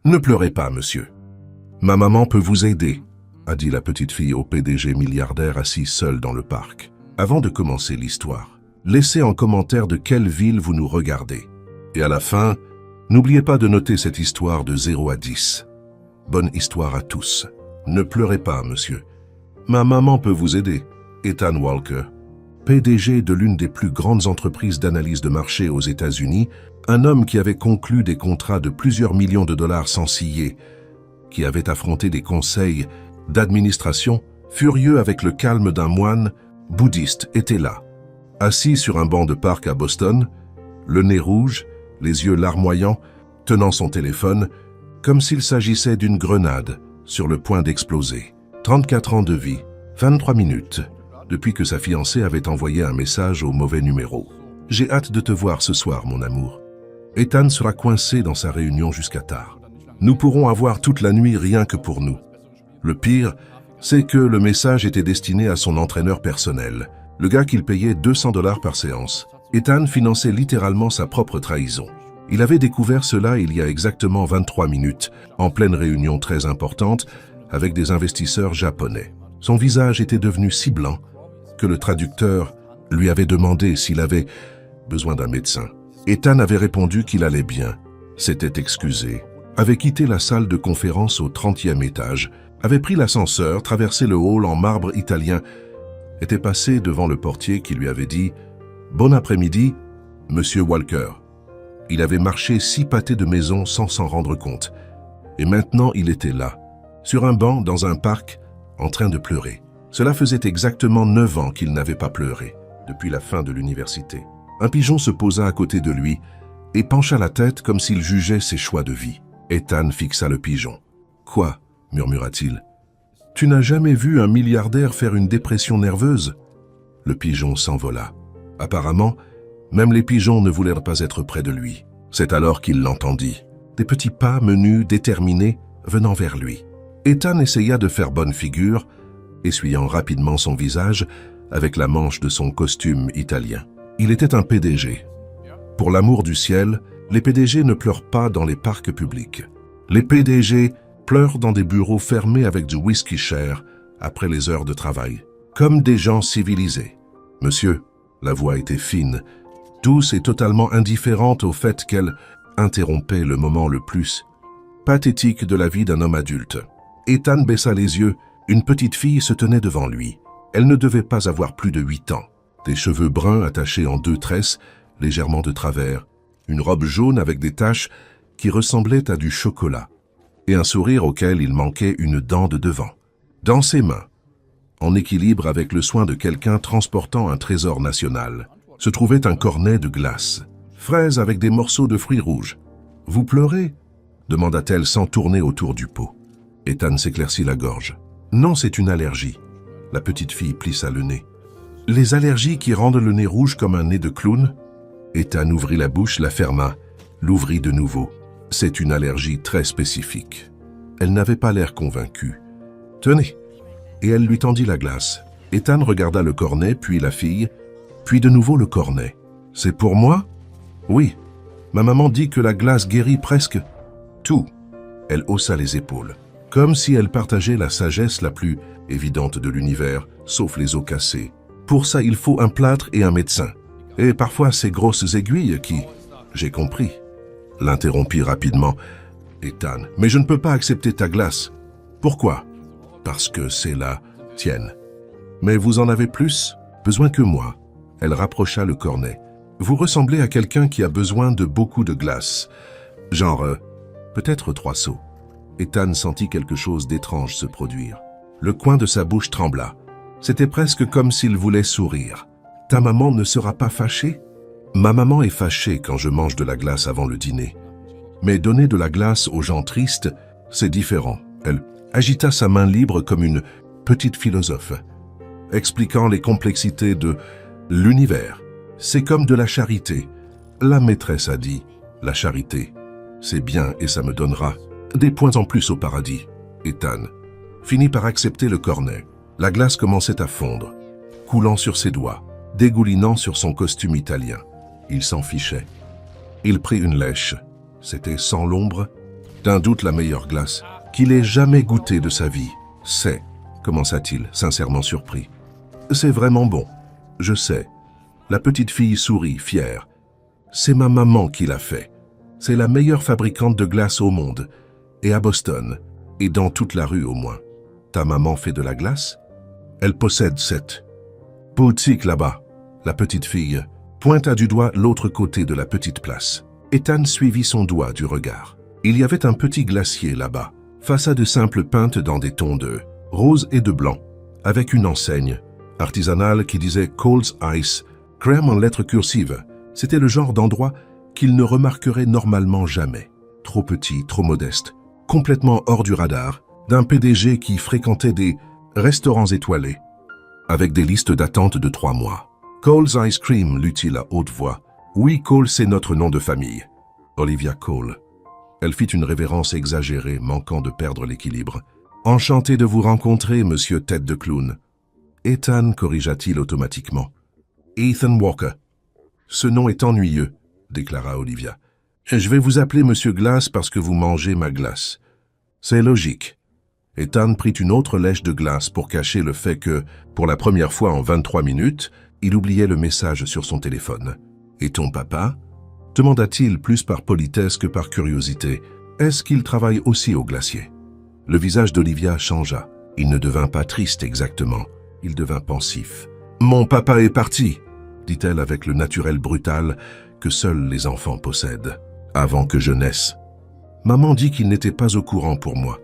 Ne pleurez pas, monsieur. Ma maman peut vous aider, a dit la petite fille au PDG milliardaire assis seul dans le parc. Avant de commencer l'histoire, laissez en commentaire de quelle ville vous nous regardez. Et à la fin, n'oubliez pas de noter cette histoire de 0 à 10. Bonne histoire à tous. Ne pleurez pas, monsieur. Ma maman peut vous aider. Ethan Walker, PDG de l'une des plus grandes entreprises d'analyse de marché aux États-Unis, un homme qui avait conclu des contrats de plusieurs millions de dollars sans ciller, qui avait affronté des conseils d'administration, furieux avec le calme d'un moine bouddhiste, était là. Assis sur un banc de parc à Boston, le nez rouge, les yeux larmoyants, tenant son téléphone, comme s'il s'agissait d'une grenade sur le point d'exploser. 34 ans de vie, 23 minutes, depuis que sa fiancée avait envoyé un message au mauvais numéro. « J'ai hâte de te voir ce soir, mon amour. » Ethan sera coincé dans sa réunion jusqu'à tard. Nous pourrons avoir toute la nuit rien que pour nous. Le pire, c'est que le message était destiné à son entraîneur personnel, le gars qu'il payait 200 $ par séance. Ethan finançait littéralement sa propre trahison. Il avait découvert cela il y a exactement 23 minutes, en pleine réunion très importante, avec des investisseurs japonais. Son visage était devenu si blanc que le traducteur lui avait demandé s'il avait besoin d'un médecin. Ethan avait répondu qu'il allait bien, s'était excusé, avait quitté la salle de conférence au 30e étage, avait pris l'ascenseur, traversé le hall en marbre italien, était passé devant le portier qui lui avait dit « Bon après-midi, Monsieur Walker ». Il avait marché 6 pâtés de maison sans s'en rendre compte. Et maintenant, il était là, sur un banc dans un parc, en train de pleurer. Cela faisait exactement 9 ans qu'il n'avait pas pleuré, depuis la fin de l'université. Un pigeon se posa à côté de lui et pencha la tête comme s'il jugeait ses choix de vie. Ethan fixa le pigeon. « Quoi ?» murmura-t-il. « Tu n'as jamais vu un milliardaire faire une dépression nerveuse ?» Le pigeon s'envola. Apparemment, même les pigeons ne voulaient pas être près de lui. C'est alors qu'il l'entendit. Des petits pas menus, déterminés, venant vers lui. Ethan essaya de faire bonne figure, essuyant rapidement son visage avec la manche de son costume italien. Il était un PDG. Pour l'amour du ciel, les PDG ne pleurent pas dans les parcs publics. Les PDG pleurent dans des bureaux fermés avec du whisky cher après les heures de travail, comme des gens civilisés. « Monsieur », la voix était fine, douce et totalement indifférente au fait qu'elle interrompait le moment le plus pathétique de la vie d'un homme adulte. Ethan baissa les yeux. Une petite fille se tenait devant lui. Elle ne devait pas avoir plus de 8 ans. Des cheveux bruns attachés en 2 tresses, légèrement de travers, une robe jaune avec des taches qui ressemblaient à du chocolat, et un sourire auquel il manquait une dent de devant. Dans ses mains, en équilibre avec le soin de quelqu'un transportant un trésor national, se trouvait un cornet de glace, fraise avec des morceaux de fruits rouges. « Vous pleurez ?» demanda-t-elle sans tourner autour du pot. Ethan s'éclaircit la gorge. « Non, c'est une allergie. » La petite fille plissa le nez. « Les allergies qui rendent le nez rouge comme un nez de clown ?» Ethan ouvrit la bouche, la ferma, l'ouvrit de nouveau. « C'est une allergie très spécifique. » Elle n'avait pas l'air convaincue. « Tenez !» Et elle lui tendit la glace. Ethan regarda le cornet, puis la fille, puis de nouveau le cornet. « C'est pour moi ?»« Oui. Ma maman dit que la glace guérit presque tout. » Elle haussa les épaules, comme si elle partageait la sagesse la plus évidente de l'univers, sauf les os cassés. Pour ça, il faut un plâtre et un médecin. Et parfois, ces grosses aiguilles qui... J'ai compris. L'interrompit rapidement Ethan. Mais je ne peux pas accepter ta glace. Pourquoi? Parce que c'est la tienne. Mais vous en avez plus besoin que moi. Elle rapprocha le cornet. Vous ressemblez à quelqu'un qui a besoin de beaucoup de glace. Genre, peut-être 3 seaux. Ethan sentit quelque chose d'étrange se produire. Le coin de sa bouche trembla. C'était presque comme s'il voulait sourire. « Ta maman ne sera pas fâchée ?» Ma maman est fâchée quand je mange de la glace avant le dîner. Mais donner de la glace aux gens tristes, c'est différent. Elle agita sa main libre comme une petite philosophe, expliquant les complexités de l'univers. C'est comme de la charité. La maîtresse a dit, la charité, c'est bien et ça me donnera des points en plus au paradis. Ethan finit par accepter le cornet. La glace commençait à fondre, coulant sur ses doigts, dégoulinant sur son costume italien. Il s'en fichait. Il prit une lèche. C'était sans l'ombre D'un doute la meilleure glace qu'il ait jamais goûtée de sa vie. C'est, commença-t-il, sincèrement surpris. C'est vraiment bon. Je sais. La petite fille sourit, fière. C'est ma maman qui l'a fait. C'est la meilleure fabricante de glace au monde. Et à Boston. Et dans toute la rue au moins. Ta maman fait de la glace? Elle possède cette boutique là-bas. La petite fille pointa du doigt l'autre côté de la petite place. Ethan suivit son doigt du regard. Il y avait un petit glacier là-bas, face à de simples pintes dans des tons de rose et de blanc, avec une enseigne artisanale qui disait Cole's Ice, crème en lettres cursives. C'était le genre d'endroit qu'il ne remarquerait normalement jamais. Trop petit, trop modeste, complètement hors du radar, d'un PDG qui fréquentait des restaurants étoilés, avec des listes d'attente de 3 mois. Cole's Ice Cream, lut-il à haute voix. Oui, Cole, c'est notre nom de famille. Olivia Cole. Elle fit une révérence exagérée, manquant de perdre l'équilibre. Enchanté de vous rencontrer, monsieur tête de clown. Ethan, corrigea-t-il automatiquement. Ethan Walker. Ce nom est ennuyeux, déclara Olivia. Je vais vous appeler monsieur Glace parce que vous mangez ma glace. C'est logique. Ethan prit une autre lèche de glace pour cacher le fait que, pour la première fois en 23 minutes, il oubliait le message sur son téléphone. Et ton papa? Demanda-t-il plus par politesse que par curiosité. Est-ce qu'il travaille aussi au glacier? Le visage d'Olivia changea. Il ne devint pas triste exactement. Il devint pensif. Mon papa est parti, dit-elle avec le naturel brutal que seuls les enfants possèdent. Avant que je naisse. Maman dit qu'il n'était pas au courant pour moi.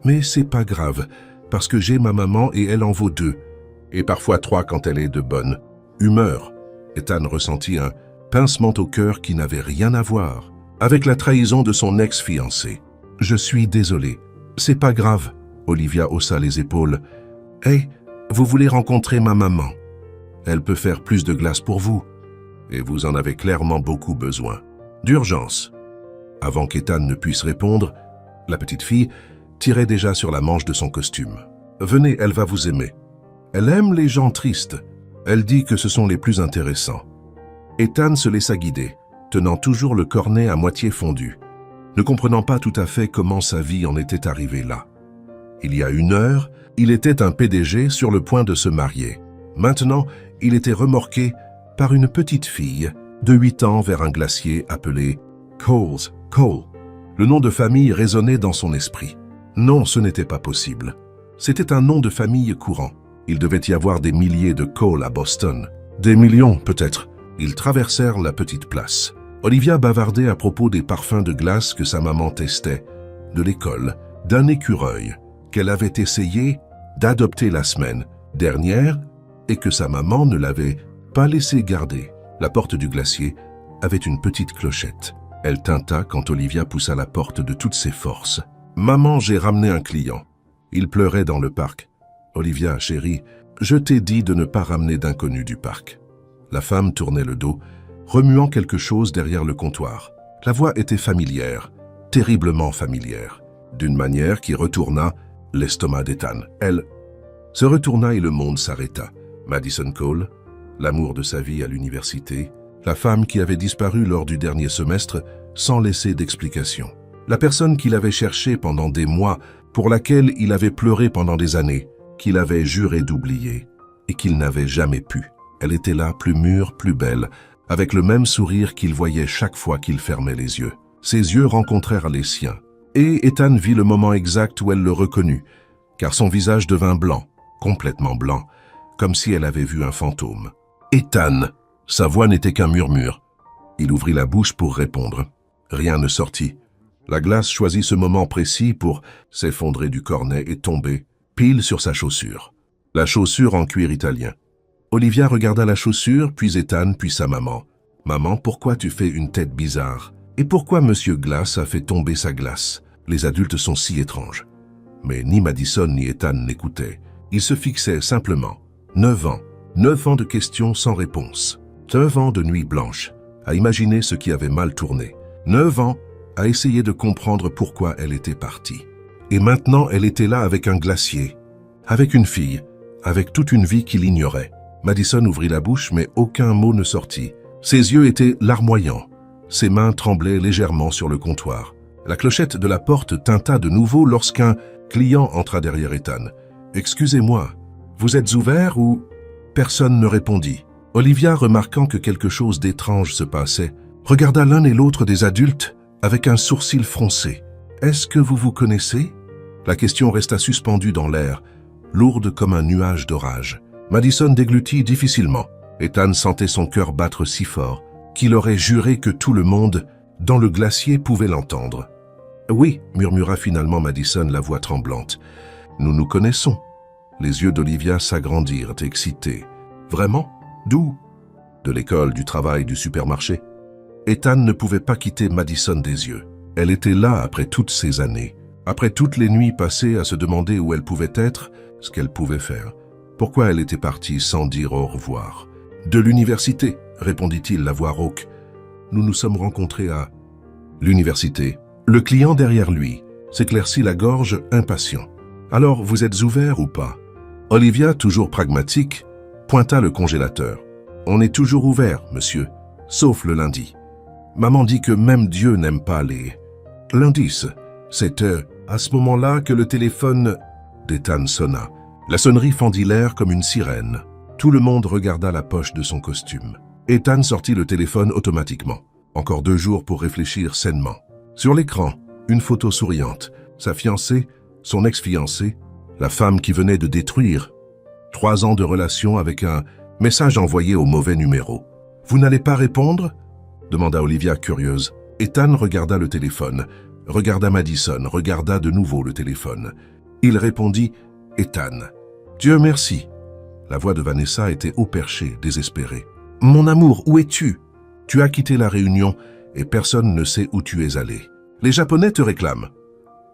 Mais c'est pas grave, parce que j'ai ma maman et elle en vaut 2. Et parfois 3 quand elle est de bonne humeur. Ethan ressentit un pincement au cœur qui n'avait rien à voir avec la trahison de son ex-fiancé. Je suis désolé. C'est pas grave. Olivia haussa les épaules. Hey, vous voulez rencontrer ma maman? Elle peut faire plus de glace pour vous. Et vous en avez clairement beaucoup besoin. D'urgence. Avant qu'Ethan ne puisse répondre, la petite fille tirait déjà sur la manche de son costume. Venez, elle va vous aimer. Elle aime les gens tristes. Elle dit que ce sont les plus intéressants. Ethan se laissa guider, tenant toujours le cornet à moitié fondu, ne comprenant pas tout à fait comment sa vie en était arrivée là. Il y a 1 heure, il était un PDG sur le point de se marier. Maintenant, il était remorqué par une petite fille de 8 ans vers un glacier appelé Cole's. Cole. Le nom de famille résonnait dans son esprit. Non, ce n'était pas possible. C'était un nom de famille courant. Il devait y avoir des milliers de Cole à Boston. Des millions, peut-être. Ils traversèrent la petite place. Olivia bavardait à propos des parfums de glace que sa maman testait, de l'école, d'un écureuil qu'elle avait essayé d'adopter la semaine dernière et que sa maman ne l'avait pas laissé garder. La porte du glacier avait une petite clochette. Elle tinta quand Olivia poussa la porte de toutes ses forces. « Maman, j'ai ramené un client. Il pleurait dans le parc. Olivia, chérie, je t'ai dit de ne pas ramener d'inconnus du parc. » La femme tournait le dos, remuant quelque chose derrière le comptoir. La voix était familière, terriblement familière, d'une manière qui retourna l'estomac d'Ethan. Elle se retourna et le monde s'arrêta. Madison Cole, l'amour de sa vie à l'université, la femme qui avait disparu lors du dernier semestre sans laisser d'explication. La personne qu'il avait cherchée pendant des mois, pour laquelle il avait pleuré pendant des années, qu'il avait juré d'oublier et qu'il n'avait jamais pu. Elle était là, plus mûre, plus belle, avec le même sourire qu'il voyait chaque fois qu'il fermait les yeux. Ses yeux rencontrèrent les siens, et Ethan vit le moment exact où elle le reconnut, car son visage devint blanc, complètement blanc, comme si elle avait vu un fantôme. « Ethan !» Sa voix n'était qu'un murmure. Il ouvrit la bouche pour répondre. Rien ne sortit. La glace choisit ce moment précis pour s'effondrer du cornet et tomber, pile sur sa chaussure. La chaussure en cuir italien. Olivia regarda la chaussure, puis Ethan, puis sa maman. « Maman, pourquoi tu fais une tête bizarre? Et pourquoi Monsieur Glace a fait tomber sa glace? Les adultes sont si étranges. » Mais ni Madison ni Ethan n'écoutaient. Ils se fixaient simplement. 9 ans. 9 ans de questions sans réponse. 9 ans de nuits blanches, à imaginer ce qui avait mal tourné. 9 ans à essayer de comprendre pourquoi elle était partie. Et maintenant, elle était là avec un glacier, avec une fille, avec toute une vie qu'il ignorait. Madison ouvrit la bouche, mais aucun mot ne sortit. Ses yeux étaient larmoyants. Ses mains tremblaient légèrement sur le comptoir. La clochette de la porte tinta de nouveau lorsqu'un client entra derrière Ethan. « Excusez-moi, vous êtes ouvert ou… » Personne ne répondit. Olivia, remarquant que quelque chose d'étrange se passait, regarda l'un et l'autre des adultes avec un sourcil froncé. « Est-ce que vous vous connaissez ?» La question resta suspendue dans l'air, lourde comme un nuage d'orage. Madison déglutit difficilement. Ethan sentait son cœur battre si fort qu'il aurait juré que tout le monde, dans le glacier, pouvait l'entendre. « Oui, » murmura finalement Madison, la voix tremblante. « Nous nous connaissons. » Les yeux d'Olivia s'agrandirent, excités. « Vraiment? D'où? » « De l'école, du travail, du supermarché. » Ethan ne pouvait pas quitter Madison des yeux. Elle était là après toutes ces années, après toutes les nuits passées à se demander où elle pouvait être, ce qu'elle pouvait faire. Pourquoi elle était partie sans dire au revoir? « De l'université, » répondit-il, la voix rauque. « Nous nous sommes rencontrés à… » L'université. Le client derrière lui s'éclaircit la gorge, impatient. « Alors, vous êtes ouvert ou pas ?» Olivia, toujours pragmatique, pointa le congélateur. « On est toujours ouvert, monsieur, sauf le lundi. Maman dit que même Dieu n'aime pas les… » L'indice, c'était à ce moment-là que le téléphone d'Ethan sonna. La sonnerie fendit l'air comme une sirène. Tout le monde regarda la poche de son costume. Ethan sortit le téléphone automatiquement. Encore 2 jours pour réfléchir sainement. Sur l'écran, une photo souriante. Sa fiancée, son ex-fiancé, la femme qui venait de détruire. 3 ans de relation avec un message envoyé au mauvais numéro. « Vous n'allez pas répondre ?» demanda Olivia curieuse. Ethan regarda le téléphone, regarda Madison, regarda de nouveau le téléphone. Il répondit « Ethan. »« Dieu merci. » La voix de Vanessa était haut perchée, désespérée. « Mon amour, où es-tu? Tu as quitté la Réunion et personne ne sait où tu es allé. Les Japonais te réclament. »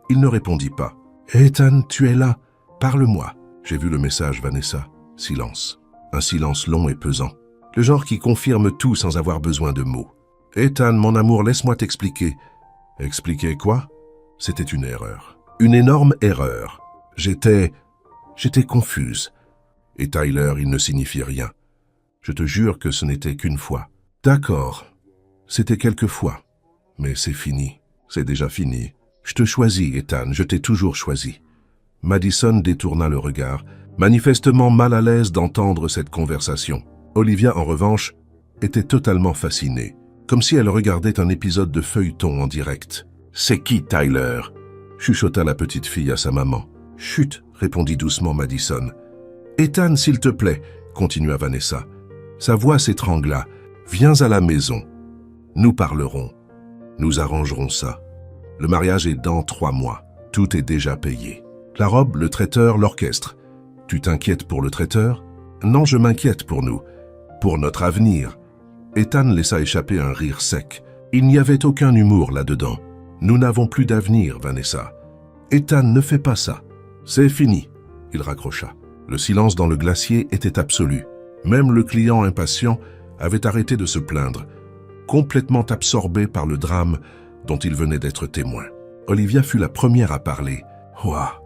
Il ne répondit pas. « Ethan, tu es là. Parle-moi. » J'ai vu le message, Vanessa. Silence. Un silence long et pesant. Le genre qui confirme tout sans avoir besoin de mots. « Ethan, mon amour, laisse-moi t'expliquer. » Expliquer quoi? C'était une erreur. Une énorme erreur. J'étais confuse. Et Tyler, il ne signifie rien. Je te jure que ce n'était qu'une fois. D'accord. C'était quelques fois. Mais c'est fini. C'est déjà fini. Je te choisis, Ethan. Je t'ai toujours choisi. Madison détourna le regard, manifestement mal à l'aise d'entendre cette conversation. Olivia, en revanche, était totalement fascinée, comme si elle regardait un épisode de feuilleton en direct. « C'est qui, Tyler ?» chuchota la petite fille à sa maman. « Chut !» répondit doucement Madison. « Ethan, s'il te plaît !» continua Vanessa. Sa voix s'étrangla. « Viens à la maison. Nous parlerons. Nous arrangerons ça. Le mariage est dans 3 mois. Tout est déjà payé. La robe, le traiteur, l'orchestre. Tu t'inquiètes pour le traiteur? Non, je m'inquiète pour nous. Pour notre avenir. » Ethan laissa échapper un rire sec. Il n'y avait aucun humour là-dedans. « Nous n'avons plus d'avenir, Vanessa. »« Ethan, ne fais pas ça. C'est fini. » Il raccrocha. Le silence dans le glacier était absolu. Même le client impatient avait arrêté de se plaindre, complètement absorbé par le drame dont il venait d'être témoin. Olivia fut la première à parler. « Ouah !»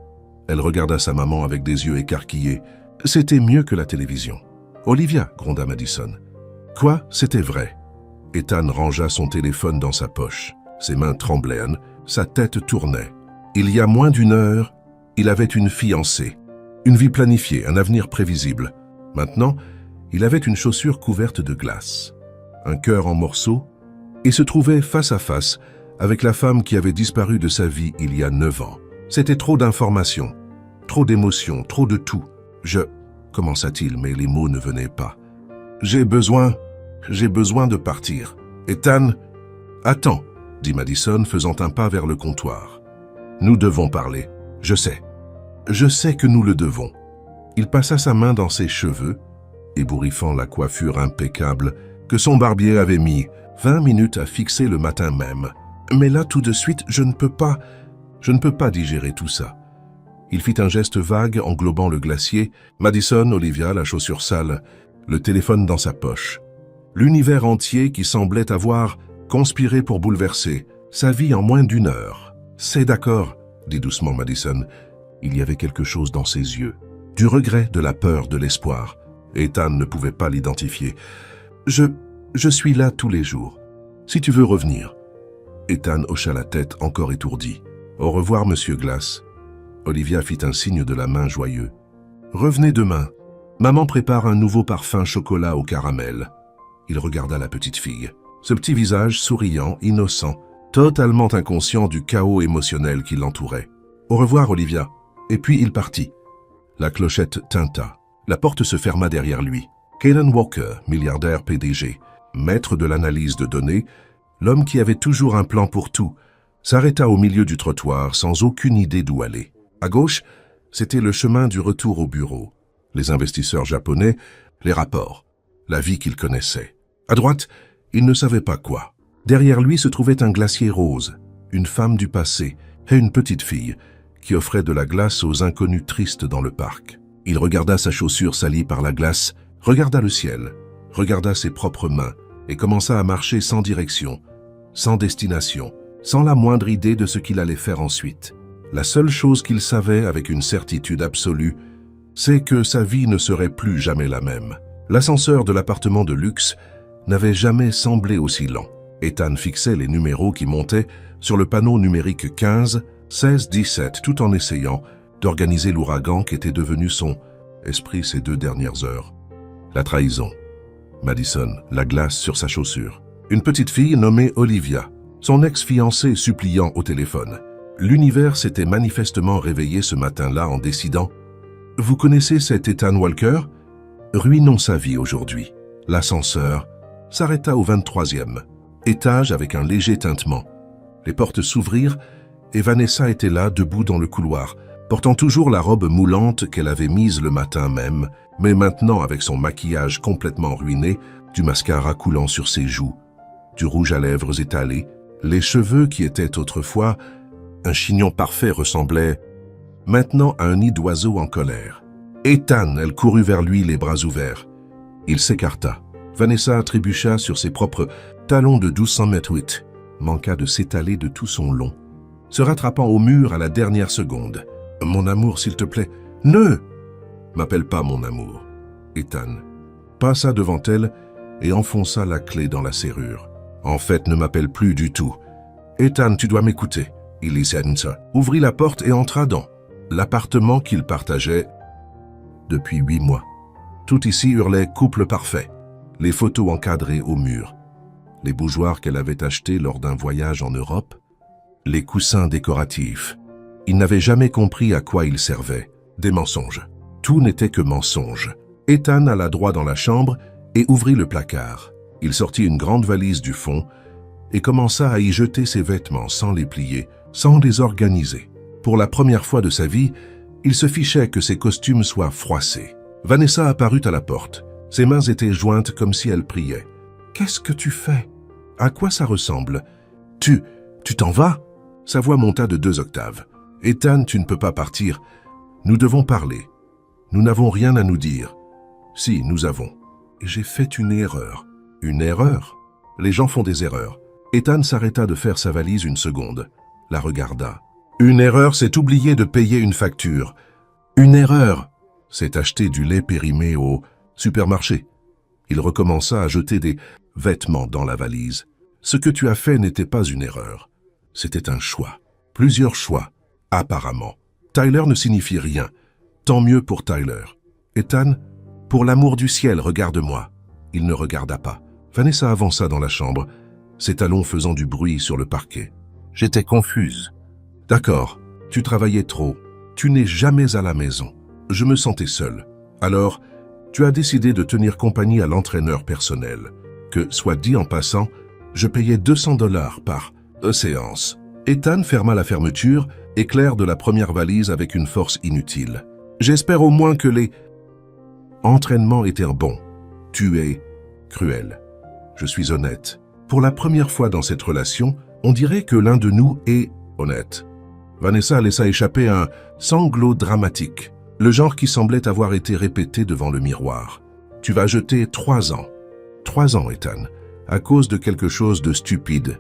Elle regarda sa maman avec des yeux écarquillés. C'était mieux que la télévision. « Olivia !» gronda Madison. « Quoi? C'était vrai. » Ethan rangea son téléphone dans sa poche. Ses mains tremblaient, sa tête tournait. Il y a moins d'1 heure, il avait une fiancée. Une vie planifiée, un avenir prévisible. Maintenant, il avait une chaussure couverte de glace, un cœur en morceaux, et se trouvait face à face avec la femme qui avait disparu de sa vie il y a 9 ans. C'était trop d'informations, trop d'émotions, trop de tout. Commença-t-il, mais les mots ne venaient pas. J'ai besoin de partir. Ethan, attends, dit Madison, faisant un pas vers le comptoir. Nous devons parler. Je sais que nous le devons. Il passa sa main dans ses cheveux, ébouriffant la coiffure impeccable que son barbier avait mis 20 minutes à fixer le matin même. Mais là, tout de suite, je ne peux pas digérer tout ça. Il fit un geste vague englobant le glacier, Madison, Olivia, la chaussure sale, le téléphone dans sa poche. L'univers entier qui semblait avoir conspiré pour bouleverser sa vie en moins d'1 heure. « C'est d'accord », dit doucement Madison. Il y avait quelque chose dans ses yeux. Du regret, de la peur, de l'espoir. Ethan ne pouvait pas l'identifier. « Je suis là tous les jours. Si tu veux revenir. » Ethan hocha la tête, encore étourdi. « Au revoir, monsieur Glass. » Olivia fit un signe de la main joyeux. « Revenez demain. Maman prépare un nouveau parfum chocolat au caramel. » Il regarda la petite fille. Ce petit visage souriant, innocent, totalement inconscient du chaos émotionnel qui l'entourait. « Au revoir, Olivia. » Et puis il partit. La clochette tinta. La porte se ferma derrière lui. Kaylan Walker, milliardaire PDG, maître de l'analyse de données, l'homme qui avait toujours un plan pour tout, s'arrêta au milieu du trottoir sans aucune idée d'où aller. À gauche, c'était le chemin du retour au bureau. Les investisseurs japonais, les rapports, la vie qu'il connaissait. À droite, il ne savait pas quoi. Derrière lui se trouvait un glacier rose, une femme du passé et une petite fille qui offrait de la glace aux inconnus tristes dans le parc. Il regarda sa chaussure salie par la glace, regarda le ciel, regarda ses propres mains et commença à marcher sans direction, sans destination, sans la moindre idée de ce qu'il allait faire ensuite. La seule chose qu'il savait avec une certitude absolue, c'est que sa vie ne serait plus jamais la même. L'ascenseur de l'appartement de luxe n'avait jamais semblé aussi lent. Ethan fixait les numéros qui montaient sur le panneau numérique 15, 16, 17, tout en essayant d'organiser l'ouragan qui était devenu son esprit ces 2 dernières heures. La trahison. Madison, la glace sur sa chaussure. Une petite fille nommée Olivia, son ex-fiancé suppliant au téléphone. L'univers s'était manifestement réveillé ce matin-là en décidant « Vous connaissez cet Ethan Walker ? Ruinons sa vie aujourd'hui. » L'ascenseur s'arrêta au 23e étage avec un léger tintement. Les portes s'ouvrirent et Vanessa était là, debout dans le couloir, portant toujours la robe moulante qu'elle avait mise le matin même, mais maintenant avec son maquillage complètement ruiné, du mascara coulant sur ses joues, du rouge à lèvres étalé, les cheveux qui étaient autrefois un chignon parfait ressemblaient maintenant à un nid d'oiseau en colère. Ethan, elle courut vers lui les bras ouverts. Il s'écarta. Vanessa trébucha sur ses propres talons de 1200 mètres 8, manqua de s'étaler de tout son long, se rattrapant au mur à la dernière seconde. « Mon amour, s'il te plaît, ne m'appelle pas mon amour. » Ethan passa devant elle et enfonça la clé dans la serrure. « En fait, ne m'appelle plus du tout. Ethan, tu dois m'écouter. » Il ouvrit la porte et entra dans l'appartement qu'il partageait depuis 8 mois. Tout ici hurlait « couple parfait ». Les photos encadrées au mur, les bougeoirs qu'elle avait achetés lors d'un voyage en Europe, les coussins décoratifs. Il n'avait jamais compris à quoi ils servaient. Des mensonges. Tout n'était que mensonge. Ethan alla droit dans la chambre et ouvrit le placard. Il sortit une grande valise du fond et commença à y jeter ses vêtements sans les plier, sans les organiser. Pour la première fois de sa vie, il se fichait que ses costumes soient froissés. Vanessa apparut à la porte. Ses mains étaient jointes comme si elle priait. « Qu'est-ce que tu fais? À quoi ça ressemble? Tu t'en vas ?» Sa voix monta de 2 octaves. « Ethan, tu ne peux pas partir. Nous devons parler. Nous n'avons rien à nous dire. » « Si, nous avons. J'ai fait une erreur. » « Une erreur? Les gens font des erreurs. » Ethan s'arrêta de faire sa valise une seconde, la regarda. « Une erreur, c'est oublier de payer une facture. Une erreur, c'est acheter du lait périmé au supermarché. » Il recommença à jeter des vêtements dans la valise. « Ce que tu as fait n'était pas une erreur. C'était un choix. Plusieurs choix, apparemment. Tyler ne signifie rien. Tant mieux pour Tyler. Ethan, pour l'amour du ciel, regarde-moi. » Il ne regarda pas. Vanessa avança dans la chambre, ses talons faisant du bruit sur le parquet. J'étais confuse. « D'accord, tu travaillais trop. Tu n'es jamais à la maison. Je me sentais seul. Alors, tu as décidé de tenir compagnie à l'entraîneur personnel, que, soit dit en passant, je payais $200 par séance. » Ethan ferma la fermeture, éclair de la première valise avec une force inutile. « J'espère au moins que les entraînements étaient bons. Tu es cruel. Je suis honnête. Pour la première fois dans cette relation, on dirait que l'un de nous est honnête. » Vanessa laissa échapper un sanglot dramatique, le genre qui semblait avoir été répété devant le miroir. « Tu vas jeter 3 ans. 3 ans, Ethan, à cause de quelque chose de stupide. »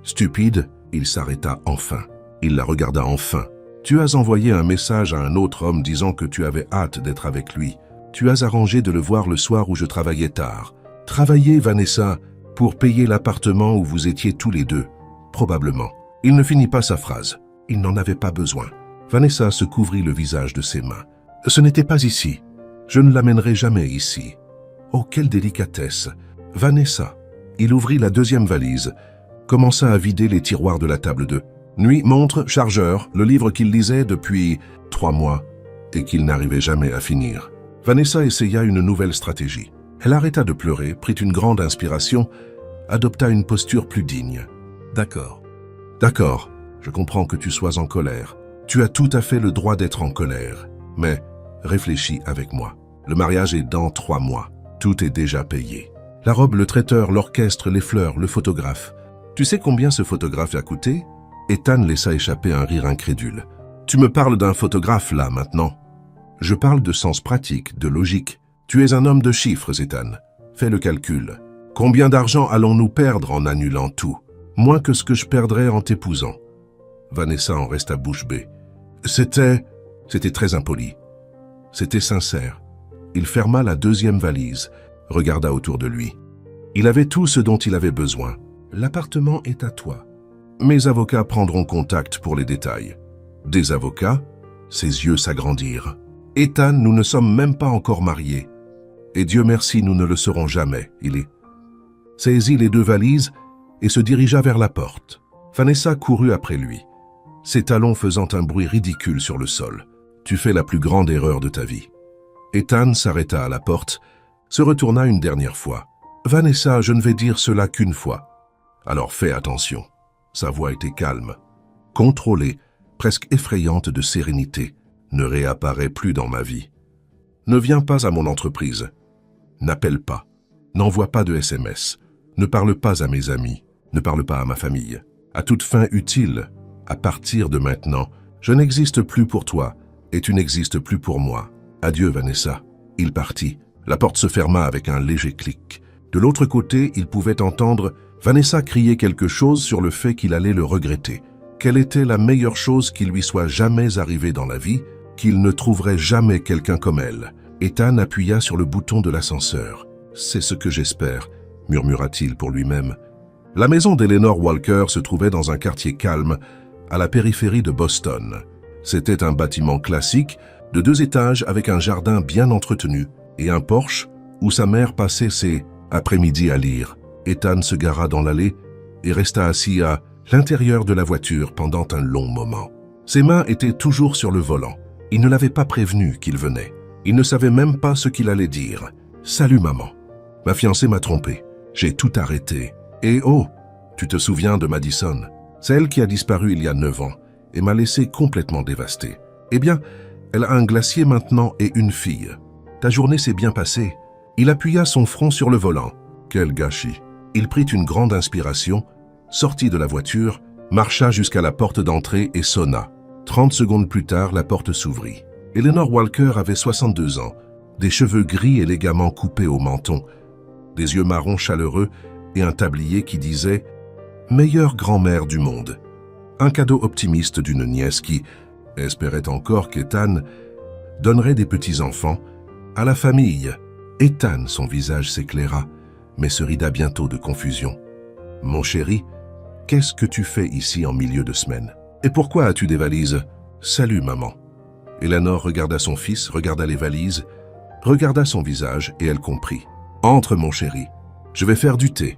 Stupide, il s'arrêta enfin. Il la regarda enfin. « Tu as envoyé un message à un autre homme disant que tu avais hâte d'être avec lui. Tu as arrangé de le voir le soir où je travaillais tard. Travailler, Vanessa, pour payer l'appartement où vous étiez tous les deux. Probablement. Il ne finit pas sa phrase. Il n'en avait pas besoin. Vanessa se couvrit le visage de ses mains. Ce n'était pas ici. Je ne l'amènerai jamais ici. Oh, quelle délicatesse. Vanessa. Il ouvrit la deuxième valise, commença à vider les tiroirs de la table de nuit, montre, chargeur, le livre qu'il lisait depuis 3 mois et qu'il n'arrivait jamais à finir. Vanessa essaya une nouvelle stratégie. Elle arrêta de pleurer, prit une grande inspiration, adopta une posture plus digne. D'accord. D'accord, je comprends que tu sois en colère. Tu as tout à fait le droit d'être en colère. Mais réfléchis avec moi. Le mariage est dans 3 mois. Tout est déjà payé. La robe, le traiteur, l'orchestre, les fleurs, le photographe. Tu sais combien ce photographe a coûté? Ethan laissa échapper un rire incrédule. Tu me parles d'un photographe là, maintenant? Je parle de sens pratique, de logique. Tu es un homme de chiffres, Ethan. Fais le calcul. Combien d'argent allons-nous perdre en annulant tout? Moins que ce que je perdrais en t'épousant. Vanessa en resta bouche bée. C'était très impoli. C'était sincère. Il ferma la deuxième valise, regarda autour de lui. Il avait tout ce dont il avait besoin. L'appartement est à toi. Mes avocats prendront contact pour les détails. Des avocats? Ses yeux s'agrandirent. Ethan, nous ne sommes même pas encore mariés. Et Dieu merci, nous ne le serons jamais. Il saisit les 2 valises et se dirigea vers la porte. Vanessa courut après lui, ses talons faisant un bruit ridicule sur le sol. Tu fais la plus grande erreur de ta vie. Ethan s'arrêta à la porte, se retourna une dernière fois. Vanessa, je ne vais dire cela qu'une fois. Alors fais attention. Sa voix était calme, contrôlée, presque effrayante de sérénité. Ne réapparaît plus dans ma vie. Ne viens pas à mon entreprise. N'appelle pas. N'envoie pas de SMS. Ne parle pas à mes amis. Ne parle pas à ma famille. À toute fin utile, à partir de maintenant, je n'existe plus pour toi et tu n'existes plus pour moi. Adieu, Vanessa. Il partit. La porte se ferma avec un léger clic. De l'autre côté, il pouvait entendre Vanessa crier quelque chose sur le fait qu'il allait le regretter. Quelle était la meilleure chose qui lui soit jamais arrivée dans la vie? Qu'il ne trouverait jamais quelqu'un comme elle. Ethan appuya sur le bouton de l'ascenseur. « C'est ce que j'espère », murmura-t-il pour lui-même. La maison d'Eleanor Walker se trouvait dans un quartier calme, à la périphérie de Boston. C'était un bâtiment classique, de 2 étages avec un jardin bien entretenu et un porche où sa mère passait ses après-midi à lire. Ethan se gara dans l'allée et resta assis à l'intérieur de la voiture pendant un long moment. Ses mains étaient toujours sur le volant. Il ne l'avait pas prévenu qu'il venait. Il ne savait même pas ce qu'il allait dire. « Salut maman. Ma fiancée m'a trompé. J'ai tout arrêté. Et oh, tu te souviens de Madison, celle qui a disparu il y a 9 ans et m'a laissé complètement dévasté. Eh bien, elle a un glacier maintenant et une fille. Ta journée s'est bien passée. » Il appuya son front sur le volant. Quel gâchis. Il prit une grande inspiration, sortit de la voiture, marcha jusqu'à la porte d'entrée et sonna. 30 secondes plus tard, la porte s'ouvrit. Eleanor Walker avait 62 ans, des cheveux gris élégamment coupés au menton, des yeux marrons chaleureux et un tablier qui disait « Meilleure grand-mère du monde ». Un cadeau optimiste d'une nièce qui espérait encore qu'Ethan donnerait des petits-enfants à la famille. Ethan, son visage s'éclaira, mais se rida bientôt de confusion. « Mon chéri, qu'est-ce que tu fais ici en milieu de semaine? Et pourquoi as-tu des valises? Salut, maman. » Eleanor regarda son fils, regarda les valises, regarda son visage et elle comprit. « Entre, mon chéri. Je vais faire du thé. »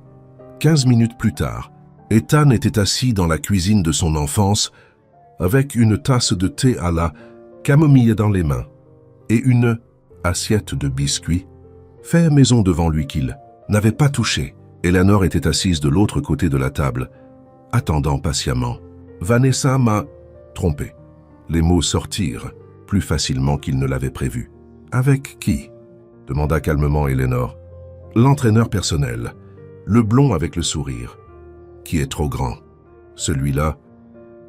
15 minutes plus tard, Ethan était assis dans la cuisine de son enfance avec une tasse de thé à la camomille dans les mains et une assiette de biscuits fait maison devant lui qu'il n'avait pas touché. Eleanor était assise de l'autre côté de la table, attendant patiemment. Vanessa m'a trompé. Les mots sortirent plus facilement qu'il ne l'avait prévu. Avec qui? Demanda calmement Eleanor. L'entraîneur personnel, le blond avec le sourire. Qui est trop grand? Celui-là?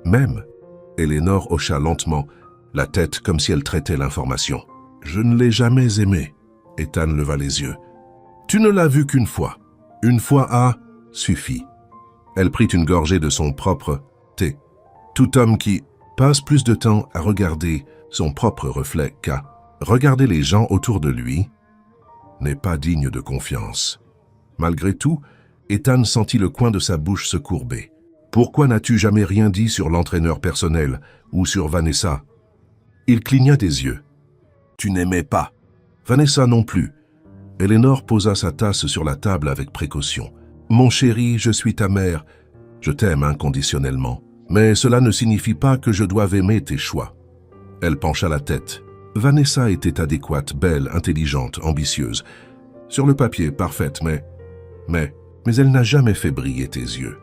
Même. Eleanor hocha lentement la tête comme si elle traitait l'information. Je ne l'ai jamais aimé. Ethan leva les yeux. Tu ne l'as vu qu'une fois. Une fois a suffi. Elle prit une gorgée de son propre thé. Tout homme qui passe plus de temps à regarder son propre reflet qu'à regarder les gens autour de lui n'est pas digne de confiance. Malgré tout, Ethan sentit le coin de sa bouche se courber. Pourquoi n'as-tu jamais rien dit sur l'entraîneur personnel ou sur Vanessa? Il cligna des yeux. Tu n'aimais pas. Vanessa non plus. Eleanor posa sa tasse sur la table avec précaution. Mon chéri, je suis ta mère. Je t'aime inconditionnellement. Mais cela ne signifie pas que je doive aimer tes choix. Elle pencha la tête. Vanessa était adéquate, belle, intelligente, ambitieuse. Sur le papier, parfaite, mais elle n'a jamais fait briller tes yeux.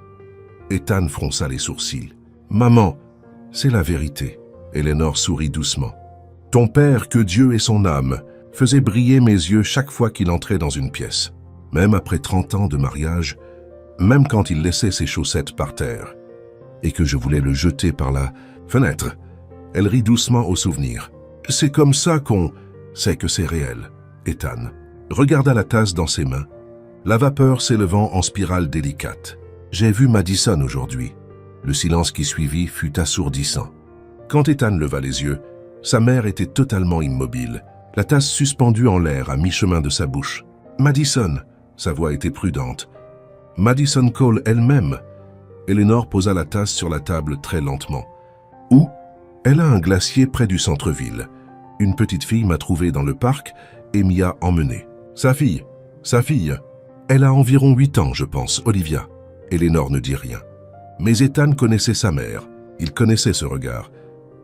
Ethan fronça les sourcils. Maman, c'est la vérité. Eleanor sourit doucement. Ton père, que Dieu ait son âme, faisait briller mes yeux chaque fois qu'il entrait dans une pièce. Même après 30 ans de mariage, même quand il laissait ses chaussettes par terre, et que je voulais le jeter par la fenêtre. Elle rit doucement au souvenir. C'est comme ça qu'on sait que c'est réel. Ethan regarda la tasse dans ses mains, la vapeur s'élevant en spirale délicate. J'ai vu Madison aujourd'hui. Le silence qui suivit fut assourdissant. Quand Ethan leva les yeux, sa mère était totalement immobile, la tasse suspendue en l'air à mi-chemin de sa bouche. Madison, sa voix était prudente. Madison Cole elle-même. Eleanor posa la tasse sur la table très lentement. Où? Elle a un glacier près du centre-ville. Une petite fille m'a trouvé dans le parc et m'y a emmené. Sa fille. Elle a environ 8 ans, je pense, Olivia. Eleanor ne dit rien. Mais Ethan connaissait sa mère. Il connaissait ce regard.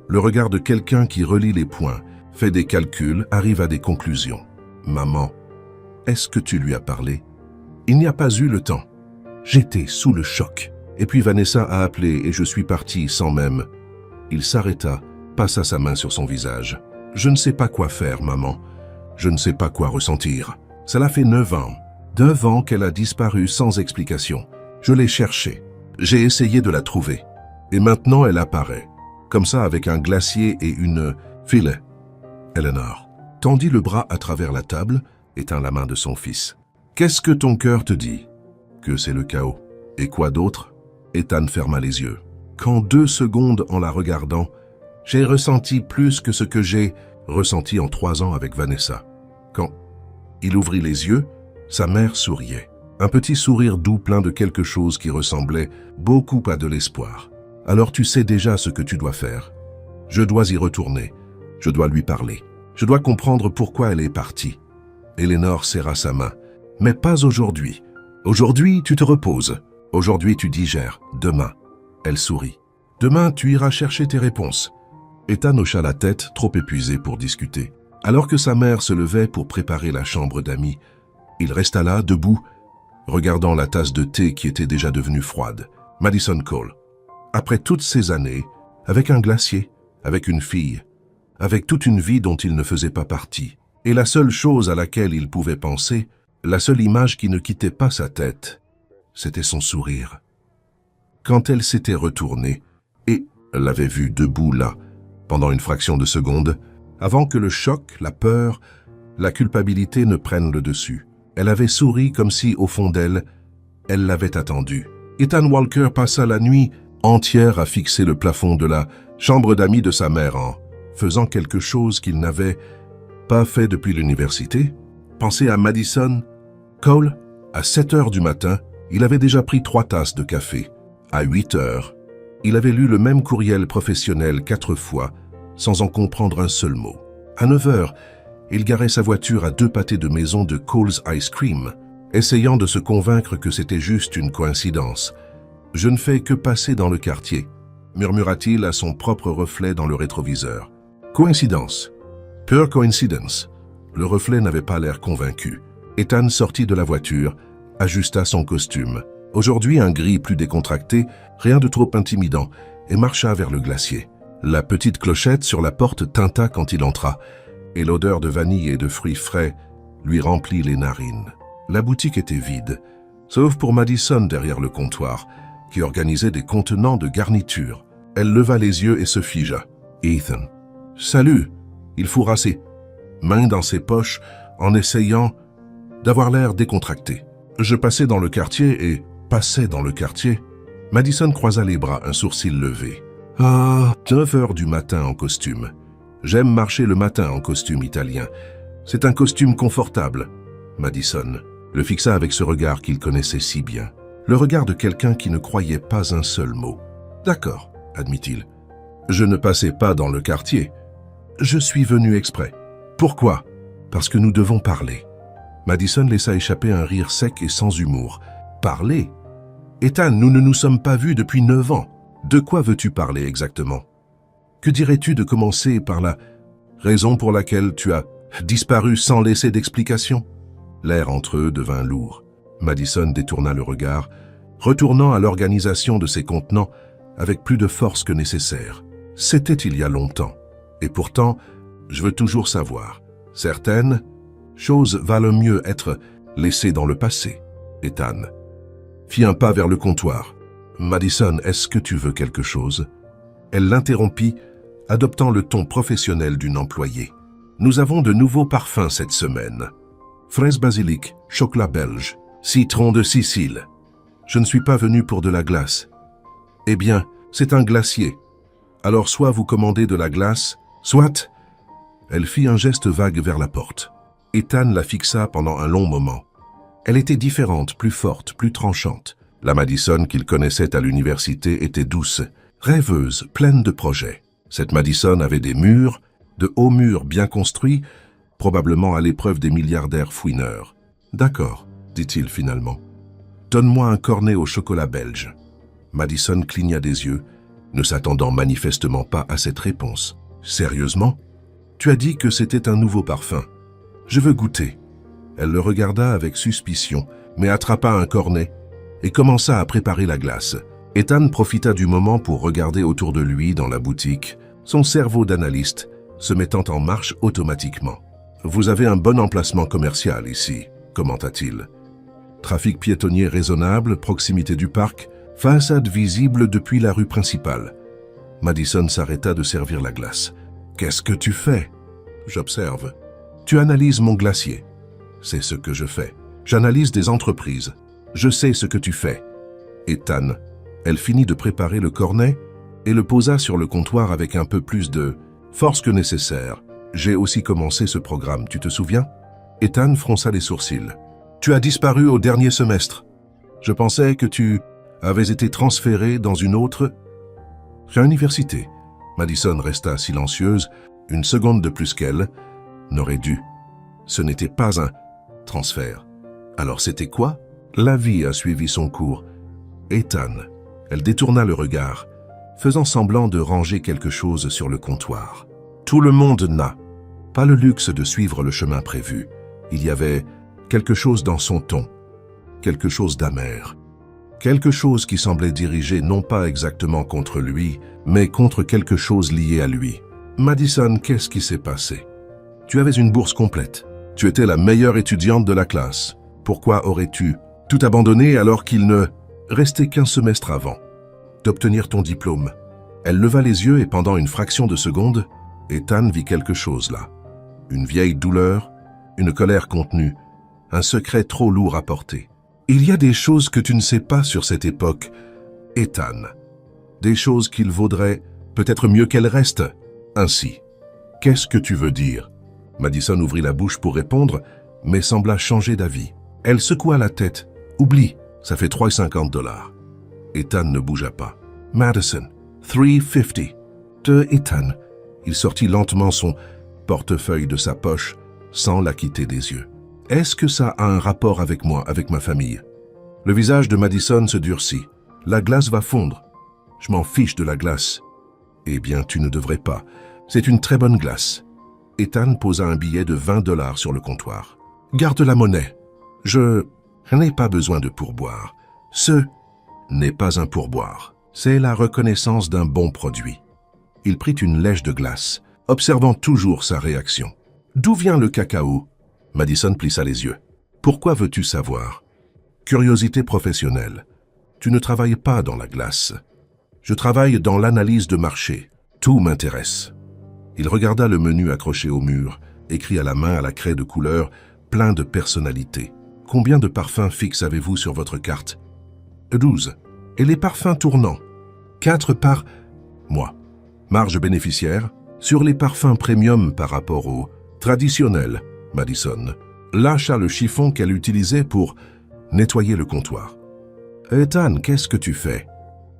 Le regard de quelqu'un qui relie les points, fait des calculs, arrive à des conclusions. Maman, est-ce que tu lui as parlé? Il n'y a pas eu le temps. J'étais sous le choc. Et puis Vanessa a appelé et je suis parti sans même. Il s'arrêta, passa sa main sur son visage. Je ne sais pas quoi faire, maman. Je ne sais pas quoi ressentir. Cela fait 9 ans. 9 ans qu'elle a disparu sans explication. Je l'ai cherchée. J'ai essayé de la trouver. Et maintenant elle apparaît. Comme ça avec un glacier et une filet. Eleanor tendit le bras à travers la table et tint la main de son fils. Qu'est-ce que ton cœur te dit? Que c'est le chaos. Et quoi d'autre? Ethan ferma les yeux. Qu'en 2 secondes en la regardant, j'ai ressenti plus que ce que j'ai ressenti en 3 ans avec Vanessa. Quand il ouvrit les yeux, sa mère souriait. Un petit sourire doux plein de quelque chose qui ressemblait beaucoup à de l'espoir. Alors tu sais déjà ce que tu dois faire. Je dois y retourner. Je dois lui parler. Je dois comprendre pourquoi elle est partie. Eleanor serra sa main. Mais pas aujourd'hui. Aujourd'hui, tu te reposes. Aujourd'hui, tu digères. Demain. Elle sourit. Demain, tu iras chercher tes réponses. Ethan hocha la tête, trop épuisé pour discuter. Alors que sa mère se levait pour préparer la chambre d'amis, il resta là, debout, regardant la tasse de thé qui était déjà devenue froide. Madison Cole. Après toutes ces années, avec un glacier, avec une fille, avec toute une vie dont il ne faisait pas partie, et la seule chose à laquelle il pouvait penser, la seule image qui ne quittait pas sa tête, c'était son sourire. Quand elle s'était retournée, et l'avait vu debout là, pendant une fraction de seconde, avant que le choc, la peur, la culpabilité ne prennent le dessus. Elle avait souri comme si, au fond d'elle, elle l'avait attendu. Ethan Walker passa la nuit entière à fixer le plafond de la chambre d'amis de sa mère en faisant quelque chose qu'il n'avait pas fait depuis l'université. Pensez à Madison Cole. À 7 heures du matin, il avait déjà pris 3 tasses de café. À 8 heures, il avait lu le même courriel professionnel 4 fois, sans en comprendre un seul mot. À 9 heures, il garait sa voiture à 2 pâtés de maison de Cole's Ice Cream, essayant de se convaincre que c'était juste une coïncidence. « Je ne fais que passer dans le quartier », murmura-t-il à son propre reflet dans le rétroviseur. « Coïncidence. Pure coincidence. » Le reflet n'avait pas l'air convaincu. Ethan sortit de la voiture, ajusta son costume. Aujourd'hui un gris plus décontracté, rien de trop intimidant, et marcha vers le glacier. La petite clochette sur la porte tinta quand il entra, et l'odeur de vanille et de fruits frais lui remplit les narines. La boutique était vide, sauf pour Madison derrière le comptoir, qui organisait des contenants de garniture. Elle leva les yeux et se figea. « Ethan. »« Salut !» Il fourra ses mains dans ses poches en essayant d'avoir l'air décontracté. Je passais dans le quartier et passais dans le quartier. Madison croisa les bras, un sourcil levé. « Ah, 9 heures du matin en costume. J'aime marcher le matin en costume italien. C'est un costume confortable. » Madison le fixa avec ce regard qu'il connaissait si bien. « le regard de quelqu'un qui ne croyait pas un seul mot. « D'accord, admit-il. Je ne passais pas dans le quartier. Je suis venu exprès. Pourquoi? Parce que nous devons parler. » Madison laissa échapper un rire sec et sans humour. « Parler? Ethan, nous ne nous sommes pas vus depuis 9 ans. De quoi veux-tu parler exactement? Que dirais-tu de commencer par la raison pour laquelle tu as disparu sans laisser d'explication? » L'air entre eux devint lourd. Madison détourna le regard, retournant à l'organisation de ses contenants avec plus de force que nécessaire. C'était il y a longtemps. Et pourtant, je veux toujours savoir. Certaines choses valent mieux être laissées dans le passé. Ethan fit un pas vers le comptoir. « Madison, est-ce que tu veux quelque chose ?» Elle l'interrompit, adoptant le ton professionnel d'une employée. « Nous avons de nouveaux parfums cette semaine. Fraise basilic, chocolat belge, citron de Sicile. Je ne suis pas venu pour de la glace. » « Eh bien, c'est un glacier. Alors soit vous commandez de la glace, soit... » Elle fit un geste vague vers la porte. Ethan la fixa pendant un long moment. Elle était différente, plus forte, plus tranchante. La Madison qu'il connaissait à l'université était douce, rêveuse, pleine de projets. Cette Madison avait des murs, de hauts murs bien construits, probablement à l'épreuve des milliardaires fouineurs. « D'accord, dit-il finalement. Donne-moi un cornet au chocolat belge. » Madison cligna des yeux, ne s'attendant manifestement pas à cette réponse. « Sérieusement? Tu as dit que c'était un nouveau parfum. Je veux goûter. » Elle le regarda avec suspicion, mais attrapa un cornet et commença à préparer la glace. Ethan profita du moment pour regarder autour de lui dans la boutique, son cerveau d'analyste se mettant en marche automatiquement. « Vous avez un bon emplacement commercial ici, » commenta-t-il. « Trafic piétonnier raisonnable, proximité du parc, façade visible depuis la rue principale. » Madison s'arrêta de servir la glace. « Qu'est-ce que tu fais ?»« J'observe. »« Tu analyses mon glacier. » « C'est ce que je fais. J'analyse des entreprises. Je sais ce que tu fais. » Ethan, elle finit de préparer le cornet et le posa sur le comptoir avec un peu plus de force que nécessaire. « J'ai aussi commencé ce programme, tu te souviens ?» Ethan fronça les sourcils. « Tu as disparu au dernier semestre. Je pensais que tu avais été transféré dans une autre... » « Université. » Madison resta silencieuse, une seconde de plus qu'elle n'aurait dû. Ce n'était pas un transfert. Alors c'était quoi? La vie a suivi son cours. Ethan, elle détourna le regard, faisant semblant de ranger quelque chose sur le comptoir. Tout le monde n'a pas le luxe de suivre le chemin prévu. Il y avait quelque chose dans son ton, quelque chose d'amer, quelque chose qui semblait dirigé non pas exactement contre lui, mais contre quelque chose lié à lui. Madison, qu'est-ce qui s'est passé? Tu avais une bourse complète. Tu étais la meilleure étudiante de la classe. Pourquoi aurais-tu tout abandonné alors qu'il ne restait qu'un semestre avant d'obtenir ton diplôme? Elle leva les yeux et pendant une fraction de seconde, Ethan vit quelque chose là. Une vieille douleur, une colère contenue, un secret trop lourd à porter. Il y a des choses que tu ne sais pas sur cette époque, Ethan. Des choses qu'il vaudrait peut-être mieux qu'elles restent ainsi. Qu'est-ce que tu veux dire? Madison ouvrit la bouche pour répondre, mais sembla changer d'avis. Elle secoua la tête. Oublie, ça fait $3,50. Ethan ne bougea pas. Madison, $3,50. De Ethan. Il sortit lentement son portefeuille de sa poche, sans la quitter des yeux. Est-ce que ça a un rapport avec moi, avec ma famille? Le visage de Madison se durcit. La glace va fondre. Je m'en fiche de la glace. Eh bien, tu ne devrais pas. C'est une très bonne glace. Ethan posa un billet de $20 sur le comptoir. Garde la monnaie. Je n'ai pas besoin de pourboire. Ce n'est pas un pourboire. C'est la reconnaissance d'un bon produit. Il prit une lèche de glace, observant toujours sa réaction. D'où vient le cacao? Madison plissa les yeux. Pourquoi veux-tu savoir? Curiosité professionnelle. Tu ne travailles pas dans la glace. Je travaille dans l'analyse de marché. Tout m'intéresse. Il regarda le menu accroché au mur, écrit à la main à la craie de couleur, plein de personnalité. Combien de parfums fixes avez-vous sur votre carte? 12. Et les parfums tournants? 4 par mois. Marge bénéficiaire? Sur les parfums premium par rapport aux traditionnels, Madison lâcha le chiffon qu'elle utilisait pour nettoyer le comptoir. Ethan, qu'est-ce que tu fais?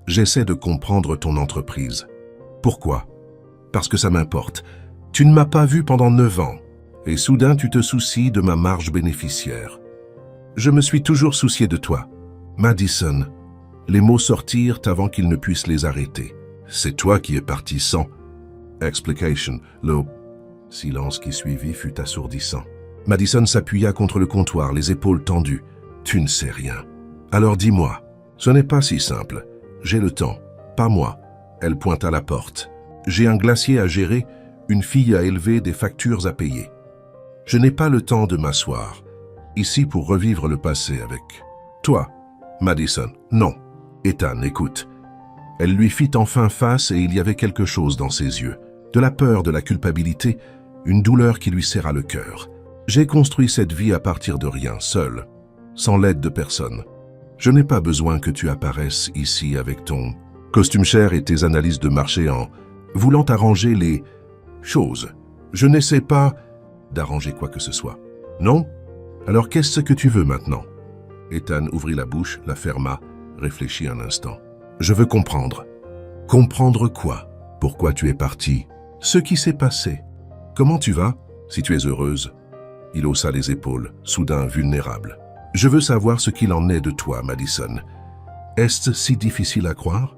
J'essaie de comprendre ton entreprise. Pourquoi? Parce que ça m'importe. Tu ne m'as pas vu pendant 9 ans. Et soudain, tu te soucies de ma marge bénéficiaire. Je me suis toujours soucié de toi. Madison. Les mots sortirent avant qu'il ne puisse les arrêter. C'est toi qui es parti sans. Explication. Le silence qui suivit fut assourdissant. Madison s'appuya contre le comptoir, les épaules tendues. Tu ne sais rien. Alors dis-moi. Ce n'est pas si simple. J'ai le temps. Pas moi. Elle pointa la porte. J'ai un glacier à gérer, une fille à élever, des factures à payer. Je n'ai pas le temps de m'asseoir, ici pour revivre le passé avec toi, Madison. Non. Ethan, écoute. Elle lui fit enfin face et il y avait quelque chose dans ses yeux. De la peur, de la culpabilité, une douleur qui lui serra le cœur. J'ai construit cette vie à partir de rien, seul, sans l'aide de personne. Je n'ai pas besoin que tu apparaisses ici avec ton costume cher et tes analyses de marché en voulant arranger les choses. Je n'essaie pas d'arranger quoi que ce soit. Non? Alors qu'est-ce que tu veux maintenant? Ethan ouvrit la bouche, la ferma, réfléchit un instant. Je veux comprendre. Comprendre quoi? Pourquoi tu es parti? Ce qui s'est passé. Comment tu vas? Si tu es heureuse. Il haussa les épaules, soudain vulnérable. Je veux savoir ce qu'il en est de toi, Madison. Est-ce si difficile à croire?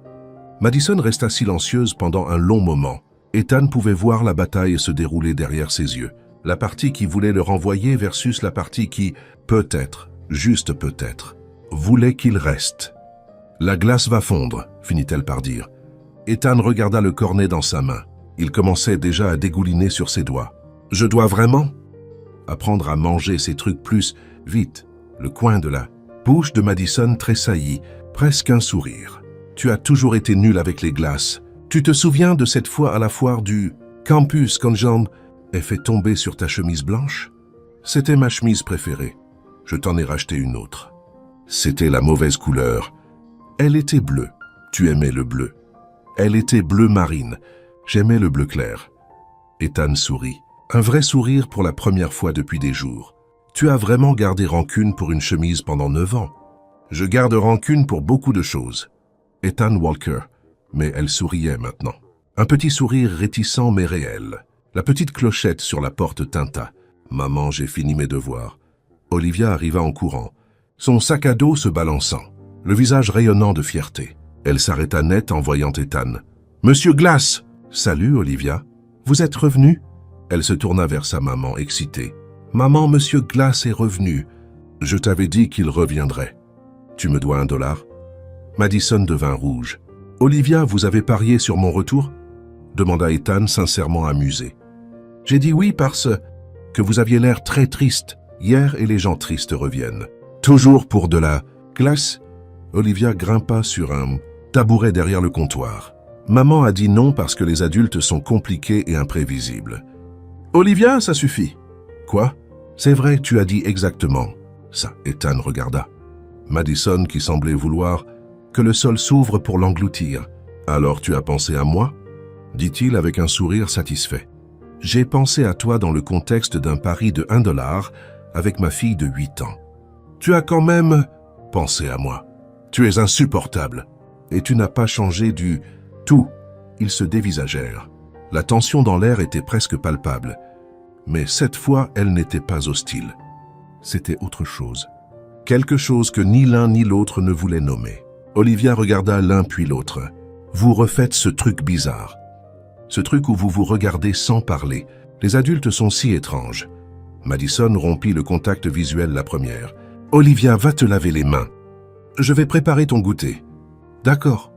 Madison resta silencieuse pendant un long moment. Ethan pouvait voir la bataille se dérouler derrière ses yeux. La partie qui voulait le renvoyer versus la partie qui, peut-être, juste peut-être, voulait qu'il reste. La glace va fondre, finit-elle par dire. Ethan regarda le cornet dans sa main. Il commençait déjà à dégouliner sur ses doigts. Je dois vraiment apprendre à manger ces trucs plus vite. Le coin de la bouche de Madison tressaillit, presque un sourire. Tu as toujours été nul avec les glaces. Tu te souviens de cette fois à la foire du campus quand Jean ai fait tomber sur ta chemise blanche? C'était ma chemise préférée. Je t'en ai racheté une autre. C'était la mauvaise couleur. Elle était bleue. Tu aimais le bleu. Elle était bleu marine. J'aimais le bleu clair. Ethan sourit. Un vrai sourire pour la première fois depuis des jours. Tu as vraiment gardé rancune pour une chemise pendant 9 ans. Je garde rancune pour beaucoup de choses. Ethan Walker. Mais elle souriait maintenant. Un petit sourire réticent mais réel. La petite clochette sur la porte tinta. Maman, j'ai fini mes devoirs. Olivia arriva en courant, son sac à dos se balançant, le visage rayonnant de fierté. Elle s'arrêta net en voyant Ethan. « Monsieur Glass !»« Salut, Olivia. Vous êtes revenu ?» Elle se tourna vers sa maman, excitée. « Maman, Monsieur Glass est revenu. Je t'avais dit qu'il reviendrait. Tu me dois $1 ?» Madison devint rouge. « Olivia, vous avez parié sur mon retour ?» demanda Ethan, sincèrement amusé. « J'ai dit oui parce que vous aviez l'air très triste hier et les gens tristes reviennent. Toujours pour de la glace ?» Olivia grimpa sur un tabouret derrière le comptoir. Maman a dit non parce que les adultes sont compliqués et imprévisibles. « Olivia, ça suffit. »« Quoi ?»« C'est vrai, tu as dit exactement. » Ça, Ethan regarda. Madison qui semblait vouloir que le sol s'ouvre pour l'engloutir. « Alors tu as pensé à moi ?» dit-il avec un sourire satisfait. « J'ai pensé à toi dans le contexte d'un pari de $1 avec ma fille de 8 ans. Tu as quand même pensé à moi. Tu es insupportable. Et tu n'as pas changé du tout. » Ils se dévisagèrent. La tension dans l'air était presque palpable. Mais cette fois, elle n'était pas hostile. C'était autre chose. Quelque chose que ni l'un ni l'autre ne voulait nommer. Olivia regarda l'un puis l'autre. « Vous refaites ce truc bizarre. Ce truc où vous vous regardez sans parler. Les adultes sont si étranges. » Madison rompit le contact visuel la première. « Olivia, va te laver les mains. Je vais préparer ton goûter. »« D'accord. »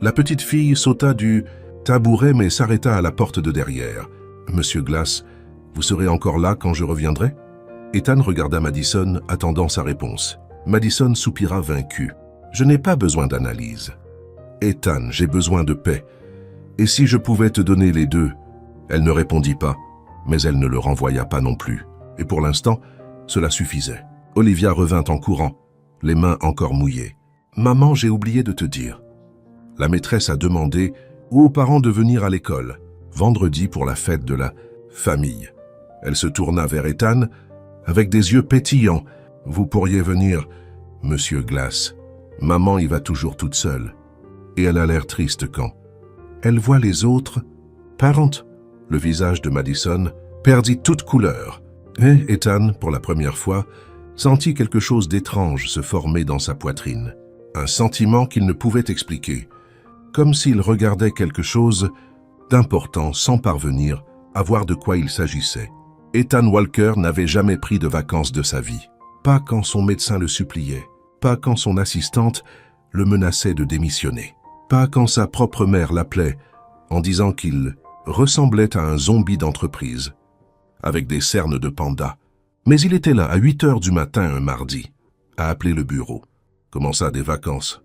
La petite fille sauta du tabouret mais s'arrêta à la porte de derrière. « Monsieur Glass, vous serez encore là quand je reviendrai ?» Ethan regarda Madison, attendant sa réponse. Madison soupira vaincu. « Je n'ai pas besoin d'analyse. »« Ethan, j'ai besoin de paix. Et si je pouvais te donner les deux ?» Elle ne répondit pas, mais elle ne le renvoya pas non plus. Et pour l'instant, cela suffisait. Olivia revint en courant, les mains encore mouillées. « Maman, j'ai oublié de te dire. » La maîtresse a demandé aux parents de venir à l'école, vendredi pour la fête de la famille. Elle se tourna vers Ethan avec des yeux pétillants. « Vous pourriez venir, Monsieur Glass. » Maman y va toujours toute seule. Et elle a l'air triste quand elle voit les autres. Parent, le visage de Madison perdit toute couleur. Et Ethan, pour la première fois, sentit quelque chose d'étrange se former dans sa poitrine. Un sentiment qu'il ne pouvait expliquer, comme s'il regardait quelque chose d'important sans parvenir à voir de quoi il s'agissait. Ethan Walker n'avait jamais pris de vacances de sa vie. Pas quand son médecin le suppliait, pas quand son assistante le menaçait de démissionner, pas quand sa propre mère l'appelait en disant qu'il ressemblait à un zombie d'entreprise, avec des cernes de panda. Mais il était là à 8 heures du matin un mardi, à appeler le bureau. Comment ça, des vacances?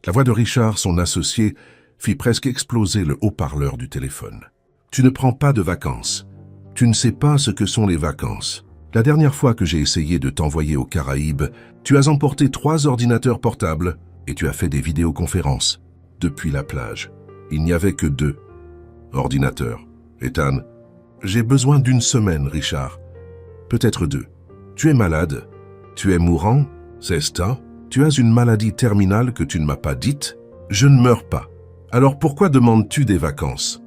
La voix de Richard, son associé, fit presque exploser le haut-parleur du téléphone. Tu ne prends pas de vacances. Tu ne sais pas ce que sont les vacances. La dernière fois que j'ai essayé de t'envoyer aux Caraïbes, tu as emporté 3 ordinateurs portables et tu as fait des vidéoconférences depuis la plage. Il n'y avait que 2 ordinateurs. Ethan, j'ai besoin d'1 semaine, Richard. Peut-être 2. Tu es malade. Tu es mourant, c'est ça? Tu as une maladie terminale que tu ne m'as pas dite? Je ne meurs pas. Alors pourquoi demandes-tu des vacances?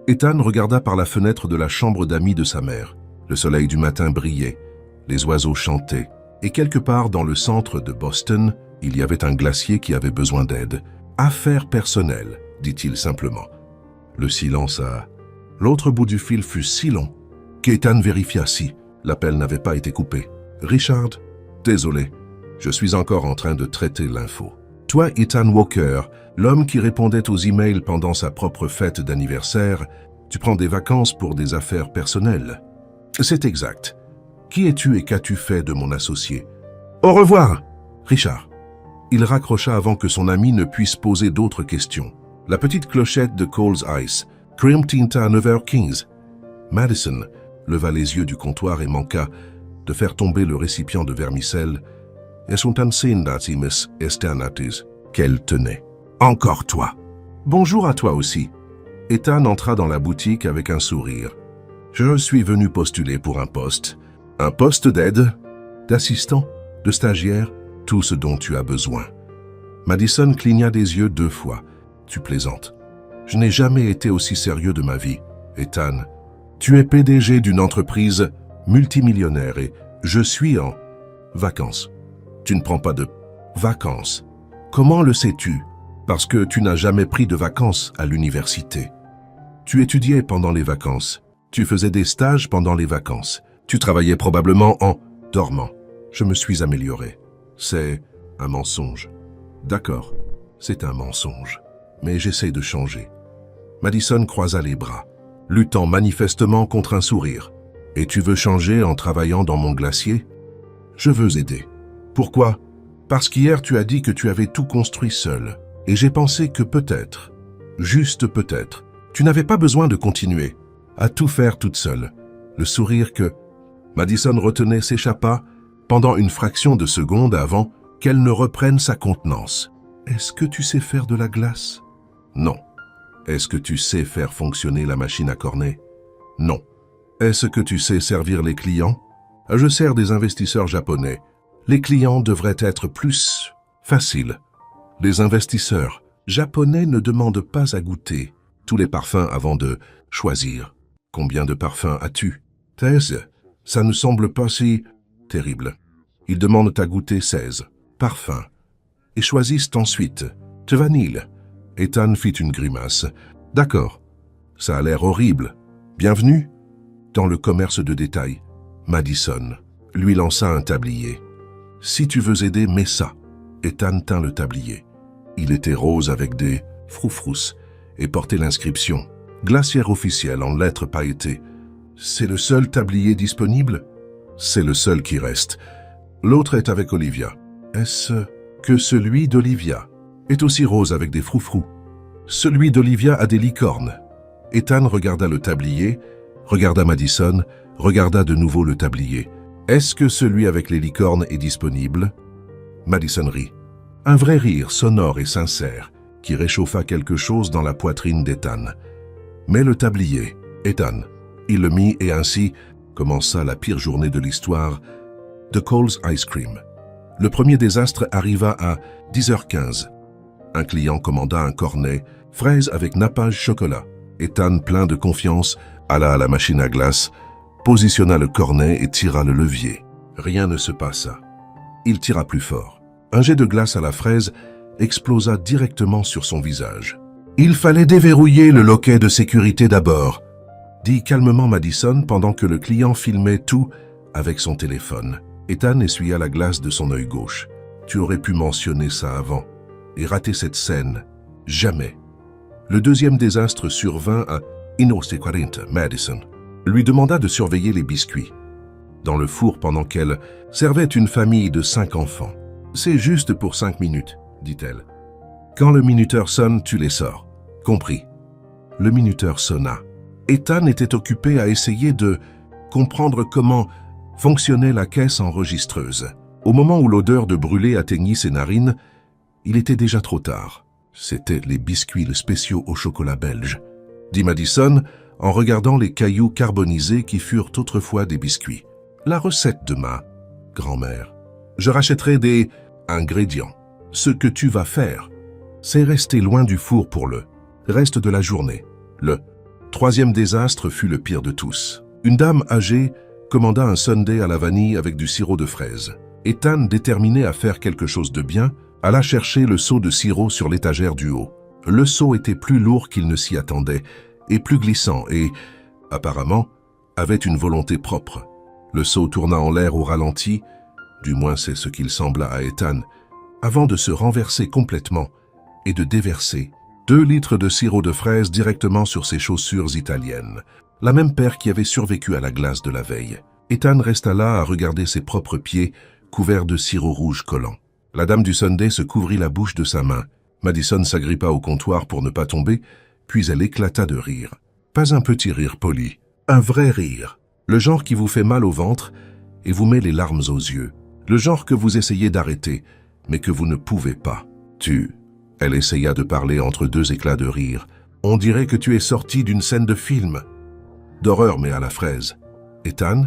Ethan regarda par la fenêtre de la chambre d'amis de sa mère. Le soleil du matin brillait, les oiseaux chantaient, et quelque part dans le centre de Boston, il y avait un glacier qui avait besoin d'aide. Affaire personnelle, dit-il simplement. Le silence à l'autre bout du fil fut si long qu'Ethan vérifia si l'appel n'avait pas été coupé. Richard, désolé, je suis encore en train de traiter l'info. Toi, Ethan Walker, l'homme qui répondait aux emails pendant sa propre fête d'anniversaire, tu prends des vacances pour des affaires personnelles. C'est exact. Qui es-tu et qu'as-tu fait de mon associé? Au revoir, Richard. Il raccrocha avant que son ami ne puisse poser d'autres questions. La petite clochette de Cole's Ice, Cream Tinta 9h15. Madison leva les yeux du comptoir et manqua de faire tomber le récipient de vermicelle. Qu'elle tenait. Encore toi. Bonjour à toi aussi. Ethan entra dans la boutique avec un sourire. Je suis venu postuler pour un poste d'aide, d'assistant, de stagiaire, tout ce dont tu as besoin. Madison cligna des yeux 2 fois. Tu plaisantes. Je n'ai jamais été aussi sérieux de ma vie. Ethan, tu es PDG d'une entreprise multimillionnaire et je suis en vacances. Tu ne prends pas de vacances. Comment le sais-tu? Parce que tu n'as jamais pris de vacances à l'université. Tu étudiais pendant les vacances. Tu faisais des stages pendant les vacances. Tu travaillais probablement en dormant. Je me suis amélioré. C'est un mensonge. D'accord, c'est un mensonge. Mais j'essaie de changer. Madison croisa les bras, luttant manifestement contre un sourire. Et tu veux changer en travaillant dans mon glacier? Je veux aider. Pourquoi? Parce qu'hier tu as dit que tu avais tout construit seul. Et j'ai pensé que peut-être, juste peut-être, tu n'avais pas besoin de continuer à tout faire toute seule. Le sourire que Madison retenait s'échappa pendant une fraction de seconde avant qu'elle ne reprenne sa contenance. Est-ce que tu sais faire de la glace? Non. Est-ce que tu sais faire fonctionner la machine à cornet? Non. Est-ce que tu sais servir les clients? Je sers des investisseurs japonais. Les clients devraient être plus faciles. Les investisseurs japonais ne demandent pas à goûter tous les parfums avant de choisir. Combien de parfums as-tu? 16. Ça ne semble pas si terrible. Ils demandent à goûter 16 parfums et choisissent ensuite te vanille. Ethan fit une grimace. D'accord, ça a l'air horrible. Bienvenue dans le commerce de détail. Madison lui lança un tablier. Si tu veux aider, mets ça. Ethan tint le tablier. Il était rose avec des froufrous et portait l'inscription « Glacière officielle en lettres pailletées ». C'est le seul tablier disponible? C'est le seul qui reste. L'autre est avec Olivia. Est-ce que celui d'Olivia est aussi rose avec des froufrous? Celui d'Olivia a des licornes. Ethan regarda le tablier, regarda Madison, regarda de nouveau le tablier. Est-ce que celui avec les licornes est disponible? Madison rit. Un vrai rire sonore et sincère qui réchauffa quelque chose dans la poitrine d'Ethan. Mais le tablier, Ethan, il le mit et ainsi commença la pire journée de l'histoire de Cole's Ice Cream. Le premier désastre arriva à 10h15. Un client commanda un cornet, fraise avec nappage chocolat. Ethan, plein de confiance, alla à la machine à glace, positionna le cornet et tira le levier. Rien ne se passa. Il tira plus fort. Un jet de glace à la fraise explosa directement sur son visage. « Il fallait déverrouiller le loquet de sécurité d'abord », dit calmement Madison pendant que le client filmait tout avec son téléphone. Ethan essuya la glace de son œil gauche. « Tu aurais pu mentionner ça avant et rater cette scène. Jamais. » Le deuxième désastre survint à Innos 40, Madison. Lui demanda de surveiller les biscuits dans le four pendant qu'elle servait une famille de 5 enfants. « C'est juste pour 5 minutes, dit-elle. Quand le minuteur sonne, tu les sors. Compris. » Le minuteur sonna. Ethan était occupé à essayer de comprendre comment fonctionnait la caisse enregistreuse. Au moment où l'odeur de brûlé atteignit ses narines, il était déjà trop tard. C'était les biscuits spéciaux au chocolat belge, dit Madison en regardant les cailloux carbonisés qui furent autrefois des biscuits. La recette de ma grand-mère. Je rachèterai des ingrédients. Ce que tu vas faire, c'est rester loin du four pour le reste de la journée. Le troisième désastre fut le pire de tous. Une dame âgée commanda un sundae à la vanille avec du sirop de fraise. Ethan, déterminé à faire quelque chose de bien, alla chercher le seau de sirop sur l'étagère du haut. Le seau était plus lourd qu'il ne s'y attendait, et plus glissant, et, apparemment, avait une volonté propre. Le seau tourna en l'air au ralenti, du moins c'est ce qu'il sembla à Ethan, avant de se renverser complètement et de déverser 2 litres de sirop de fraise directement sur ses chaussures italiennes, la même paire qui avait survécu à la glace de la veille. Ethan resta là à regarder ses propres pieds couverts de sirop rouge collant. La dame du sundae se couvrit la bouche de sa main. Madison s'agrippa au comptoir pour ne pas tomber, puis elle éclata de rire. Pas un petit rire poli, un vrai rire. Le genre qui vous fait mal au ventre et vous met les larmes aux yeux. Le genre que vous essayez d'arrêter, mais que vous ne pouvez pas. Elle essaya de parler entre 2 éclats de rire. On dirait que tu es sorti d'une scène de film. D'horreur, mais à la fraise. Ethan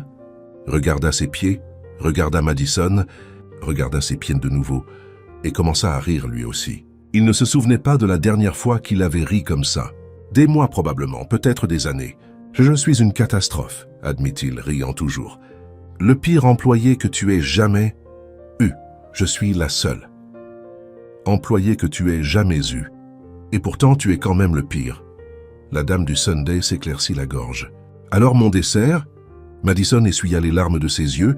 regarda ses pieds, regarda Madison, regarda ses pieds de nouveau, et commença à rire lui aussi. Il ne se souvenait pas de la dernière fois qu'il avait ri comme ça. Des mois probablement, peut-être des années. Je suis une catastrophe, admit-il, riant toujours. Le pire employé que tu aies jamais eu. Je suis la seule. Employé que tu aies jamais eu. Et pourtant, tu es quand même le pire. La dame du sundae s'éclaircit la gorge. Alors mon dessert? Madison essuya les larmes de ses yeux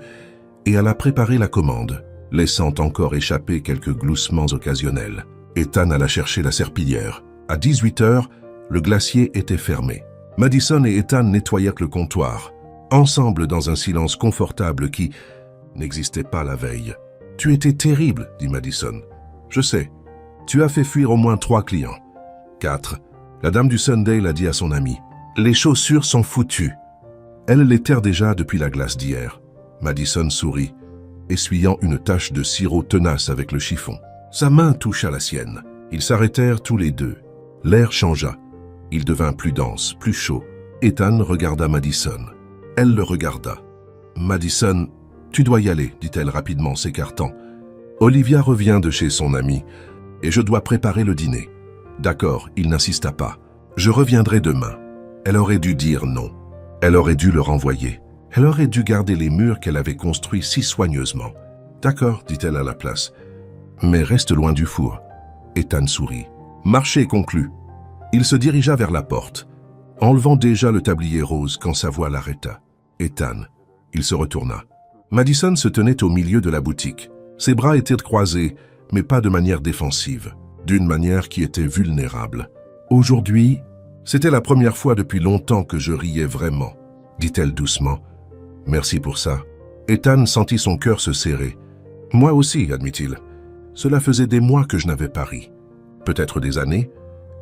et alla préparer la commande, laissant encore échapper quelques gloussements occasionnels. Ethan alla chercher la serpillière. À 18h, le glacier était fermé. Madison et Ethan nettoyèrent le comptoir, ensemble dans un silence confortable qui n'existait pas la veille. « Tu étais terrible, » dit Madison. « Je sais. Tu as fait fuir au moins 3 clients. » 4. La dame du sundae l'a dit à son ami. « Les chaussures sont foutues. » Elle l'étèrent déjà depuis la glace d'hier. Madison sourit, essuyant une tache de sirop tenace avec le chiffon. Sa main toucha la sienne. Ils s'arrêtèrent tous les deux. L'air changea. Il devint plus dense, plus chaud. Ethan regarda Madison. Elle le regarda. « Madison, tu dois y aller, » dit-elle rapidement, s'écartant. « Olivia revient de chez son amie, et je dois préparer le dîner. » D'accord, il n'insista pas. « Je reviendrai demain. » Elle aurait dû dire non. Elle aurait dû le renvoyer. Elle aurait dû garder les murs qu'elle avait construits si soigneusement. « D'accord, » dit-elle à la place. « Mais reste loin du four. » Ethan sourit. « Marché conclu. » Il se dirigea vers la porte, enlevant déjà le tablier rose quand sa voix l'arrêta. « Ethan. » Il se retourna. Madison se tenait au milieu de la boutique. Ses bras étaient croisés, mais pas de manière défensive, d'une manière qui était vulnérable. « Aujourd'hui, c'était la première fois depuis longtemps que je riais vraiment, » dit-elle doucement. « Merci pour ça. » Ethan sentit son cœur se serrer. « Moi aussi, » admit-il. Cela faisait des mois que je n'avais pas ri. Peut-être des années.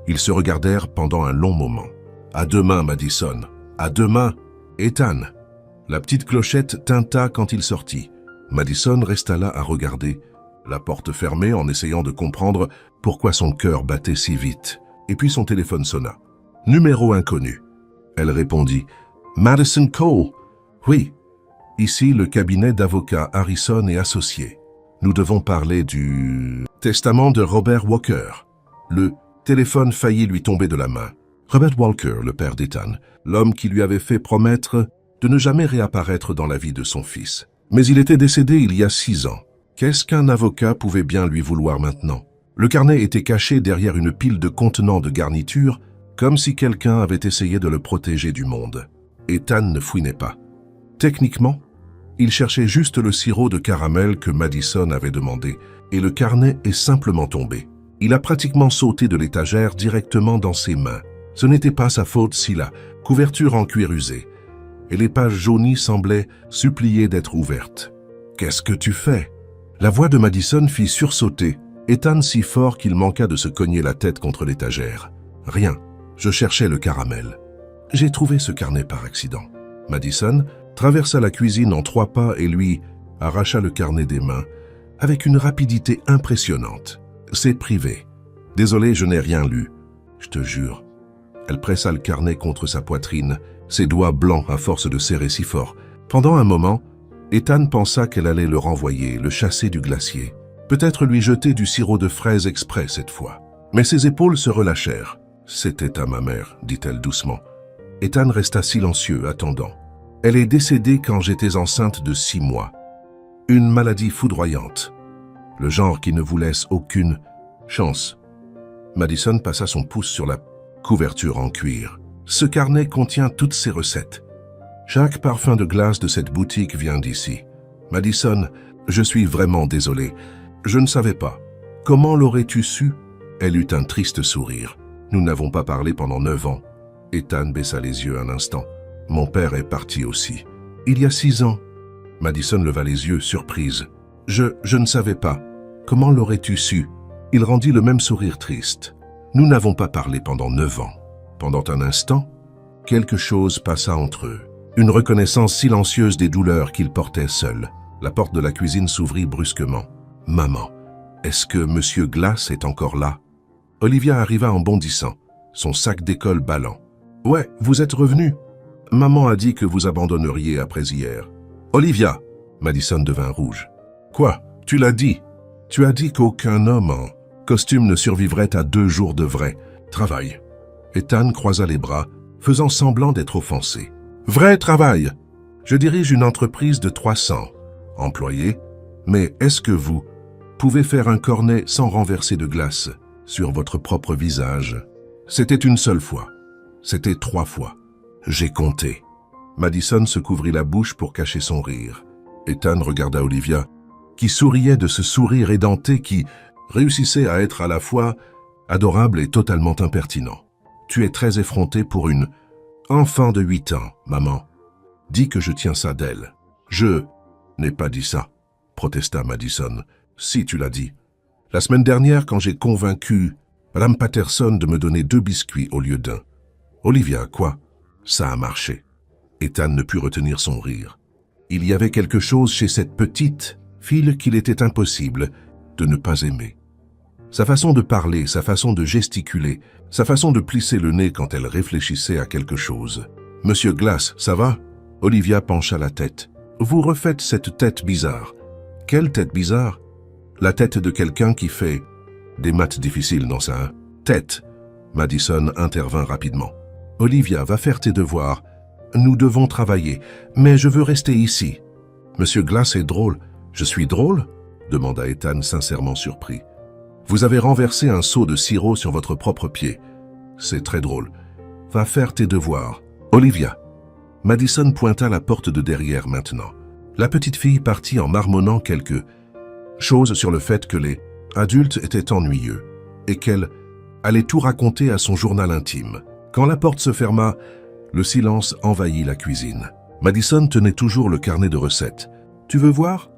Ils se regardèrent pendant un long moment. « À demain, Madison. À demain, Ethan. » La petite clochette tinta quand il sortit. Madison resta là à regarder, la porte fermée en essayant de comprendre pourquoi son cœur battait si vite. Et puis son téléphone sonna. Numéro inconnu. Elle répondit. « Madison Cole. »« Oui. Ici, le cabinet d'avocats Harrison et Associés. » Nous devons parler du testament de Robert Walker. Le téléphone faillit lui tomber de la main. Robert Walker, le père d'Ethan, l'homme qui lui avait fait promettre de ne jamais réapparaître dans la vie de son fils. Mais il était décédé il y a 6 ans. Qu'est-ce qu'un avocat pouvait bien lui vouloir maintenant? Le carnet était caché derrière une pile de contenants de garniture, comme si quelqu'un avait essayé de le protéger du monde. Ethan ne fouinait pas. Techniquement, il cherchait juste le sirop de caramel que Madison avait demandé, et le carnet est simplement tombé. Il a pratiquement sauté de l'étagère directement dans ses mains. Ce n'était pas sa faute si la couverture en cuir usé et les pages jaunies semblaient supplier d'être ouvertes. « Qu'est-ce que tu fais ?» La voix de Madison fit sursauter Ethan si fort qu'il manqua de se cogner la tête contre l'étagère. « Rien, je cherchais le caramel. J'ai trouvé ce carnet par accident. » Madison traversa la cuisine en 3 pas et lui arracha le carnet des mains avec une rapidité impressionnante. « C'est privé. Désolé, je n'ai rien lu. Je te jure. » Elle pressa le carnet contre sa poitrine, ses doigts blancs à force de serrer si fort. Pendant un moment, Ethan pensa qu'elle allait le renvoyer, le chasser du glacier. Peut-être lui jeter du sirop de fraise exprès cette fois. Mais ses épaules se relâchèrent. « C'était à ma mère, dit-elle doucement. » Ethan resta silencieux, attendant. « Elle est décédée quand j'étais enceinte de 6 mois. Une maladie foudroyante. Le genre qui ne vous laisse aucune chance. » Madison passa son pouce sur la couverture en cuir. « Ce carnet contient toutes ces recettes. Chaque parfum de glace de cette boutique vient d'ici. Madison, je suis vraiment désolé. Je ne savais pas. Comment l'aurais-tu su ?» Elle eut un triste sourire. « Nous n'avons pas parlé pendant 9 ans. » Ethan baissa les yeux un instant. « Mon père est parti aussi. Il y a 6 ans. » Madison leva les yeux, surprise. « Je ne savais pas. Comment l'aurais-tu su ?» Il rendit le même sourire triste. « Nous n'avons pas parlé pendant 9 ans. » Pendant un instant, quelque chose passa entre eux. Une reconnaissance silencieuse des douleurs qu'il portait seul. La porte de la cuisine s'ouvrit brusquement. « Maman, est-ce que Monsieur Glass est encore là ?» Olivia arriva en bondissant, son sac d'école ballant. « Ouais, vous êtes revenu. Maman a dit que vous abandonneriez après hier. »« Olivia !» Madison devint rouge. « Quoi? Tu l'as dit? Tu as dit qu'aucun homme en costume ne survivrait à 2 jours de vrai travail. » Ethan croisa les bras, faisant semblant d'être offensé. « Vrai travail! Je dirige une entreprise de 300 employés, mais est-ce que vous pouvez faire un cornet sans renverser de glace sur votre propre visage? » C'était une seule fois. C'était 3 fois. J'ai compté. Madison se couvrit la bouche pour cacher son rire. Ethan regarda Olivia, qui souriait de ce sourire édenté qui réussissait à être à la fois adorable et totalement impertinent. « Tu es très effrontée pour une enfant de 8 ans, maman. Dis que je tiens ça d'elle. »« Je n'ai pas dit ça, » protesta Madison. « Si, tu l'as dit. La semaine dernière, quand j'ai convaincu Madame Patterson de me donner 2 biscuits au lieu d'1. Olivia, quoi? Ça a marché. » Ethan ne put retenir son rire. Il y avait quelque chose chez cette petite fille qu'il était impossible de ne pas aimer. Sa façon de parler, sa façon de gesticuler, sa façon de plisser le nez quand elle réfléchissait à quelque chose. « Monsieur Glass, ça va ?» Olivia pencha la tête. « Vous refaites cette tête bizarre. »« Quelle tête bizarre ?»« La tête de quelqu'un qui fait des maths difficiles dans sa tête. » Madison intervint rapidement. « Olivia, va faire tes devoirs. Nous devons travailler, mais je veux rester ici. »« Monsieur Glass est drôle. »« Je suis drôle ?» demanda Ethan sincèrement surpris. « Vous avez renversé un seau de sirop sur votre propre pied. C'est très drôle. Va faire tes devoirs. Olivia. » Madison pointa la porte de derrière maintenant. La petite fille partit en marmonnant quelque chose sur le fait que les adultes étaient ennuyeux et qu'elle allait tout raconter à son journal intime. Quand la porte se ferma, le silence envahit la cuisine. Madison tenait toujours le carnet de recettes. « Tu veux voir ?»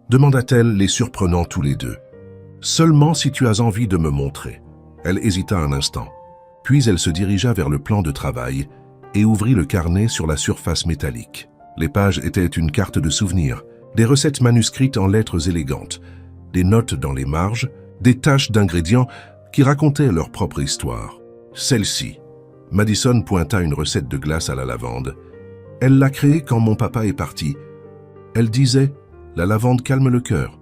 demanda-t-elle, les surprenant tous les deux. « Seulement si tu as envie de me montrer. » Elle hésita un instant. Puis elle se dirigea vers le plan de travail et ouvrit le carnet sur la surface métallique. Les pages étaient une carte de souvenirs, des recettes manuscrites en lettres élégantes, des notes dans les marges, des taches d'ingrédients qui racontaient leur propre histoire. Celle-ci. Madison pointa une recette de glace à la lavande. Elle l'a créée quand mon papa est parti. Elle disait « La lavande calme le cœur. »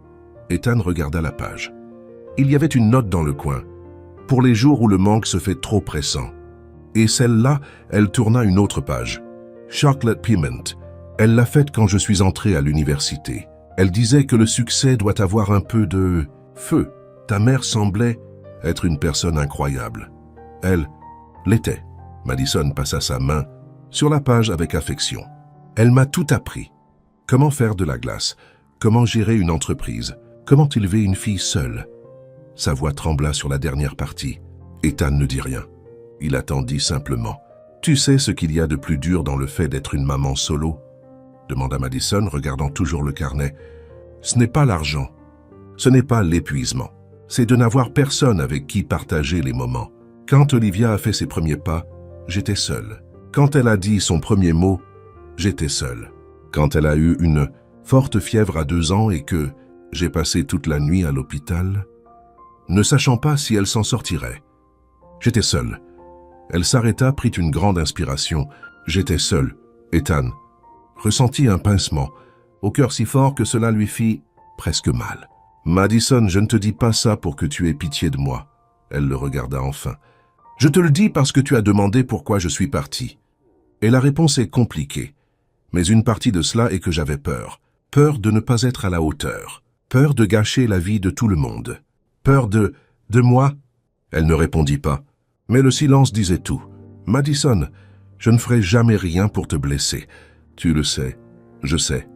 Ethan regarda la page. Il y avait une note dans le coin, pour les jours où le manque se fait trop pressant. Et celle-là, elle tourna une autre page. Chocolate Piment. Elle l'a faite quand je suis entré à l'université. Elle disait que le succès doit avoir un peu de feu. Ta mère semblait être une personne incroyable. Elle l'était. Madison passa sa main sur la page avec affection. Elle m'a tout appris. Comment faire de la glace, comment gérer une entreprise, comment élever une fille seule. Sa voix trembla sur la dernière partie. Ethan ne dit rien. Il attendit simplement. « Tu sais ce qu'il y a de plus dur dans le fait d'être une maman solo ?» demanda Madison, regardant toujours le carnet. « Ce n'est pas l'argent. Ce n'est pas l'épuisement. C'est de n'avoir personne avec qui partager les moments. Quand Olivia a fait ses premiers pas, j'étais seul. Quand elle a dit son premier mot, j'étais seul. Quand elle a eu une forte fièvre à 2 ans et que j'ai passé toute la nuit à l'hôpital, ne sachant pas si elle s'en sortirait. J'étais seul. Elle s'arrêta, prit une grande inspiration. J'étais seul. Ethan ressentit un pincement, au cœur si fort que cela lui fit presque mal. « Madison, je ne te dis pas ça pour que tu aies pitié de moi. » Elle le regarda enfin. « Je te le dis parce que tu as demandé pourquoi je suis parti. Et la réponse est compliquée. Mais une partie de cela est que j'avais peur. Peur de ne pas être à la hauteur. Peur de gâcher la vie de tout le monde. Peur de moi ?» Elle ne répondit pas. Mais le silence disait tout. « Madison, je ne ferai jamais rien pour te blesser. Tu le sais, je sais. »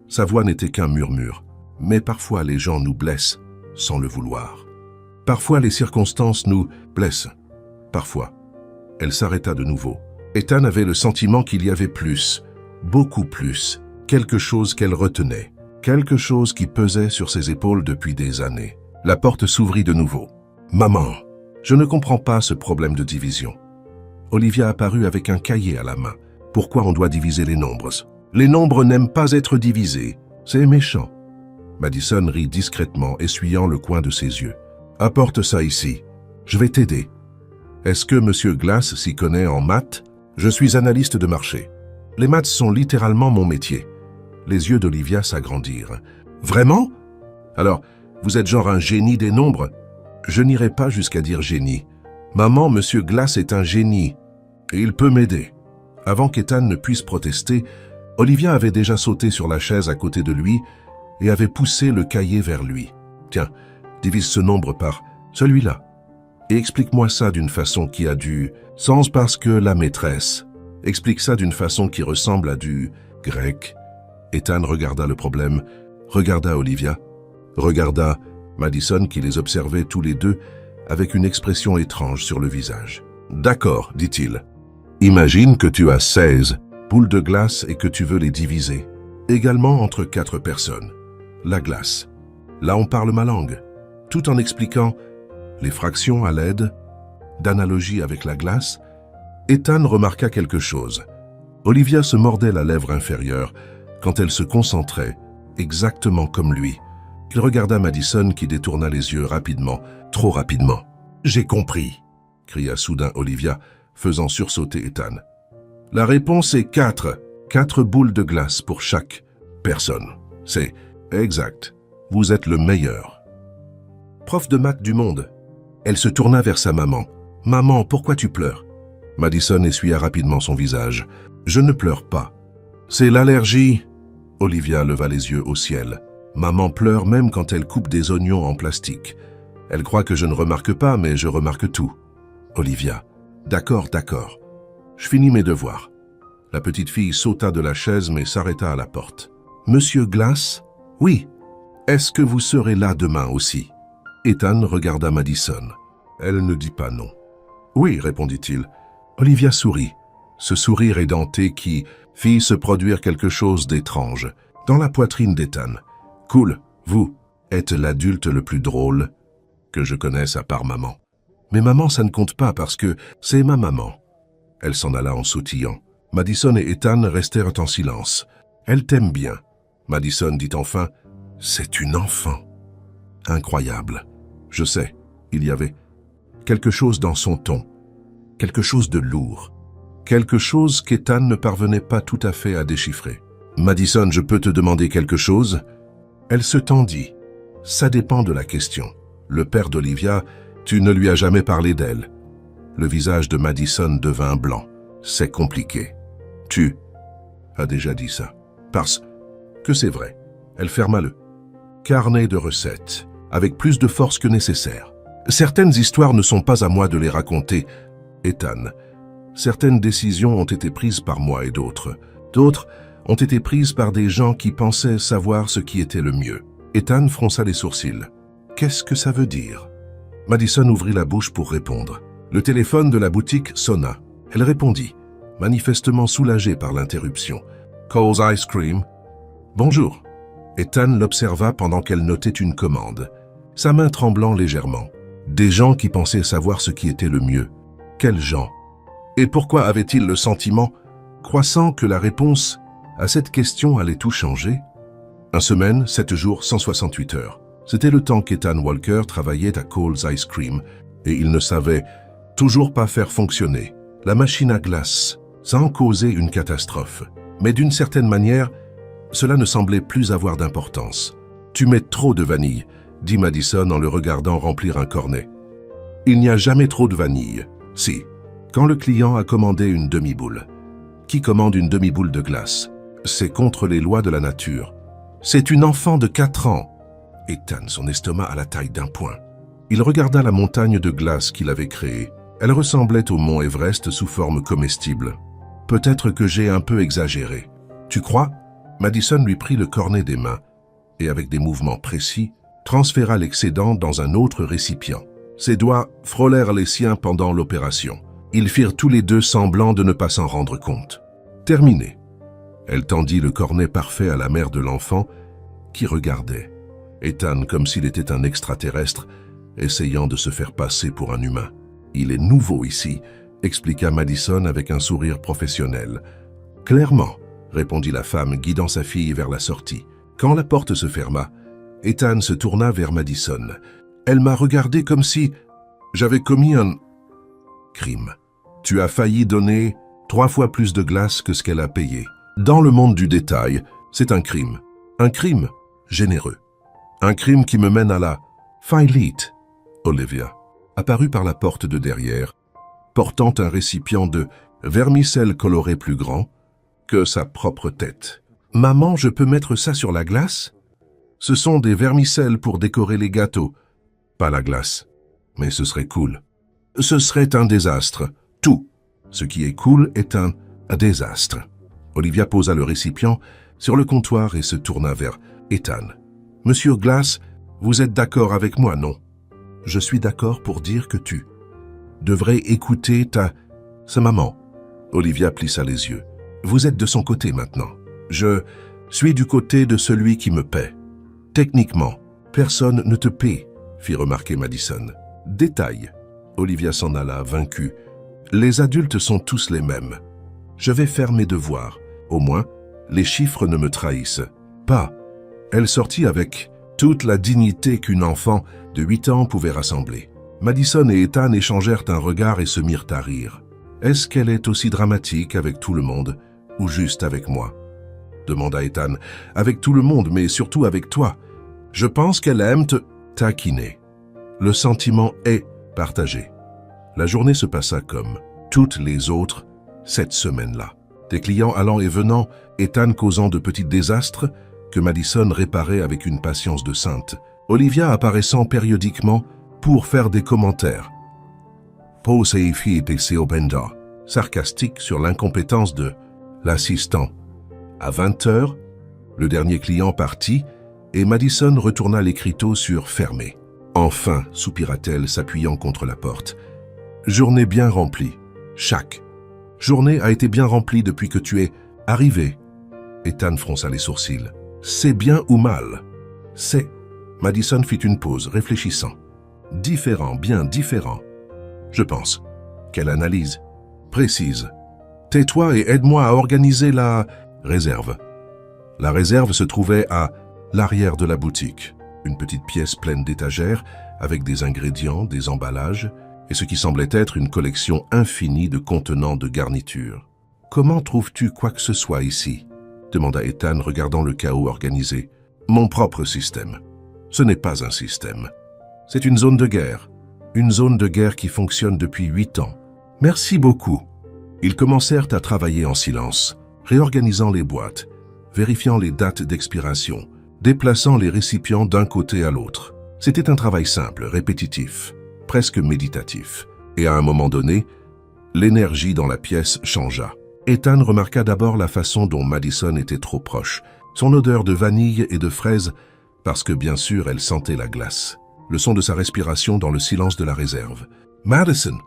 Sa voix n'était qu'un murmure. Mais parfois les gens nous blessent sans le vouloir. Parfois les circonstances nous blessent. Parfois. Elle s'arrêta de nouveau. Ethan avait le sentiment qu'il y avait plus, beaucoup plus, quelque chose qu'elle retenait, quelque chose qui pesait sur ses épaules depuis des années. La porte s'ouvrit de nouveau. « Maman, je ne comprends pas ce problème de division. » Olivia apparut avec un cahier à la main. « Pourquoi on doit diviser les nombres? Les nombres n'aiment pas être divisés. C'est méchant. » Madison rit discrètement, essuyant le coin de ses yeux. « Apporte ça ici. Je vais t'aider. Est-ce que M. Glass s'y connaît en maths? Je suis analyste de marché. Les maths sont littéralement mon métier. » Les yeux d'Olivia s'agrandirent. « Vraiment? Alors, vous êtes genre un génie des nombres? » Je n'irai pas jusqu'à dire génie. Maman, M. Glass est un génie. Et il peut m'aider. Avant qu'Ethan ne puisse protester, Olivia avait déjà sauté sur la chaise à côté de lui et avait poussé le cahier vers lui. « Tiens, divise ce nombre par celui-là. Et explique-moi ça d'une façon qui a du sens parce que la maîtresse. Explique ça d'une façon qui ressemble à du grec. » Ethan regarda le problème, regarda Olivia, regarda Madison qui les observait tous les deux avec une expression étrange sur le visage. « D'accord, dit-il. Imagine que tu as 16 boules de glace et que tu veux les diviser, également entre 4 personnes. La glace. Là, on parle ma langue, tout en expliquant les fractions à l'aide d'analogies avec la glace. Ethan remarqua quelque chose. Olivia se mordait la lèvre inférieure quand elle se concentrait, exactement comme lui. Il regarda Madison qui détourna les yeux rapidement, trop rapidement. « J'ai compris !» cria soudain Olivia, faisant sursauter Ethan. « La réponse est 4. 4 boules de glace pour chaque personne. C'est exact. Vous êtes le meilleur. » Prof de maths du monde. Elle se tourna vers sa maman. « Maman, pourquoi tu pleures ?» Madison essuya rapidement son visage. « Je ne pleure pas. C'est l'allergie. » Olivia leva les yeux au ciel. « Maman pleure même quand elle coupe des oignons en plastique. Elle croit que je ne remarque pas, mais je remarque tout. » Olivia. « D'accord, d'accord. Je finis mes devoirs. » La petite fille sauta de la chaise mais s'arrêta à la porte. « Monsieur Glass? Oui. Est-ce que vous serez là demain aussi? » Ethan regarda Madison. Elle ne dit pas non. « Oui, répondit-il. » Olivia sourit. Ce sourire édenté qui fit se produire quelque chose d'étrange dans la poitrine d'Ethan. « Cool, vous êtes l'adulte le plus drôle que je connaisse à part maman. » Mais maman, ça ne compte pas parce que c'est ma maman. Elle s'en alla en sautillant. Madison et Ethan restèrent en silence. « Elle t'aime bien. » Madison dit enfin. « C'est une enfant. » Incroyable. Je sais, il y avait quelque chose dans son ton, quelque chose de lourd, quelque chose qu'Ethan ne parvenait pas tout à fait à déchiffrer. « Madison, je peux te demander quelque chose ?» Elle se tendit. Ça dépend de la question. Le père d'Olivia, tu ne lui as jamais parlé d'elle. Le visage de Madison devint blanc. C'est compliqué. Tu as déjà dit ça. Parce que c'est vrai. Elle ferma le carnet de recettes, avec plus de force que nécessaire. Certaines histoires ne sont pas à moi de les raconter, Ethan. Certaines décisions ont été prises par moi et d'autres. D'autres ont été prises par des gens qui pensaient savoir ce qui était le mieux. Ethan fronça les sourcils. Qu'est-ce que ça veut dire? Madison ouvrit la bouche pour répondre. Le téléphone de la boutique sonna. Elle répondit, manifestement soulagée par l'interruption. Cole's Ice Cream. Bonjour. Ethan l'observa pendant qu'elle notait une commande, sa main tremblant légèrement. Des gens qui pensaient savoir ce qui était le mieux. Quels gens? Et pourquoi avait-il le sentiment croissant que la réponse à cette question allait tout changer? 1 semaine, 7 jours, 168 heures. C'était le temps qu'Ethan Walker travaillait à Cole's Ice Cream et il ne savait toujours pas faire fonctionner la machine à glace sans causer une catastrophe. Mais d'une certaine manière, cela ne semblait plus avoir d'importance. « Tu mets trop de vanille », dit Madison en le regardant remplir un cornet. « Il n'y a jamais trop de vanille. » Si. Quand le client a commandé une demi-boule. Qui commande une demi-boule de glace? C'est contre les lois de la nature. C'est une enfant de 4 ans. Ethan, son estomac à la taille d'un poing. Il regarda la montagne de glace qu'il avait créée. Elle ressemblait au mont Everest sous forme comestible. Peut-être que j'ai un peu exagéré. Tu crois? Madison lui prit le cornet des mains et, avec des mouvements précis, transféra l'excédent dans un autre récipient. Ses doigts frôlèrent les siens pendant l'opération. Ils firent tous les deux semblant de ne pas s'en rendre compte. Terminé. Elle tendit le cornet parfait à la mère de l'enfant qui regardait. Ethan, comme s'il était un extraterrestre, essayant de se faire passer pour un humain. « Il est nouveau ici », expliqua Madison avec un sourire professionnel. « Clairement », répondit la femme, guidant sa fille vers la sortie. Quand la porte se ferma, Ethan se tourna vers Madison. Elle m'a regardé comme si j'avais commis un crime. Tu as failli donner 3 fois plus de glace que ce qu'elle a payé. Dans le monde du détail, c'est un crime. Un crime généreux. Un crime qui me mène à la faillite. Olivia apparut par la porte de derrière, portant un récipient de vermicelle coloré plus grand que sa propre tête. « Maman, je peux mettre ça sur la glace ?» Ce sont des vermicelles pour décorer les gâteaux. Pas la glace. Mais ce serait cool. Ce serait un désastre. Tout. Ce qui est cool est un désastre. Olivia posa le récipient sur le comptoir et se tourna vers Ethan. « Monsieur Glass, vous êtes d'accord avec moi, non? Je suis d'accord pour dire que tu devrais écouter sa maman. » Olivia plissa les yeux. « Vous êtes de son côté maintenant. Je suis du côté de celui qui me paie. Techniquement, personne ne te paie, » fit remarquer Madison. « Détail. » Olivia s'en alla, vaincue. « Les adultes sont tous les mêmes. Je vais faire mes devoirs. Au moins, les chiffres ne me trahissent pas. » Elle sortit avec toute la dignité qu'une enfant de 8 ans pouvait rassembler. Madison et Ethan échangèrent un regard et se mirent à rire. « Est-ce qu'elle est aussi dramatique avec tout le monde ou juste avec moi ?» demanda Ethan. « Avec tout le monde, mais surtout avec toi. Je pense qu'elle aime te taquiner. Le sentiment est partagé. » La journée se passa comme toutes les autres cette semaine-là. Des clients allant et venant, Ethan causant de petits désastres que Madison réparait avec une patience de sainte. Olivia apparaissant périodiquement pour faire des commentaires. Pose et fille et Benda, sarcastique sur l'incompétence de l'assistant. À 20h, le dernier client partit et Madison retourna l'écriteau sur « Fermé ». Enfin, soupira-t-elle, s'appuyant contre la porte. Journée bien remplie. Chaque journée a été bien remplie depuis que tu es arrivé. Ethan fronça les sourcils. C'est bien ou mal? C'est. Madison fit une pause, réfléchissant. Différent, bien différent. Je pense. Quelle analyse? Précise. Tais-toi et aide-moi à organiser la réserve. La réserve se trouvait à l'arrière de la boutique. Une petite pièce pleine d'étagères avec des ingrédients, des emballages et ce qui semblait être une collection infinie de contenants de garniture. « Comment trouves-tu quoi que ce soit ici ?» demanda Ethan regardant le chaos organisé. « Mon propre système. Ce n'est pas un système. C'est une zone de guerre. Une zone de guerre qui fonctionne depuis 8 ans. Merci beaucoup. Ils commencèrent à travailler en silence, réorganisant les boîtes, vérifiant les dates d'expiration, déplaçant les récipients d'un côté à l'autre. C'était un travail simple, répétitif, presque méditatif. Et à un moment donné, l'énergie dans la pièce changea. Ethan remarqua d'abord la façon dont Madison était trop proche, son odeur de vanille et de fraises, parce que bien sûr elle sentait la glace. Le son de sa respiration dans le silence de la réserve. « Madison,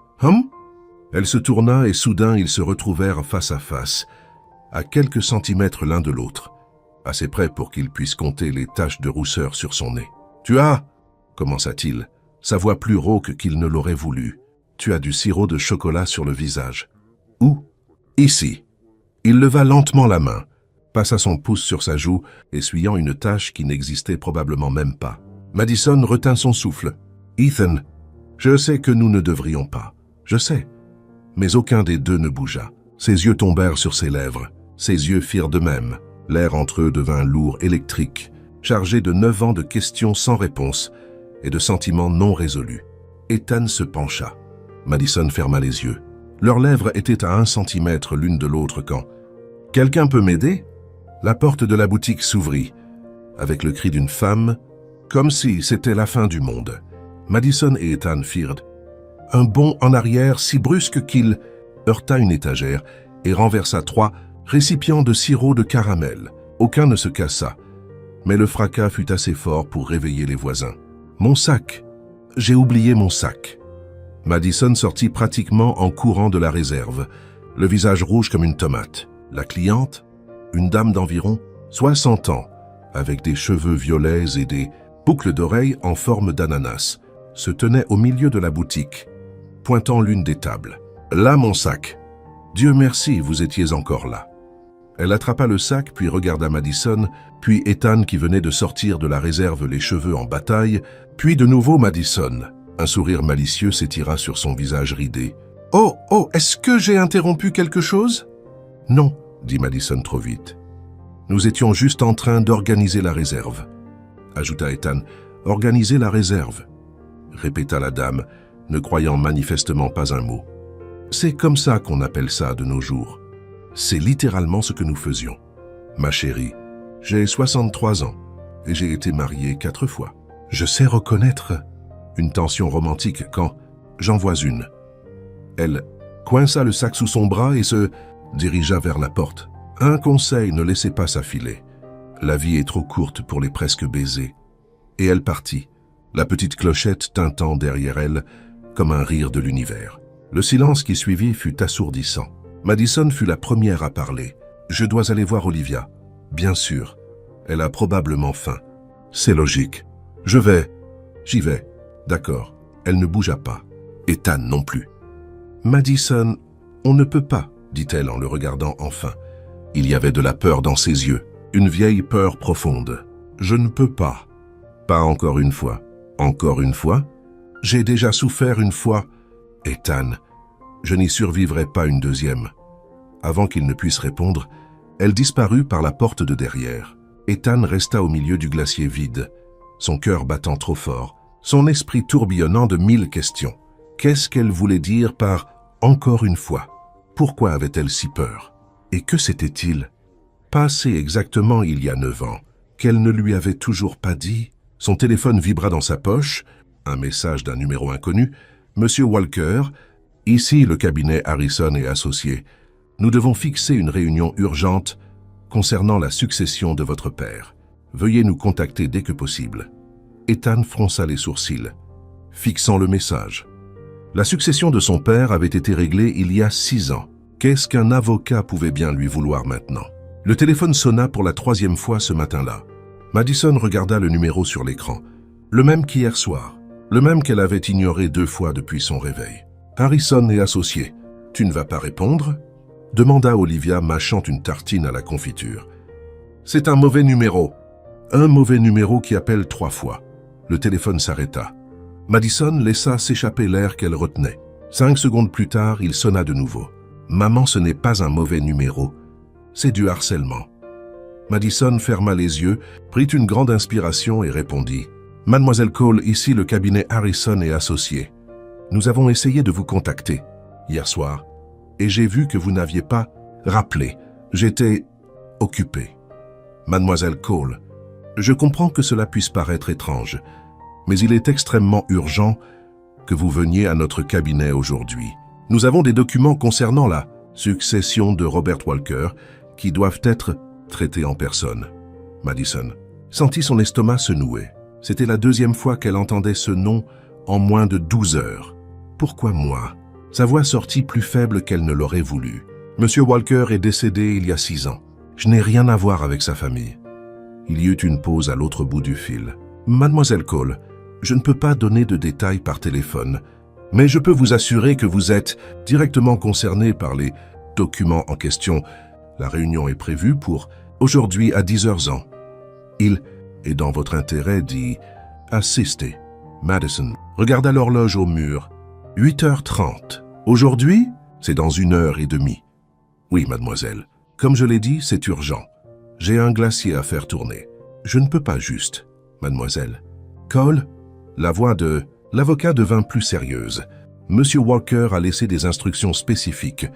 Elle se tourna et soudain ils se retrouvèrent face à face, à quelques centimètres l'un de l'autre, assez près pour qu'il puisse compter les taches de rousseur sur son nez. « Tu as, commença-t-il, sa voix plus rauque qu'il ne l'aurait voulu, tu as du sirop de chocolat sur le visage. Où? Ici. Il leva lentement la main, passa son pouce sur sa joue, essuyant une tache qui n'existait probablement même pas. Madison retint son souffle. « Ethan, je sais que nous ne devrions pas. Je sais. » Mais aucun des deux ne bougea. Ses yeux tombèrent sur ses lèvres. Ses yeux firent de même. L'air entre eux devint lourd, électrique, chargé de 9 ans de questions sans réponse et de sentiments non résolus. Ethan se pencha. Madison ferma les yeux. Leurs lèvres étaient à 1 centimètre l'une de l'autre quand « Quelqu'un peut m'aider ?» La porte de la boutique s'ouvrit, avec le cri d'une femme, comme si c'était la fin du monde. Madison et Ethan firent un bond en arrière si brusque qu'il heurta une étagère et renversa 3 récipients de sirop de caramel. Aucun ne se cassa, mais le fracas fut assez fort pour réveiller les voisins. « Mon sac! J'ai oublié mon sac !» Madison sortit pratiquement en courant de la réserve, le visage rouge comme une tomate. La cliente, une dame d'environ 60 ans, avec des cheveux violets et des boucles d'oreilles en forme d'ananas, se tenait au milieu de la boutique, pointant l'une des tables. « Là, mon sac. Dieu merci, vous étiez encore là. » Elle attrapa le sac, puis regarda Madison, puis Ethan qui venait de sortir de la réserve les cheveux en bataille, puis de nouveau Madison. Un sourire malicieux s'étira sur son visage ridé. « Oh, est-ce que j'ai interrompu quelque chose ?»« Non, » dit Madison trop vite. « Nous étions juste en train d'organiser la réserve. » Ajouta Ethan. « Organiser la réserve, » répéta la dame, ne croyant manifestement pas un mot. « C'est comme ça qu'on appelle ça de nos jours. C'est littéralement ce que nous faisions. Ma chérie, j'ai 63 ans et j'ai été marié 4 fois. Je sais reconnaître une tension romantique quand j'en vois une. » Elle coinça le sac sous son bras et se dirigea vers la porte. Un conseil, ne laissez pas ça filer. La vie est trop courte pour les presque baisers. Et elle partit, la petite clochette tintant derrière elle comme un rire de l'univers. Le silence qui suivit fut assourdissant. Madison fut la première à parler. « Je dois aller voir Olivia. »« Bien sûr. Elle a probablement faim. »« C'est logique. Je vais. J'y vais. »« D'accord. » Elle ne bougea pas. Ethan non plus. « Madison, on ne peut pas, » dit-elle en le regardant enfin. Il y avait de la peur dans ses yeux, une vieille peur profonde. « Je ne peux pas. »« Pas encore une fois. »« Encore une fois ? J'ai déjà souffert une fois. »« Ethan, je n'y survivrai pas une deuxième. » Avant qu'il ne puisse répondre, elle disparut par la porte de derrière. Ethan resta au milieu du glacier vide, son cœur battant trop fort, son esprit tourbillonnant de 1000 questions. Qu'est-ce qu'elle voulait dire par « encore une fois » ? Pourquoi avait-elle si peur? Et que s'était-il passé exactement il y a 9 ans, qu'elle ne lui avait toujours pas dit? Son téléphone vibra dans sa poche, un message d'un numéro inconnu. « Monsieur Walker, ici le cabinet Harrison et Associés. Nous devons fixer une réunion urgente concernant la succession de votre père. Veuillez nous contacter dès que possible. » Ethan fronça les sourcils, fixant le message. La succession de son père avait été réglée il y a 6 ans. Qu'est-ce qu'un avocat pouvait bien lui vouloir maintenant? Le téléphone sonna pour la 3e fois ce matin-là. Madison regarda le numéro sur l'écran. Le même qu'hier soir. Le même qu'elle avait ignoré 2 fois depuis son réveil. « Harrison et Associés, tu ne vas pas répondre ?» demanda Olivia, mâchant une tartine à la confiture. « C'est un mauvais numéro. Un mauvais numéro qui appelle 3 fois. » Le téléphone s'arrêta. Madison laissa s'échapper l'air qu'elle retenait. 5 secondes plus tard, il sonna de nouveau. « Maman, ce n'est pas un mauvais numéro. C'est du harcèlement. » Madison ferma les yeux, prit une grande inspiration et répondit « Mademoiselle Cole, ici le cabinet Harrison et Associés. Nous avons essayé de vous contacter hier soir et j'ai vu que vous n'aviez pas rappelé. J'étais occupé. Mademoiselle Cole, je comprends que cela puisse paraître étrange, mais il est extrêmement urgent que vous veniez à notre cabinet aujourd'hui. Nous avons des documents concernant la succession de Robert Walker qui doivent être traités en personne. Madison sentit son estomac se nouer. C'était la deuxième fois qu'elle entendait ce nom en moins de 12 heures. Pourquoi moi? Sa voix sortit plus faible qu'elle ne l'aurait voulu. Monsieur Walker est décédé il y a 6 ans. Je n'ai rien à voir avec sa famille. Il y eut une pause à l'autre bout du fil. Mademoiselle Cole, je ne peux pas donner de détails par téléphone, mais je peux vous assurer que vous êtes directement concerné par les documents en question. La réunion est prévue pour aujourd'hui à 10h. Il est dans votre intérêt d'y assister. Madison regarda l'horloge au mur. 8h30. Aujourd'hui, c'est dans 1h30. Oui, mademoiselle. Comme je l'ai dit, c'est urgent. J'ai un glacier à faire tourner. Je ne peux pas juste, mademoiselle. Cole, la voix de l'avocat devint plus sérieuse. Monsieur Walker a laissé des instructions spécifiques,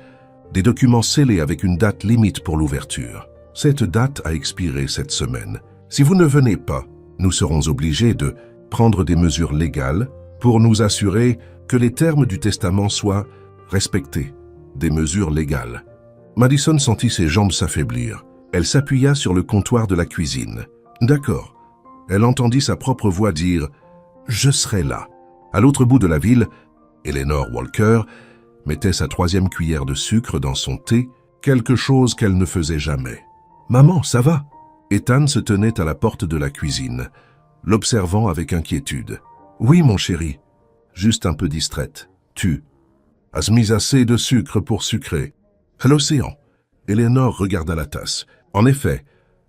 des documents scellés avec une date limite pour l'ouverture. Cette date a expiré cette semaine. Si vous ne venez pas, nous serons obligés de prendre des mesures légales pour nous assurer que les termes du testament soient respectés. Des mesures légales. Madison sentit ses jambes s'affaiblir. Elle s'appuya sur le comptoir de la cuisine. D'accord. Elle entendit sa propre voix dire « Je serai là ». À l'autre bout de la ville, Eleanor Walker mettait sa 3e cuillère de sucre dans son thé, quelque chose qu'elle ne faisait jamais. « Maman, ça va ?» Ethan se tenait à la porte de la cuisine, l'observant avec inquiétude. « Oui, mon chéri. » Juste un peu distraite. « Tu as mis assez de sucre pour sucrer. » À l'océan. Eleanor regarda la tasse. En effet,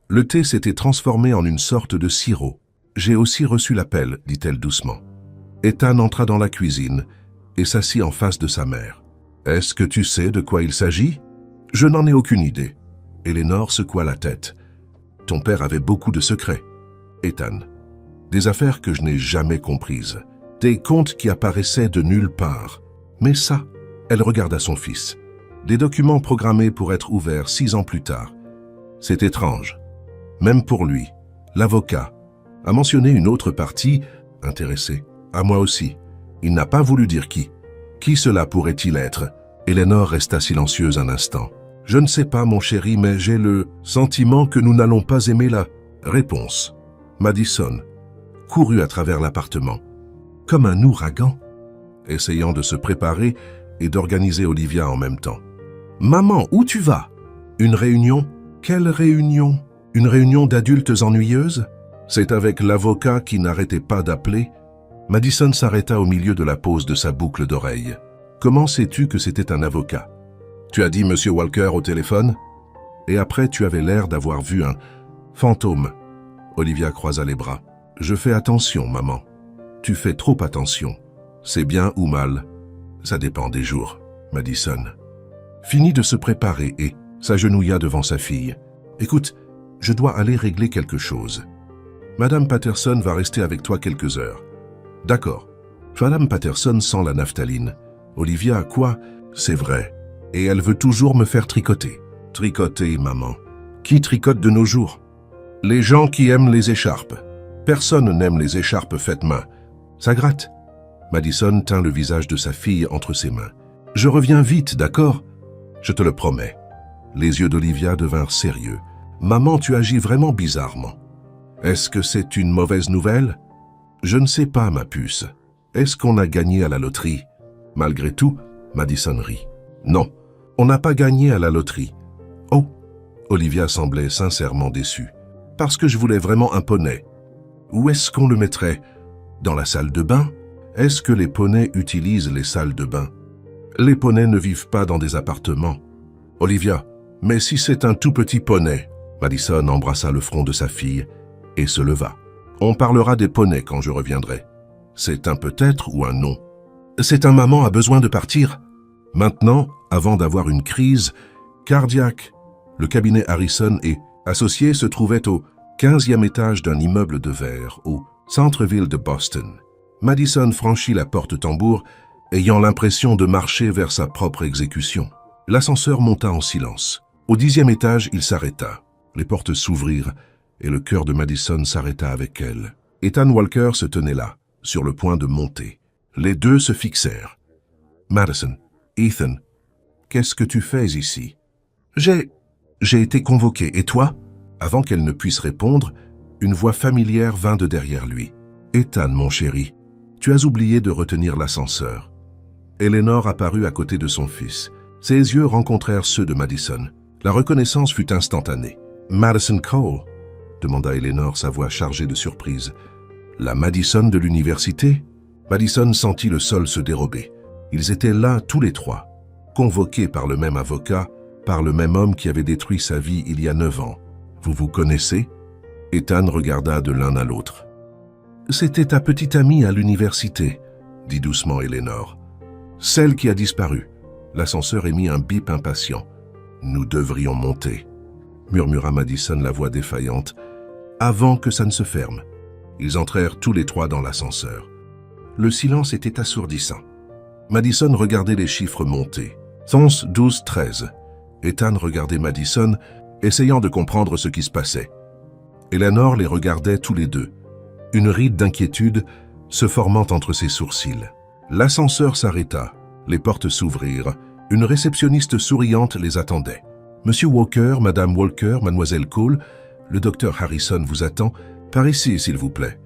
le thé s'était transformé en une sorte de sirop. « J'ai aussi reçu l'appel, dit-elle doucement. Ethan entra dans la cuisine et s'assit en face de sa mère. « Est-ce que tu sais de quoi il s'agit ?»« Je n'en ai aucune idée. » Eleanor secoua la tête. « Ton père avait beaucoup de secrets. » Ethan. « Des affaires que je n'ai jamais comprises. Des comptes qui apparaissaient de nulle part. Mais ça, elle regarda son fils. Des documents programmés pour être ouverts 6 ans plus tard. C'est étrange. Même pour lui, l'avocat a mentionné une autre partie intéressée. À moi aussi. Il n'a pas voulu dire qui. Qui cela pourrait-il être? Eleanor resta silencieuse un instant. Je ne sais pas, mon chéri, mais j'ai le sentiment que nous n'allons pas aimer la réponse. Madison courut à travers l'appartement, comme un ouragan, essayant de se préparer et d'organiser Olivia en même temps. « Maman, où tu vas? Une réunion? Quelle réunion? Une réunion d'adultes ennuyeuses? C'est avec l'avocat qui n'arrêtait pas d'appeler. » Madison s'arrêta au milieu de la pose de sa boucle d'oreille. « Comment sais-tu que c'était un avocat? Tu as dit Monsieur Walker au téléphone? Et après tu avais l'air d'avoir vu un fantôme. » Olivia croisa les bras. « Je fais attention, maman. Tu fais trop attention. C'est bien ou mal? Ça dépend des jours. » Madison finit de se préparer et s'agenouilla devant sa fille. « Écoute, je dois aller régler quelque chose. Madame Patterson va rester avec toi quelques heures. » « D'accord. Madame Patterson sent la naphtaline. Olivia, quoi? C'est vrai. Et elle veut toujours me faire tricoter. » « Tricoter, maman. Qui tricote de nos jours? Les gens qui aiment les écharpes. Personne n'aime les écharpes faites main. Ça gratte. » Madison tint le visage de sa fille entre ses mains. « Je reviens vite, d'accord? Je te le promets. » Les yeux d'Olivia devinrent sérieux. « Maman, tu agis vraiment bizarrement. Est-ce que c'est une mauvaise nouvelle? » « Je ne sais pas, ma puce. Est-ce qu'on a gagné à la loterie? » Malgré tout, Madison rit. « Non, on n'a pas gagné à la loterie. » « Oh !» Olivia semblait sincèrement déçue. « Parce que je voulais vraiment un poney. Où est-ce qu'on le mettrait? Dans la salle de bain? Est-ce que les poneys utilisent les salles de bain? Les poneys ne vivent pas dans des appartements. » « Olivia, mais si c'est un tout petit poney ?» Madison embrassa le front de sa fille et se leva. « On parlera des poneys quand je reviendrai. C'est un peut-être ou un non. C'est un maman a besoin de partir. » Maintenant, avant d'avoir une crise cardiaque, le cabinet Harrison et Associés se trouvait au 15e étage d'un immeuble de verre, au centre-ville de Boston. Madison franchit la porte-tambour, ayant l'impression de marcher vers sa propre exécution. L'ascenseur monta en silence. Au 10e étage, il s'arrêta. Les portes s'ouvrirent et le cœur de Madison s'arrêta avec elle. Ethan Walker se tenait là, sur le point de monter. Les deux se fixèrent. « Madison, Ethan, qu'est-ce que tu fais ici ?»« J'ai été convoqué, et toi ?» Avant qu'elle ne puisse répondre, une voix familière vint de derrière lui. « Ethan, mon chéri, tu as oublié de retenir l'ascenseur. » Eleanor apparut à côté de son fils. Ses yeux rencontrèrent ceux de Madison. La reconnaissance fut instantanée. « Madison Cole ?» demanda Eleanor, sa voix chargée de surprise. « La Madison de l'université ?» Madison sentit le sol se dérober. Ils étaient là tous les trois, convoqués par le même avocat, par le même homme qui avait détruit sa vie il y a 9 ans. « Vous vous connaissez ?» Ethan regarda de l'un à l'autre. « C'était ta petite amie à l'université, » dit doucement Eleanor. « Celle qui a disparu. » L'ascenseur émit un bip impatient. « Nous devrions monter, » murmura Madison, la voix défaillante, avant que ça ne se ferme. Ils entrèrent tous les trois dans l'ascenseur. Le silence était assourdissant. Madison regardait les chiffres monter. 11, 12, 13. Ethan regardait Madison, essayant de comprendre ce qui se passait. Eleanor les regardait tous les deux, une ride d'inquiétude se formant entre ses sourcils. L'ascenseur s'arrêta, les portes s'ouvrirent, une réceptionniste souriante les attendait. « Monsieur Walker, Madame Walker, Mademoiselle Cole, le docteur Harrison vous attend. Par ici, s'il vous plaît. »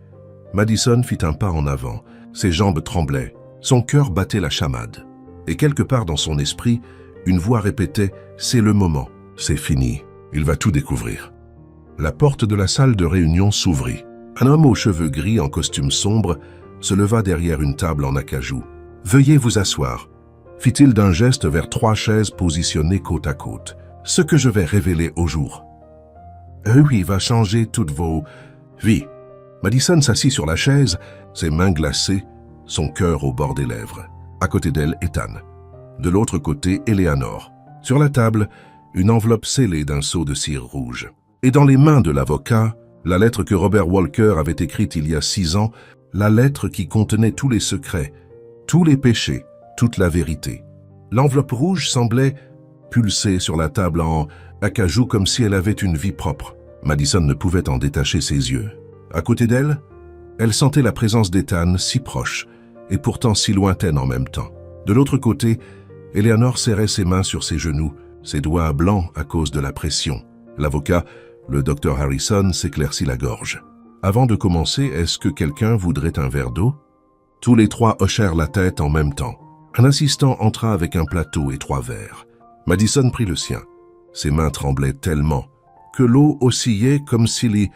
Madison fit un pas en avant. Ses jambes tremblaient. Son cœur battait la chamade. Et quelque part dans son esprit, une voix répétait « C'est le moment, c'est fini, il va tout découvrir. » La porte de la salle de réunion s'ouvrit. Un homme aux cheveux gris en costume sombre se leva derrière une table en acajou. « Veuillez vous asseoir », fit-il d'un geste vers 3 chaises positionnées côte à côte. « Ce que je vais révéler au jour. Oui, va changer toutes vos vies. » Madison s'assit sur la chaise, ses mains glacées, son cœur au bord des lèvres. À côté d'elle, Ethan. De l'autre côté, Eleanor. Sur la table, une enveloppe scellée d'un seau de cire rouge. Et dans les mains de l'avocat, la lettre que Robert Walker avait écrite il y a 6 ans, la lettre qui contenait tous les secrets, tous les péchés, toute la vérité. L'enveloppe rouge semblait pulser sur la table en acajou comme si elle avait une vie propre. Madison ne pouvait en détacher ses yeux. À côté d'elle, elle sentait la présence d'Ethan si proche et pourtant si lointaine en même temps. De l'autre côté, Eleanor serrait ses mains sur ses genoux, ses doigts blancs à cause de la pression. L'avocat, le docteur Harrison, s'éclaircit la gorge. Avant de commencer, est-ce que quelqu'un voudrait un verre d'eau? Tous les trois hochèrent la tête en même temps. Un assistant entra avec un plateau et 3 verres. Madison prit le sien. Ses mains tremblaient tellement que l'eau oscillait comme s'il y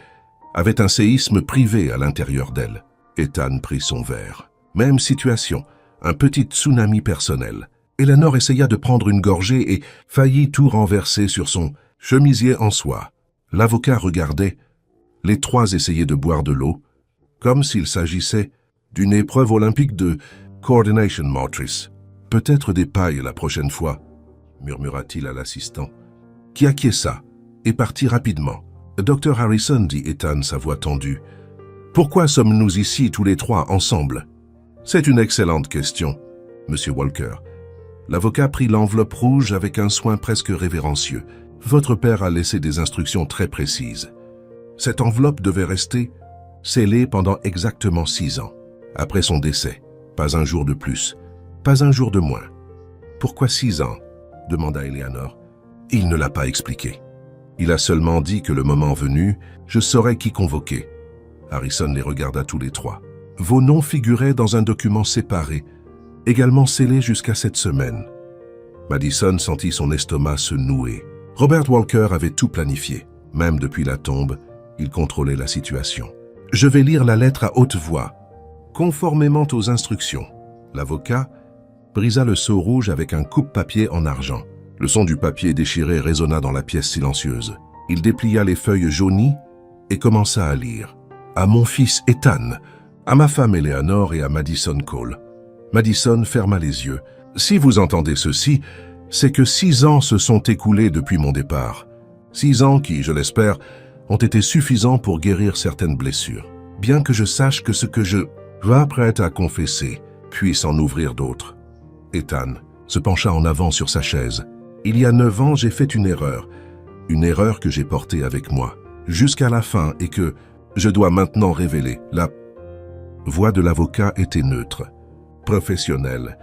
avait un séisme privé à l'intérieur d'elle. Ethan prit son verre. Même situation, un petit tsunami personnel. Eleanor essaya de prendre une gorgée et faillit tout renverser sur son chemisier en soie. L'avocat regardait. Les 3 essayaient de boire de l'eau, comme s'il s'agissait d'une épreuve olympique de coordination motrice. Peut-être des pailles la prochaine fois, murmura-t-il à l'assistant, qui acquiesça et partit rapidement. Dr. Harrison, dit Ethan, sa voix tendue. Pourquoi sommes-nous ici tous les 3 ensemble? C'est une excellente question, Monsieur Walker. L'avocat prit l'enveloppe rouge avec un soin presque révérencieux. Votre père a laissé des instructions très précises. Cette enveloppe devait rester scellée pendant exactement 6 ans. Après son décès, pas un jour de plus, pas un jour de moins. Pourquoi 6 ans? Demanda Eleanor. Il ne l'a pas expliqué. Il a seulement dit que le moment venu, je saurais qui convoquer. Harrison les regarda tous les 3. Vos noms figuraient dans un document séparé, également scellé jusqu'à cette semaine. Madison sentit son estomac se nouer. Robert Walker avait tout planifié. Même depuis la tombe, il contrôlait la situation. Je vais lire la lettre à haute voix, conformément aux instructions. L'avocat brisa le seau rouge avec un coupe-papier en argent. Le son du papier déchiré résonna dans la pièce silencieuse. Il déplia les feuilles jaunies et commença à lire. À mon fils Ethan, à ma femme Eleanor et à Madison Cole. Madison ferma les yeux. Si vous entendez ceci, c'est que 6 ans se sont écoulés depuis mon départ. 6 ans qui, je l'espère, ont été suffisants pour guérir certaines blessures. bien que je sache que ce que je va prête à confesser puisse en ouvrir d'autres. Ethan se pencha en avant sur sa chaise. Il y a 9 ans, j'ai fait une erreur que j'ai portée avec moi, jusqu'à la fin et que je dois maintenant révéler. La voix de l'avocat était neutre, professionnelle,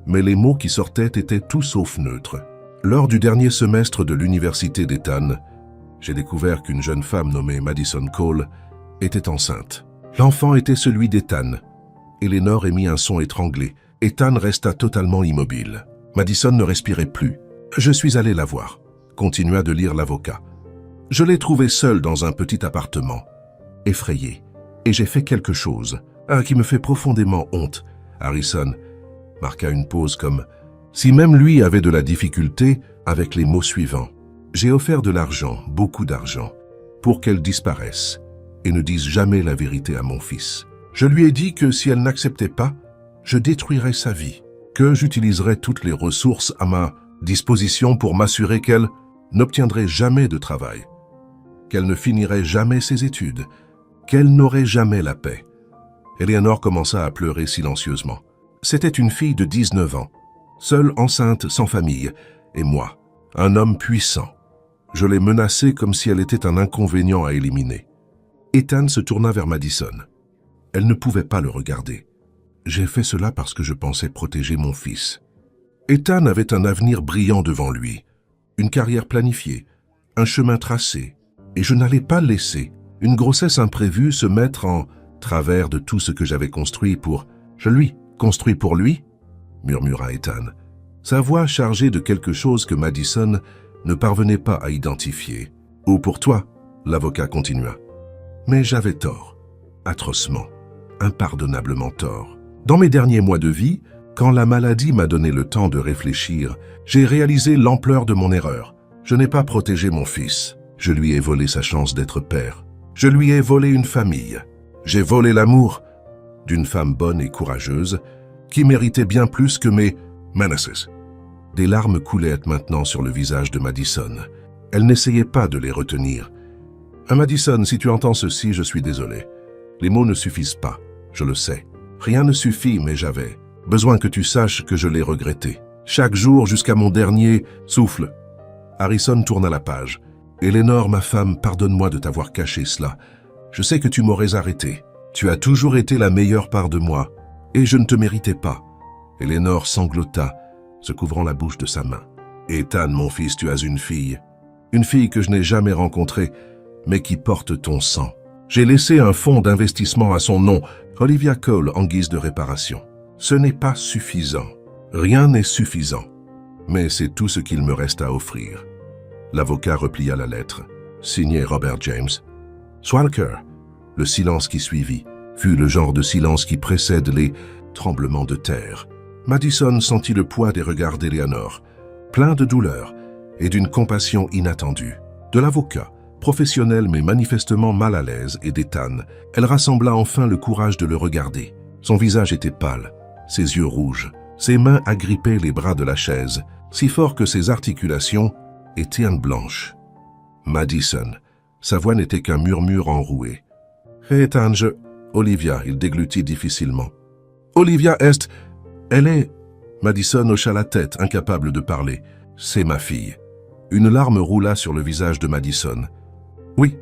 mais les mots qui sortaient étaient tout sauf neutres. Lors du dernier semestre de l'université d'Ethan, j'ai découvert qu'une jeune femme nommée Madison Cole était enceinte. L'enfant était celui d'Ethan. Eleanor émit un son étranglé. Ethan resta totalement immobile. Madison ne respirait plus. Je suis allé la voir, continua de lire l'avocat. Je l'ai trouvée seule dans un petit appartement, effrayée, et j'ai fait quelque chose qui me fait profondément honte. Harrison marqua une pause comme si même lui avait de la difficulté avec les mots suivants. J'ai offert de l'argent, beaucoup d'argent, pour qu'elle disparaisse et ne dise jamais la vérité à mon fils. Je lui ai dit que si elle n'acceptait pas, je détruirais sa vie, que j'utiliserais toutes les ressources à ma disposition pour m'assurer qu'elle n'obtiendrait jamais de travail, qu'elle ne finirait jamais ses études, qu'elle n'aurait jamais la paix. Eleanor commença à pleurer silencieusement. C'était une fille de 19 ans, seule enceinte, sans famille, et moi, un homme puissant. Je l'ai menacée comme si elle était un inconvénient à éliminer. Ethan se tourna vers Madison. Elle ne pouvait pas le regarder. J'ai fait cela parce que je pensais protéger mon fils. Ethan avait un avenir brillant devant lui, une carrière planifiée, un chemin tracé, et je n'allais pas laisser une grossesse imprévue se mettre en travers de tout ce que j'avais construit pour... Je lui construis pour lui, murmura Ethan, sa voix chargée de quelque chose que Madison ne parvenait pas à identifier. Ou pour toi, l'avocat continua. Mais j'avais tort, atrocement, impardonnablement tort. Dans mes derniers mois de vie, quand la maladie m'a donné le temps de réfléchir, j'ai réalisé l'ampleur de mon erreur. Je n'ai pas protégé mon fils. Je lui ai volé sa chance d'être père. Je lui ai volé une famille. J'ai volé l'amour d'une femme bonne et courageuse qui méritait bien plus que mes menaces. Des larmes coulaient maintenant sur le visage de Madison. Elle n'essayait pas de les retenir. Madison, si tu entends ceci, je suis désolé. Les mots ne suffisent pas, je le sais. Rien ne suffit, mais j'avais besoin que tu saches que je l'ai regretté. Chaque jour jusqu'à mon dernier souffle. Harrison tourna la page. Eleanor, ma femme, pardonne-moi de t'avoir caché cela. Je sais que tu m'aurais arrêté. Tu as toujours été la meilleure part de moi, et je ne te méritais pas. Eleanor sanglota, se couvrant la bouche de sa main. Ethan, mon fils, tu as une fille que je n'ai jamais rencontrée, mais qui porte ton sang. J'ai laissé un fonds d'investissement à son nom, Olivia Cole, en guise de réparation. Ce n'est pas suffisant. Rien n'est suffisant. Mais c'est tout ce qu'il me reste à offrir. L'avocat replia la lettre, signé Robert James. Swalker. Le silence qui suivit fut le genre de silence qui précède les tremblements de terre. Madison sentit le poids des regards d'Eleanor, plein de douleur et d'une compassion inattendue. De l'avocat, professionnel mais manifestement mal à l'aise, et d'Ethan, elle rassembla enfin le courage de le regarder. Son visage était pâle, ses yeux rouges, ses mains agrippaient les bras de la chaise, si fort que ses articulations étaient blanches. Madison, sa voix n'était qu'un murmure enroué. « Ethan, Olivia, il déglutit difficilement. « Olivia est... Elle est... » Madison hocha la tête, incapable de parler. « C'est ma fille. » Une larme roula sur le visage de Madison. « Oui. »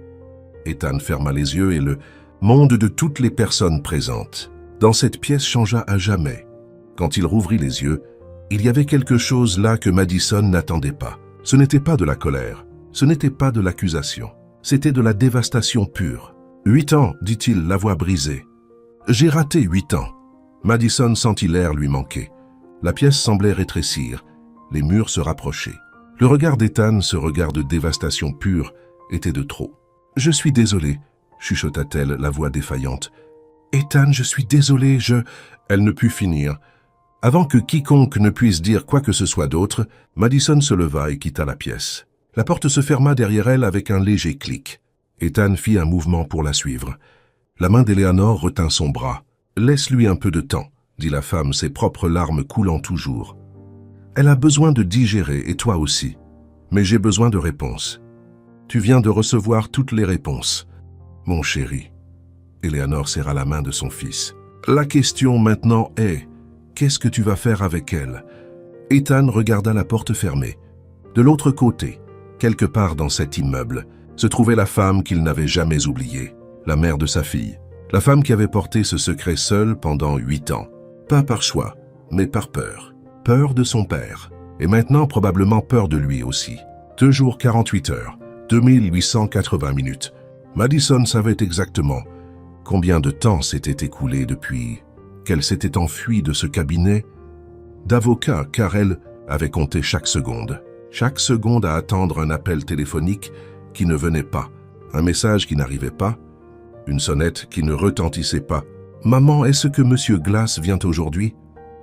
Ethan ferma les yeux et le monde de toutes les personnes présentes dans cette pièce changea à jamais. Quand il rouvrit les yeux, il y avait quelque chose là que Madison n'attendait pas. Ce n'était pas de la colère, ce n'était pas de l'accusation, c'était de la dévastation pure. « 8 ans, dit-il, la voix brisée. J'ai raté 8 ans. » Madison sentit l'air lui manquer. La pièce semblait rétrécir, les murs se rapprochaient. Le regard d'Ethan, ce regard de dévastation pure, était de trop. « Je suis désolée, » chuchota-t-elle, la voix défaillante. « Ethan, je suis désolée, Elle ne put finir. Avant que quiconque ne puisse dire quoi que ce soit d'autre, Madison se leva et quitta la pièce. La porte se ferma derrière elle avec un léger clic. Ethan fit un mouvement pour la suivre. La main d'Eleanor retint son bras. « Laisse-lui un peu de temps, » dit la femme, ses propres larmes coulant toujours. « Elle a besoin de digérer, et toi aussi. Mais j'ai besoin de réponses. Tu viens de recevoir toutes les réponses. Mon chéri. » Eleanor serra la main de son fils. La question maintenant est, qu'est-ce que tu vas faire avec elle? Ethan regarda la porte fermée. De l'autre côté, quelque part dans cet immeuble, se trouvait la femme qu'il n'avait jamais oubliée, la mère de sa fille. La femme qui avait porté ce secret seule pendant 8 ans. Pas par choix, mais par peur. Peur de son père. Et maintenant probablement peur de lui aussi. 2 jours 48 heures, 2880 minutes. Madison savait exactement combien de temps s'était écoulé depuis qu'elle s'était enfuie de ce cabinet d'avocat, car elle avait compté chaque seconde. Chaque seconde à attendre un appel téléphonique qui ne venait pas, un message qui n'arrivait pas, une sonnette qui ne retentissait pas. « Maman, est-ce que Monsieur Glass vient aujourd'hui ?»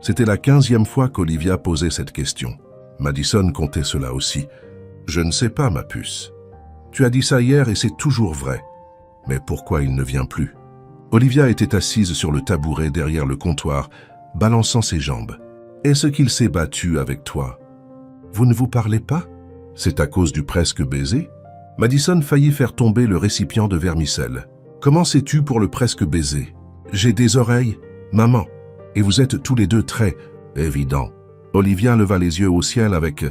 C'était la 15e fois qu'Olivia posait cette question. Madison comptait cela aussi. « Je ne sais pas, ma puce. Tu as dit ça hier et c'est toujours vrai. Mais pourquoi il ne vient plus ?» Olivia était assise sur le tabouret derrière le comptoir, balançant ses jambes. « Est-ce qu'il s'est battu avec toi? Vous ne vous parlez pas? C'est à cause du presque baiser ?» Madison faillit faire tomber le récipient de vermicelle. « Comment sais-tu pour le presque baiser? J'ai des oreilles, maman, et vous êtes tous les deux très évidents. » Olivia leva les yeux au ciel avec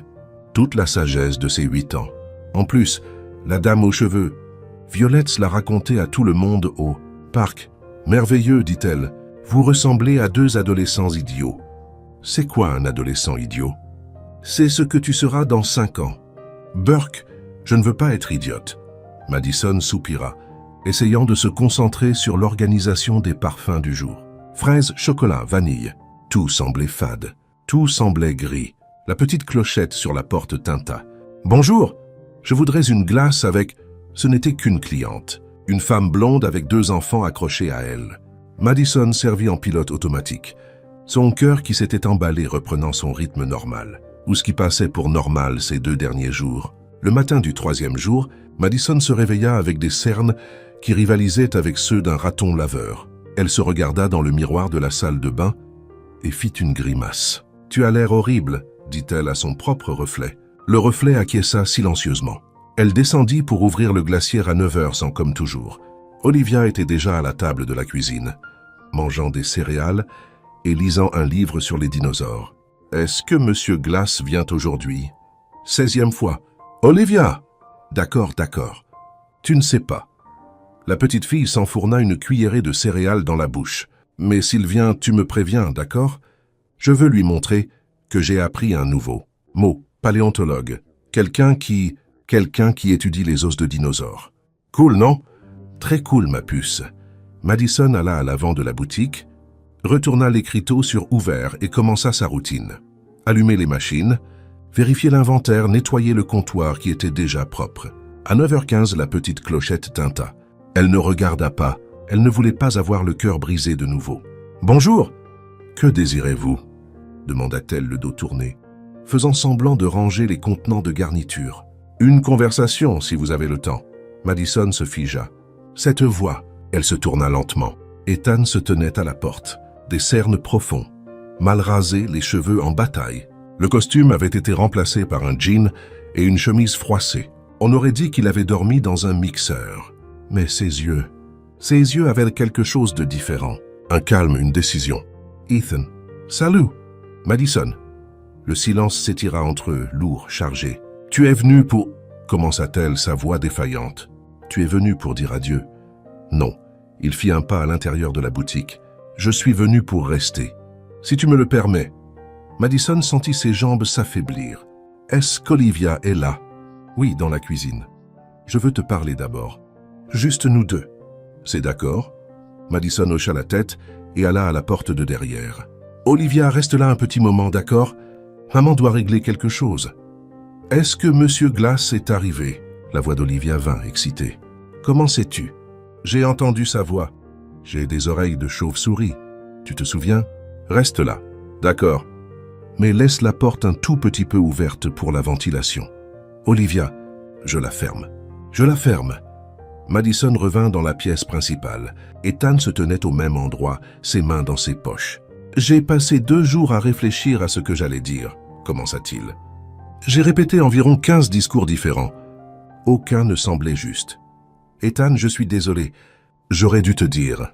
toute la sagesse de ses 8 ans. En plus, la dame aux cheveux violettes l'a raconté à tout le monde au parc. « Merveilleux, dit-elle, vous ressemblez à 2 adolescents idiots. » C'est quoi un adolescent idiot? C'est ce que tu seras dans 5 ans. Burke, je ne veux pas être idiote. Madison soupira, essayant de se concentrer sur l'organisation des parfums du jour. Fraises, chocolat, vanille. Tout semblait fade. Tout semblait gris. La petite clochette sur la porte tinta. « Bonjour, je voudrais une glace avec... » Ce n'était qu'une cliente. Une femme blonde avec 2 enfants accrochés à elle. Madison servit en pilote automatique. Son cœur qui s'était emballé reprenant son rythme normal. Ou ce qui passait pour normal ces 2 derniers jours. Le matin du 3e jour, Madison se réveilla avec des cernes qui rivalisaient avec ceux d'un raton laveur. Elle se regarda dans le miroir de la salle de bain et fit une grimace. « Tu as l'air horrible », dit-elle à son propre reflet. Le reflet acquiesça silencieusement. Elle descendit pour ouvrir le glacier à 9 heures sans comme toujours. Olivia était déjà à la table de la cuisine, mangeant des céréales et lisant un livre sur les dinosaures. « Est-ce que Monsieur Glass vient aujourd'hui ?» 16e fois. « Olivia !»« D'accord, d'accord. Tu ne sais pas. » La petite fille s'enfourna une cuillerée de céréales dans la bouche. « Mais s'il vient, tu me préviens, d'accord? Je veux lui montrer que j'ai appris un nouveau mot, paléontologue. Quelqu'un qui étudie les os de dinosaures. Cool, non? Très cool, ma puce. » Madison alla à l'avant de la boutique, retourna l'écriteau sur ouvert et commença sa routine. Allumer les machines, vérifier l'inventaire, nettoyer le comptoir qui était déjà propre. À 9h15, la petite clochette tinta. Elle ne regarda pas, elle ne voulait pas avoir le cœur brisé de nouveau. « Bonjour! Que désirez-vous » demanda-t-elle le dos tourné, faisant semblant de ranger les contenants de garniture. « Une conversation, si vous avez le temps. » Madison se figea. Cette voix, elle se tourna lentement. Ethan se tenait à la porte, des cernes profonds, mal rasés, les cheveux en bataille. Le costume avait été remplacé par un jean et une chemise froissée. On aurait dit qu'il avait dormi dans un mixeur. Mais ses yeux avaient quelque chose de différent. Un calme, une décision. « Ethan. »« Salut. »« Madison. » Le silence s'étira entre eux, lourd, chargé. « Tu es venu pour... » commença-t-elle, sa voix défaillante. « Tu es venu pour dire adieu. » Non. Il fit un pas à l'intérieur de la boutique. « Je suis venu pour rester. Si tu me le permets. » Madison sentit ses jambes s'affaiblir. « Est-ce qu'Olivia est là? » « Oui, dans la cuisine. Je veux te parler d'abord. Juste nous deux. »« C'est d'accord. » Madison hocha la tête et alla à la porte de derrière. « Olivia, reste là un petit moment, d'accord? Maman doit régler quelque chose. »« Est-ce que Monsieur Glass est arrivé ?» La voix d'Olivia vint, excitée. « Comment sais-tu? » « J'ai entendu sa voix. J'ai des oreilles de chauve-souris. Tu te souviens? Reste là. D'accord. Mais laisse la porte un tout petit peu ouverte pour la ventilation. Olivia, je la ferme. Je la ferme. » Madison revint dans la pièce principale. Ethan se tenait au même endroit, ses mains dans ses poches. « J'ai passé 2 jours à réfléchir à ce que j'allais dire, » commença-t-il. J'ai répété environ 15 discours différents. Aucun ne semblait juste. « Ethan, je suis désolé. J'aurais dû te dire.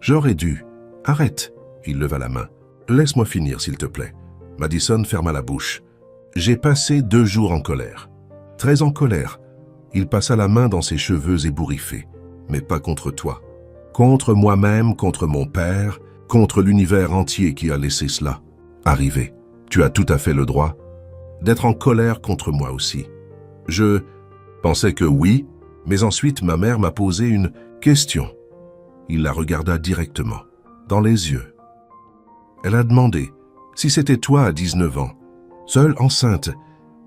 J'aurais dû. Arrête. Il leva la main. Laisse-moi finir, s'il te plaît. Madison ferma la bouche. J'ai passé 2 jours en colère. Très en colère. Il passa la main dans ses cheveux ébouriffés. Mais pas contre toi. Contre moi-même, contre mon père, contre l'univers entier qui a laissé cela arriver. Tu as tout à fait le droit d'être en colère contre moi aussi. Je pensais que oui, mais ensuite ma mère m'a posé une question. Il la regarda directement, dans les yeux. Elle a demandé si c'était toi à 19 ans, seule enceinte,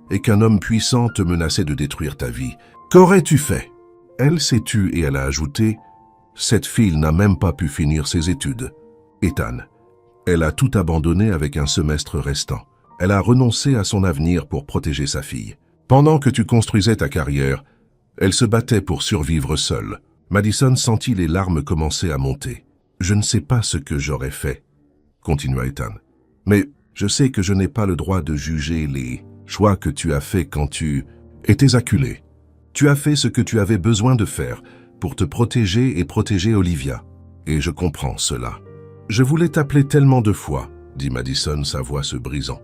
et qu'un homme puissant te menaçait de détruire ta vie. Qu'aurais-tu fait? Elle s'est tue et elle a ajouté « Cette fille n'a même pas pu finir ses études. » Ethan, elle a tout abandonné avec un semestre restant. Elle a renoncé à son avenir pour protéger sa fille. Pendant que tu construisais ta carrière, elle se battait pour survivre seule. Madison sentit les larmes commencer à monter. « Je ne sais pas ce que j'aurais fait, » continua Ethan. « Mais je sais que je n'ai pas le droit de juger les choix que tu as faits quand tu étais acculé. Tu as fait ce que tu avais besoin de faire pour te protéger et protéger Olivia. Et je comprends cela. Je voulais t'appeler tellement de fois, dit Madison, sa voix se brisant.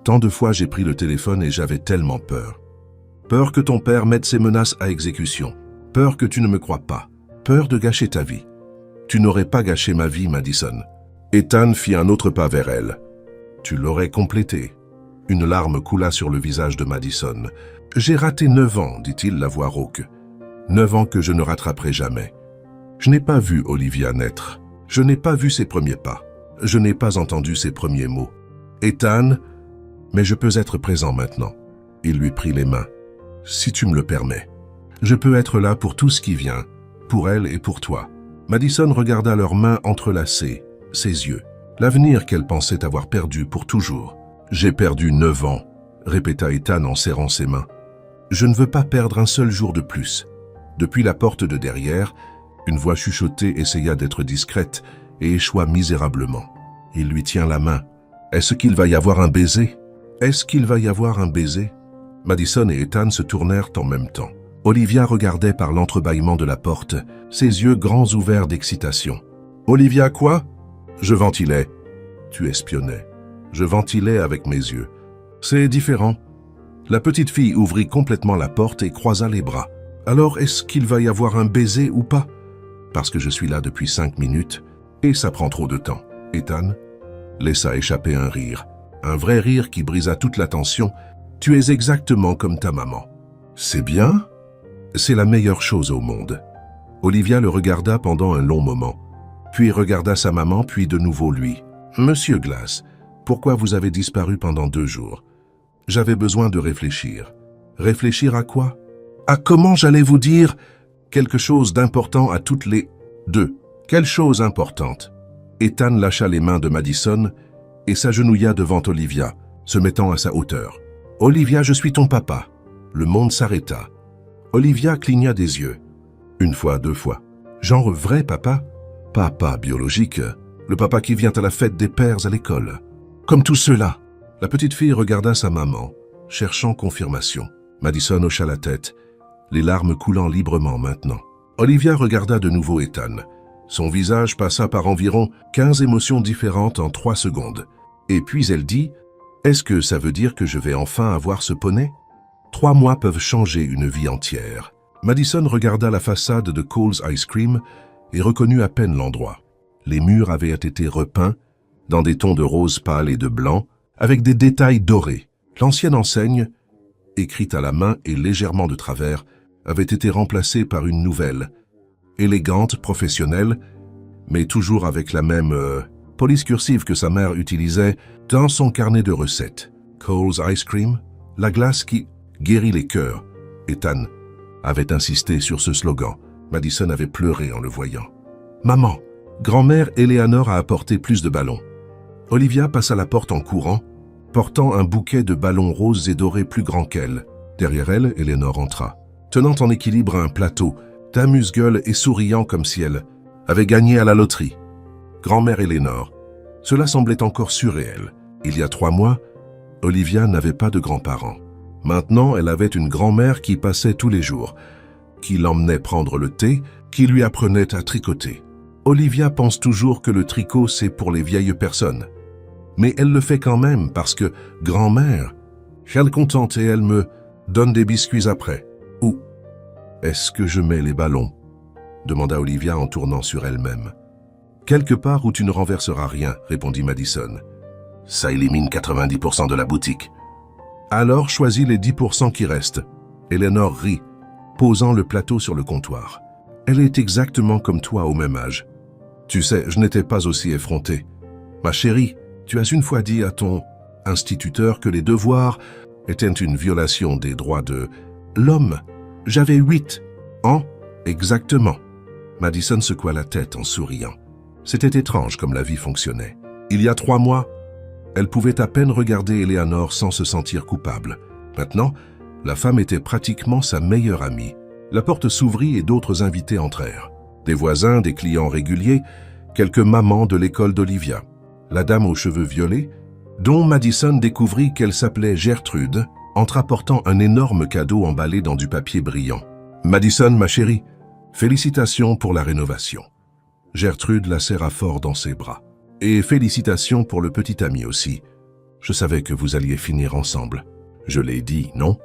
Tant de fois j'ai pris le téléphone et j'avais tellement peur. Peur que ton père mette ses menaces à exécution. Peur que tu ne me crois pas. Peur de gâcher ta vie. Tu n'aurais pas gâché ma vie, Madison. Ethan fit un autre pas vers elle. Tu l'aurais complété. Une larme coula sur le visage de Madison. J'ai raté 9 ans, dit-il, la voix rauque. 9 ans que je ne rattraperai jamais. Je n'ai pas vu Olivia naître. Je n'ai pas vu ses premiers pas. Je n'ai pas entendu ses premiers mots. Ethan, mais je peux être présent maintenant. Il lui prit les mains. Si tu me le permets. Je peux être là pour tout ce qui vient, pour elle et pour toi. Madison regarda leurs mains entrelacées, ses yeux, l'avenir qu'elle pensait avoir perdu pour toujours. J'ai perdu 9 ans, répéta Ethan en serrant ses mains. Je ne veux pas perdre un seul jour de plus. Depuis la porte de derrière, une voix chuchotée essaya d'être discrète et échoua misérablement. Il lui tient la main. Est-ce qu'il va y avoir un baiser? Est-ce qu'il va y avoir un baiser? Madison et Ethan se tournèrent en même temps. Olivia regardait par l'entrebâillement de la porte, ses yeux grands ouverts d'excitation. Olivia, quoi? Je ventilais. Tu espionnais. Je ventilais avec mes yeux. C'est différent. La petite fille ouvrit complètement la porte et croisa les bras. Alors est-ce qu'il va y avoir un baiser ou pas? Parce que je suis là depuis 5 minutes et ça prend trop de temps. Ethan laissa échapper un rire. Un vrai rire qui brisa toute la tension. Tu es exactement comme ta maman. C'est bien? C'est la meilleure chose au monde. Olivia le regarda pendant un long moment, puis regarda sa maman, puis de nouveau lui. Monsieur Glass, pourquoi vous avez disparu pendant 2 jours? J'avais besoin de réfléchir. Réfléchir à quoi? À comment j'allais vous dire quelque chose d'important à toutes les 2. Quelle chose importante? Ethan lâcha les mains de Madison et s'agenouilla devant Olivia, se mettant à sa hauteur. Olivia, je suis ton papa. Le monde s'arrêta. Olivia cligna des yeux. 1 fois, 2 fois. Genre vrai papa? Papa biologique. Le papa qui vient à la fête des pères à l'école. Comme tous ceux-là. La petite fille regarda sa maman, cherchant confirmation. Madison hocha la tête, les larmes coulant librement maintenant. Olivia regarda de nouveau Ethan. Son visage passa par environ 15 émotions différentes en 3 secondes. Et puis elle dit, « Est-ce que ça veut dire que je vais enfin avoir ce poney? 3 mois peuvent changer une vie entière. » Madison regarda la façade de Cole's Ice Cream et reconnut à peine l'endroit. Les murs avaient été repeints dans des tons de rose pâle et de blanc, avec des détails dorés. L'ancienne enseigne, écrite à la main et légèrement de travers, avait été remplacée par une nouvelle, élégante, professionnelle, mais toujours avec la même police cursive que sa mère utilisait dans son carnet de recettes. Cole's Ice Cream, la glace qui guérit les cœurs. Ethan avait insisté sur ce slogan. Madison avait pleuré en le voyant. « Maman, grand-mère Eleanor a apporté plus de ballons. » Olivia passa la porte en courant, portant un bouquet de ballons roses et dorés plus grands qu'elle. Derrière elle, Eleanor entra, tenant en équilibre un plateau, d'amuse-gueule et souriant comme si elle avait gagné à la loterie. Grand-mère Eleanor, cela semblait encore surréel. Il y a 3 mois, Olivia n'avait pas de grands-parents. Maintenant, elle avait une grand-mère qui passait tous les jours, qui l'emmenait prendre le thé, qui lui apprenait à tricoter. Olivia pense toujours que le tricot c'est pour les vieilles personnes. Mais elle le fait quand même parce que, grand-mère, elle est contente et elle me donne des biscuits après. Où est-ce que je mets les ballons? Demanda Olivia en tournant sur elle-même. Quelque part où tu ne renverseras rien, répondit Madison. Ça élimine 90% de la boutique. Alors choisis les 10% qui restent. Eleanor rit, posant le plateau sur le comptoir. Elle est exactement comme toi au même âge. Tu sais, je n'étais pas aussi effronté. Ma chérie, tu as une fois dit à ton instituteur que les devoirs étaient une violation des droits de l'homme. J'avais 8 ans, exactement. Madison secoua la tête en souriant. C'était étrange comme la vie fonctionnait. Il y a 3 mois, elle pouvait à peine regarder Eleanor sans se sentir coupable. Maintenant, la femme était pratiquement sa meilleure amie. La porte s'ouvrit et d'autres invités entrèrent. Des voisins, des clients réguliers, quelques mamans de l'école d'Olivia. La dame aux cheveux violets, dont Madison découvrit qu'elle s'appelait Gertrude, entre apportant un énorme cadeau emballé dans du papier brillant. « Madison, ma chérie, félicitations pour la rénovation. » Gertrude la serra fort dans ses bras. « Et félicitations pour le petit ami aussi. Je savais que vous alliez finir ensemble. Je l'ai dit, non?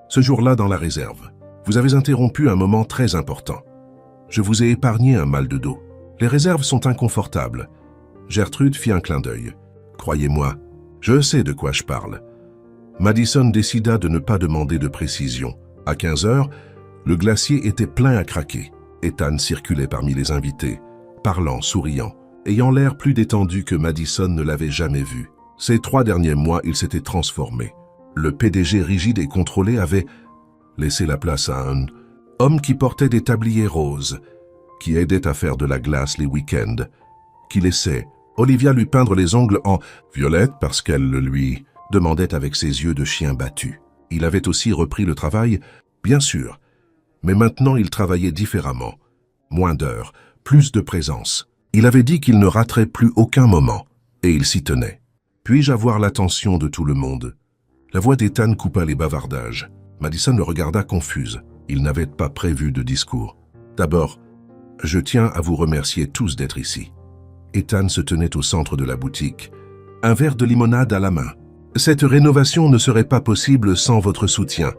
Ce jour-là dans la réserve, vous avez interrompu un moment très important. Je vous ai épargné un mal de dos. Les réserves sont inconfortables. » Gertrude fit un clin d'œil. « Croyez-moi, je sais de quoi je parle. » Madison décida de ne pas demander de précision. À 15 heures, le glacier était plein à craquer. Ethan circulait parmi les invités, parlant, souriant, ayant l'air plus détendu que Madison ne l'avait jamais vu. Ces 3 derniers mois, il s'était transformé. Le PDG rigide et contrôlé avait laissé la place à un homme qui portait des tabliers roses, qui aidait à faire de la glace les week-ends, qui laissait Olivia lui peindre les ongles en violette parce qu'elle le lui demandait avec ses yeux de chien battu. Il avait aussi repris le travail, bien sûr, mais maintenant il travaillait différemment. Moins d'heures, plus de présence. Il avait dit qu'il ne raterait plus aucun moment, et il s'y tenait. Puis-je avoir l'attention de tout le monde? La voix d'Ethan coupa les bavardages. Madison le regarda confuse. Il n'avait pas prévu de discours. D'abord, je tiens à vous remercier tous d'être ici. Ethan se tenait au centre de la boutique, un verre de limonade à la main. Cette rénovation ne serait pas possible sans votre soutien.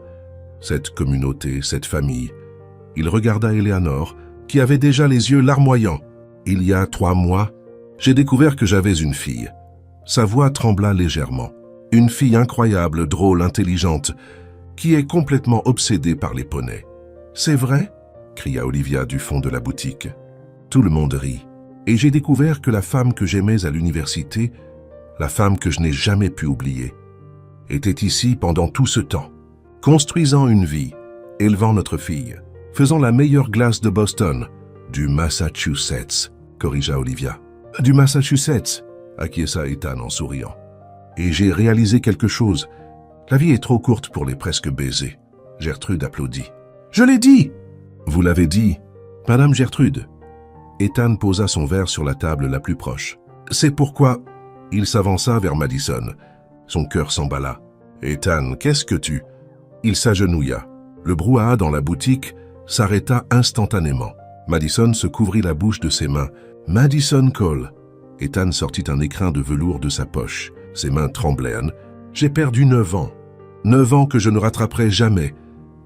Cette communauté, cette famille. Il regarda Eleanor, qui avait déjà les yeux larmoyants. Il y a 3 mois, j'ai découvert que j'avais une fille. Sa voix trembla légèrement. Une fille incroyable, drôle, intelligente, qui est complètement obsédée par les poneys. « C'est vrai ?» cria Olivia du fond de la boutique. Tout le monde rit. Et j'ai découvert que la femme que j'aimais à l'université, la femme que je n'ai jamais pu oublier, était ici pendant tout ce temps, construisant une vie, élevant notre fille, faisant la meilleure glace de Boston, du Massachusetts, corrigea Olivia. Du Massachusetts, acquiesça Ethan en souriant. Et j'ai réalisé quelque chose. La vie est trop courte pour les presque baisers. Gertrude applaudit. Je l'ai dit! Vous l'avez dit, Madame Gertrude. Ethan posa son verre sur la table la plus proche. C'est pourquoi... Il s'avança vers Madison. Son cœur s'emballa. Ethan, qu'est-ce que tu... Il s'agenouilla. Le brouhaha dans la boutique s'arrêta instantanément. Madison se couvrit la bouche de ses mains. Madison Cole. Ethan sortit un écrin de velours de sa poche. Ses mains tremblaient. J'ai perdu 9 ans. 9 ans que je ne rattraperai jamais.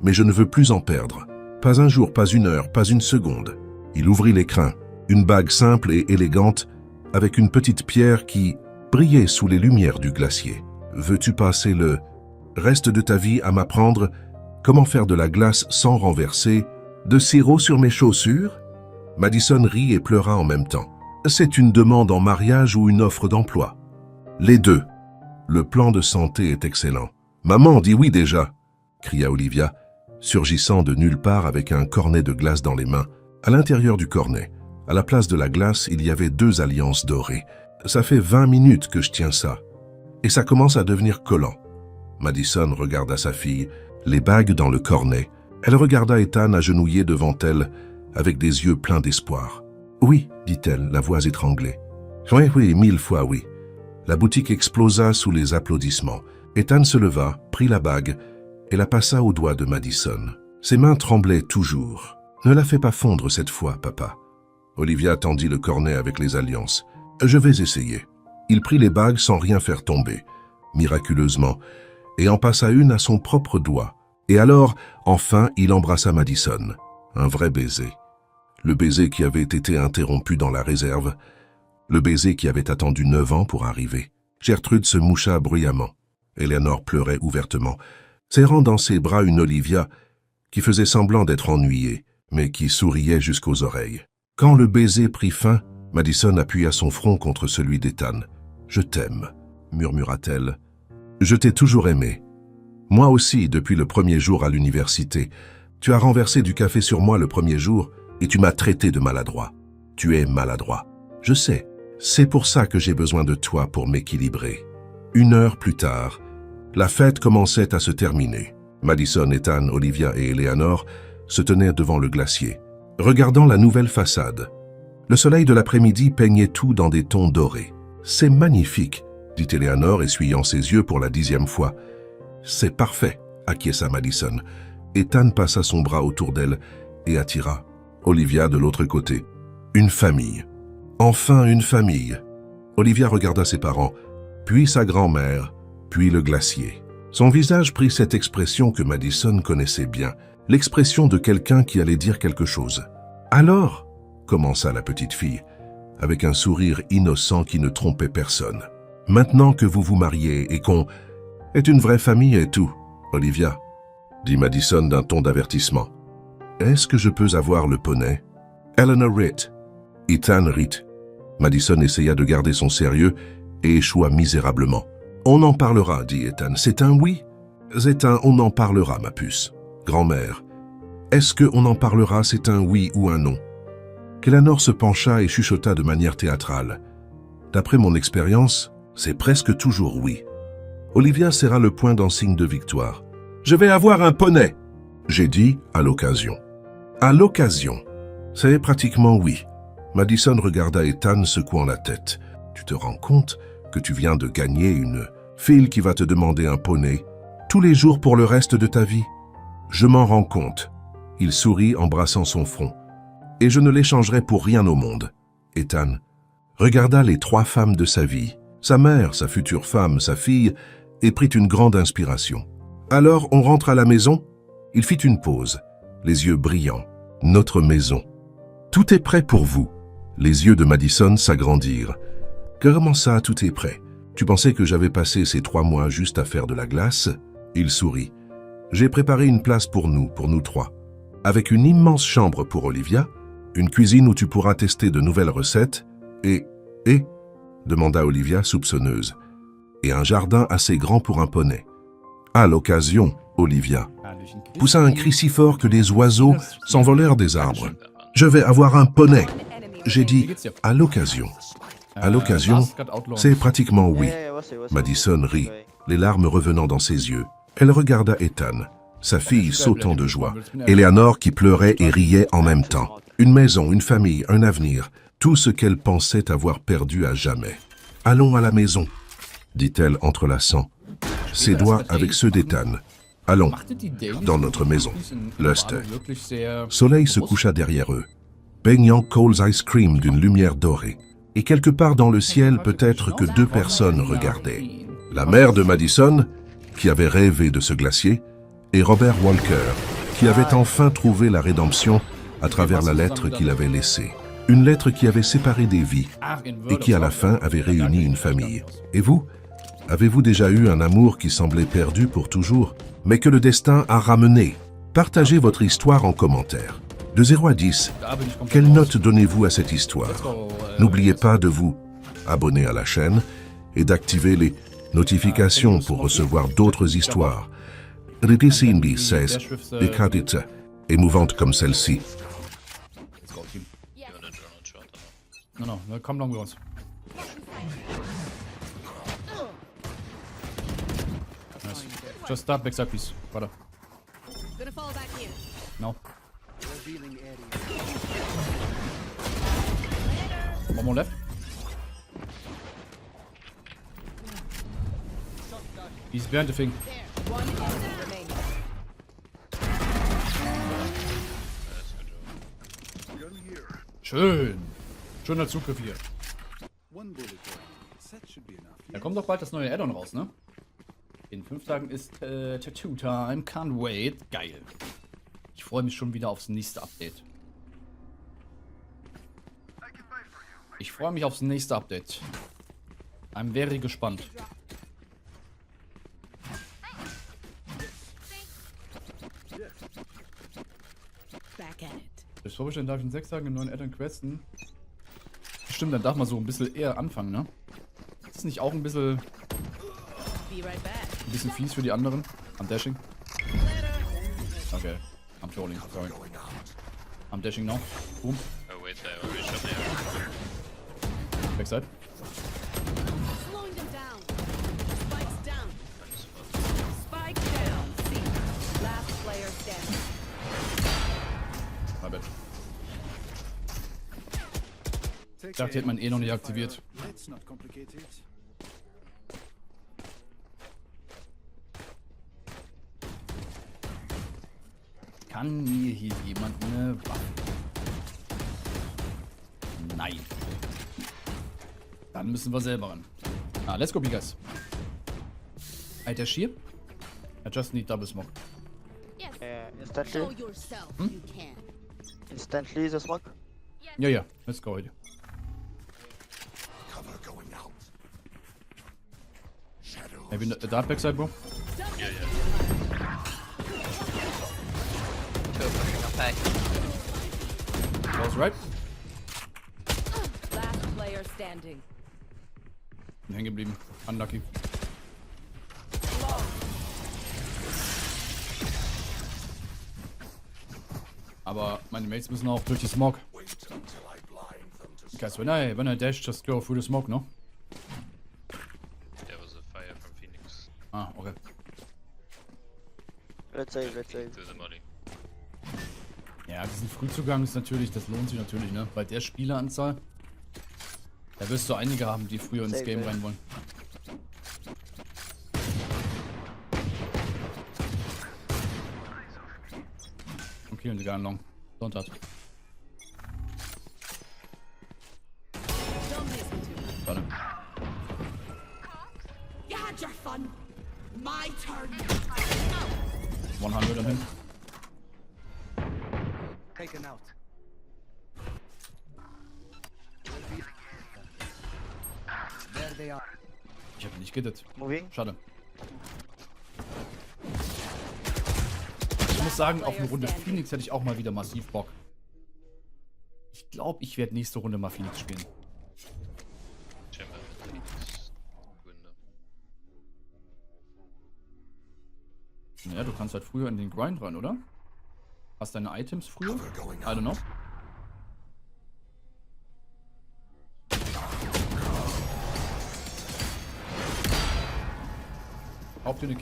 Mais je ne veux plus en perdre. Pas un jour, pas une heure, pas une seconde. Il ouvrit l'écrin. Une bague simple et élégante, avec une petite pierre qui brillait sous les lumières du glacier. Veux-tu passer le reste de ta vie à m'apprendre comment faire de la glace sans renverser de sirop sur mes chaussures? Madison rit et pleura en même temps. C'est une demande en mariage ou une offre d'emploi? Les deux. Le plan de santé est excellent. Maman dit oui déjà, cria Olivia, surgissant de nulle part avec un cornet de glace dans les mains. À l'intérieur du cornet, à la place de la glace, il y avait 2 alliances dorées. Ça fait 20 minutes que je tiens ça. Et ça commence à devenir collant. Madison regarda sa fille, les bagues dans le cornet. Elle regarda Ethan agenouillé devant elle, avec des yeux pleins d'espoir. « Oui, dit-elle, la voix étranglée. « Oui, oui, 1000 fois oui. » La boutique explosa sous les applaudissements. Ethan se leva, prit la bague et la passa au doigt de Madison. Ses mains tremblaient toujours. « Ne la fais pas fondre cette fois, papa. Olivia tendit le cornet avec les alliances. Je vais essayer. Il prit les bagues sans rien faire tomber, miraculeusement, et en passa une à son propre doigt. Et alors, enfin, il embrassa Madison. Un vrai baiser. Le baiser qui avait été interrompu dans la réserve. Le baiser qui avait attendu 9 ans pour arriver. Gertrude se moucha bruyamment. Eleanor pleurait ouvertement, serrant dans ses bras une Olivia qui faisait semblant d'être ennuyée, mais qui souriait jusqu'aux oreilles. Quand le baiser prit fin, Madison appuya son front contre celui d'Ethan. « Je t'aime », murmura-t-elle. « Je t'ai toujours aimé. Moi aussi, depuis le premier jour à l'université. Tu as renversé du café sur moi le premier jour et tu m'as traité de maladroit. Tu es maladroit. Je sais. C'est pour ça que j'ai besoin de toi pour m'équilibrer. » 1 heure plus tard, la fête commençait à se terminer. Madison, Ethan, Olivia et Eleanor se tenaient devant le glacier, regardant la nouvelle façade. Le soleil de l'après-midi peignait tout dans des tons dorés. « C'est magnifique », dit Eleanor, essuyant ses yeux pour la 10e fois. « C'est parfait », acquiesça Madison. Ethan passa son bras autour d'elle et attira Olivia de l'autre côté. Une famille. Enfin une famille. Olivia regarda ses parents, puis sa grand-mère, puis le glacier. Son visage prit cette expression que Madison connaissait bien, l'expression de quelqu'un qui allait dire quelque chose. « Alors ?» commença la petite fille, avec un sourire innocent qui ne trompait personne. « Maintenant que vous vous mariez et qu'on est une vraie famille et tout, Olivia, » dit Madison d'un ton d'avertissement. « Est-ce que je peux avoir le poney ?» Eleanor rit. Ethan rit. Madison essaya de garder son sérieux et échoua misérablement. « On en parlera, dit Ethan. C'est un oui ?»« C'est un on en parlera, ma puce. Grand-mère. Est-ce que on en parlera, c'est un oui ou un non ?» Eleanor se pencha et chuchota de manière théâtrale. « D'après mon expérience, c'est presque toujours oui. » Olivia serra le poing en signe de victoire. « Je vais avoir un poney !» J'ai dit « à l'occasion ». « À l'occasion. C'est pratiquement oui. » Madison regarda Ethan secouant la tête. « Tu te rends compte que tu viens de gagner une fille qui va te demander un poney tous les jours pour le reste de ta vie ?»« Je m'en rends compte. » Il sourit, embrassant son front. « Et je ne l'échangerai pour rien au monde. » Ethan regarda les 3 femmes de sa vie, sa mère, sa future femme, sa fille, et prit une grande inspiration. « Alors, on rentre à la maison ?» Il fit une pause, les yeux brillants. « Notre maison. Tout est prêt pour vous. » Les yeux de Madison s'agrandirent. « Comment ça, tout est prêt? Tu pensais que j'avais passé ces 3 mois juste à faire de la glace ?» Il sourit. « J'ai préparé une place pour nous 3. Avec une immense chambre pour Olivia, une cuisine où tu pourras tester de nouvelles recettes, et... demanda Olivia soupçonneuse. « Et un jardin assez grand pour un poney. » À l'occasion, Olivia poussa un cri si fort que les oiseaux s'envolèrent des arbres. « Je vais avoir un poney !» J'ai dit « à l'occasion ». À l'occasion, c'est pratiquement oui. Madison rit, les larmes revenant dans ses yeux. Elle regarda Ethan, sa fille sautant de joie. Eleanor qui pleurait et riait en même temps. Une maison, une famille, un avenir, tout ce qu'elle pensait avoir perdu à jamais. « Allons à la maison », dit-elle entrelaçant ses doigts avec ceux d'Ethan. « Allons, dans notre maison. » Lust. Soleil se coucha derrière eux, baignant Cole's Ice Cream d'une lumière dorée. Et quelque part dans le ciel, peut-être que 2 personnes regardaient. La mère de Madison, qui avait rêvé de ce glacier, et Robert Walker, qui avait enfin trouvé la rédemption à travers la lettre qu'il avait laissée. Une lettre qui avait séparé des vies, et qui à la fin avait réuni une famille. Et vous? Avez-vous déjà eu un amour qui semblait perdu pour toujours, mais que le destin a ramené? Partagez votre histoire en commentaire. De 0 à 10, quelle note donnez-vous à cette histoire? N'oubliez pas de vous abonner à la chaîne et d'activer les notifications pour recevoir d'autres histoires. Ritisindi 16, décadite, émouvantes comme celle-ci. Non, komm lang mit uns. Nice. Just start backside, please. Weiter. Gonna fall back here. No. One more left. He's behind the thing. One enemy remaining. Gun here. Schön. Schöner Zugriff hier. One bullet there. That should be enough. Da kommt doch bald das neue Add-on raus, ne? In 5 Tagen ist Tattoo Time. Can't wait. Geil. Ich freue mich schon wieder aufs nächste Update. Ich freue mich aufs nächste Update. I'm very gespannt. Back at it. Das Vorbestellen darf ich in 6 Tagen einen neuen Add-on questen. Stimmt, dann darf man so ein bisschen eher anfangen, ne? Ist das nicht auch ein bisschen Be right back. fies für die anderen? I'm dashing. Okay. I'm trolling, sorry. I'm dashing now. Boom. Oh wait, I already shot there. Backside. Slowing them down. Spike's down. Spike down. C. Last player standing. My bad. Take Ich dachte, die hätte man eh noch nicht aktiviert. Let's not complicate it. Kann mir hier jemand eine Waffe? Nein. Dann müssen wir selber ran. Ah, let's go, Bigas. Alter Schier? I just need double smoke. Yes. Show Instantly. yourself you can. Instantly the smoke. Ja, ja, let's go. Heute. Maybe a dart backside, bro. Yeah, yeah. Two pushing up A. Close right. Last player standing. Bin hängen geblieben. Unlucky. Aber meine Mates müssen auch durch die Smoke. Guys, when I dash, just go through the smoke, no? There was a fire from Phoenix Ah, okay. Let's save, let's save. to the molly. Ja, diesen Frühzugang ist natürlich, das lohnt sich natürlich, ne? Bei der Spieleranzahl, da wirst du einige haben, die früher ins Safe, Game ja. rein wollen. Okay, und die gehen long. Don't touch. Don't listen to me. Warte. You had your fun. My turn. 100 an him. Taken out. There they are. Ich hab nicht gehittet. Moving. Schade. Ich muss sagen, auf eine Runde Phoenix hätte ich auch mal wieder massiv Bock. Ich glaube, ich werde nächste Runde mal Phoenix spielen. Chamber Phoenix Window. Naja, du kannst halt früher in den Grind rein, oder? Hast deine Items früher? I don't know. Haupttöne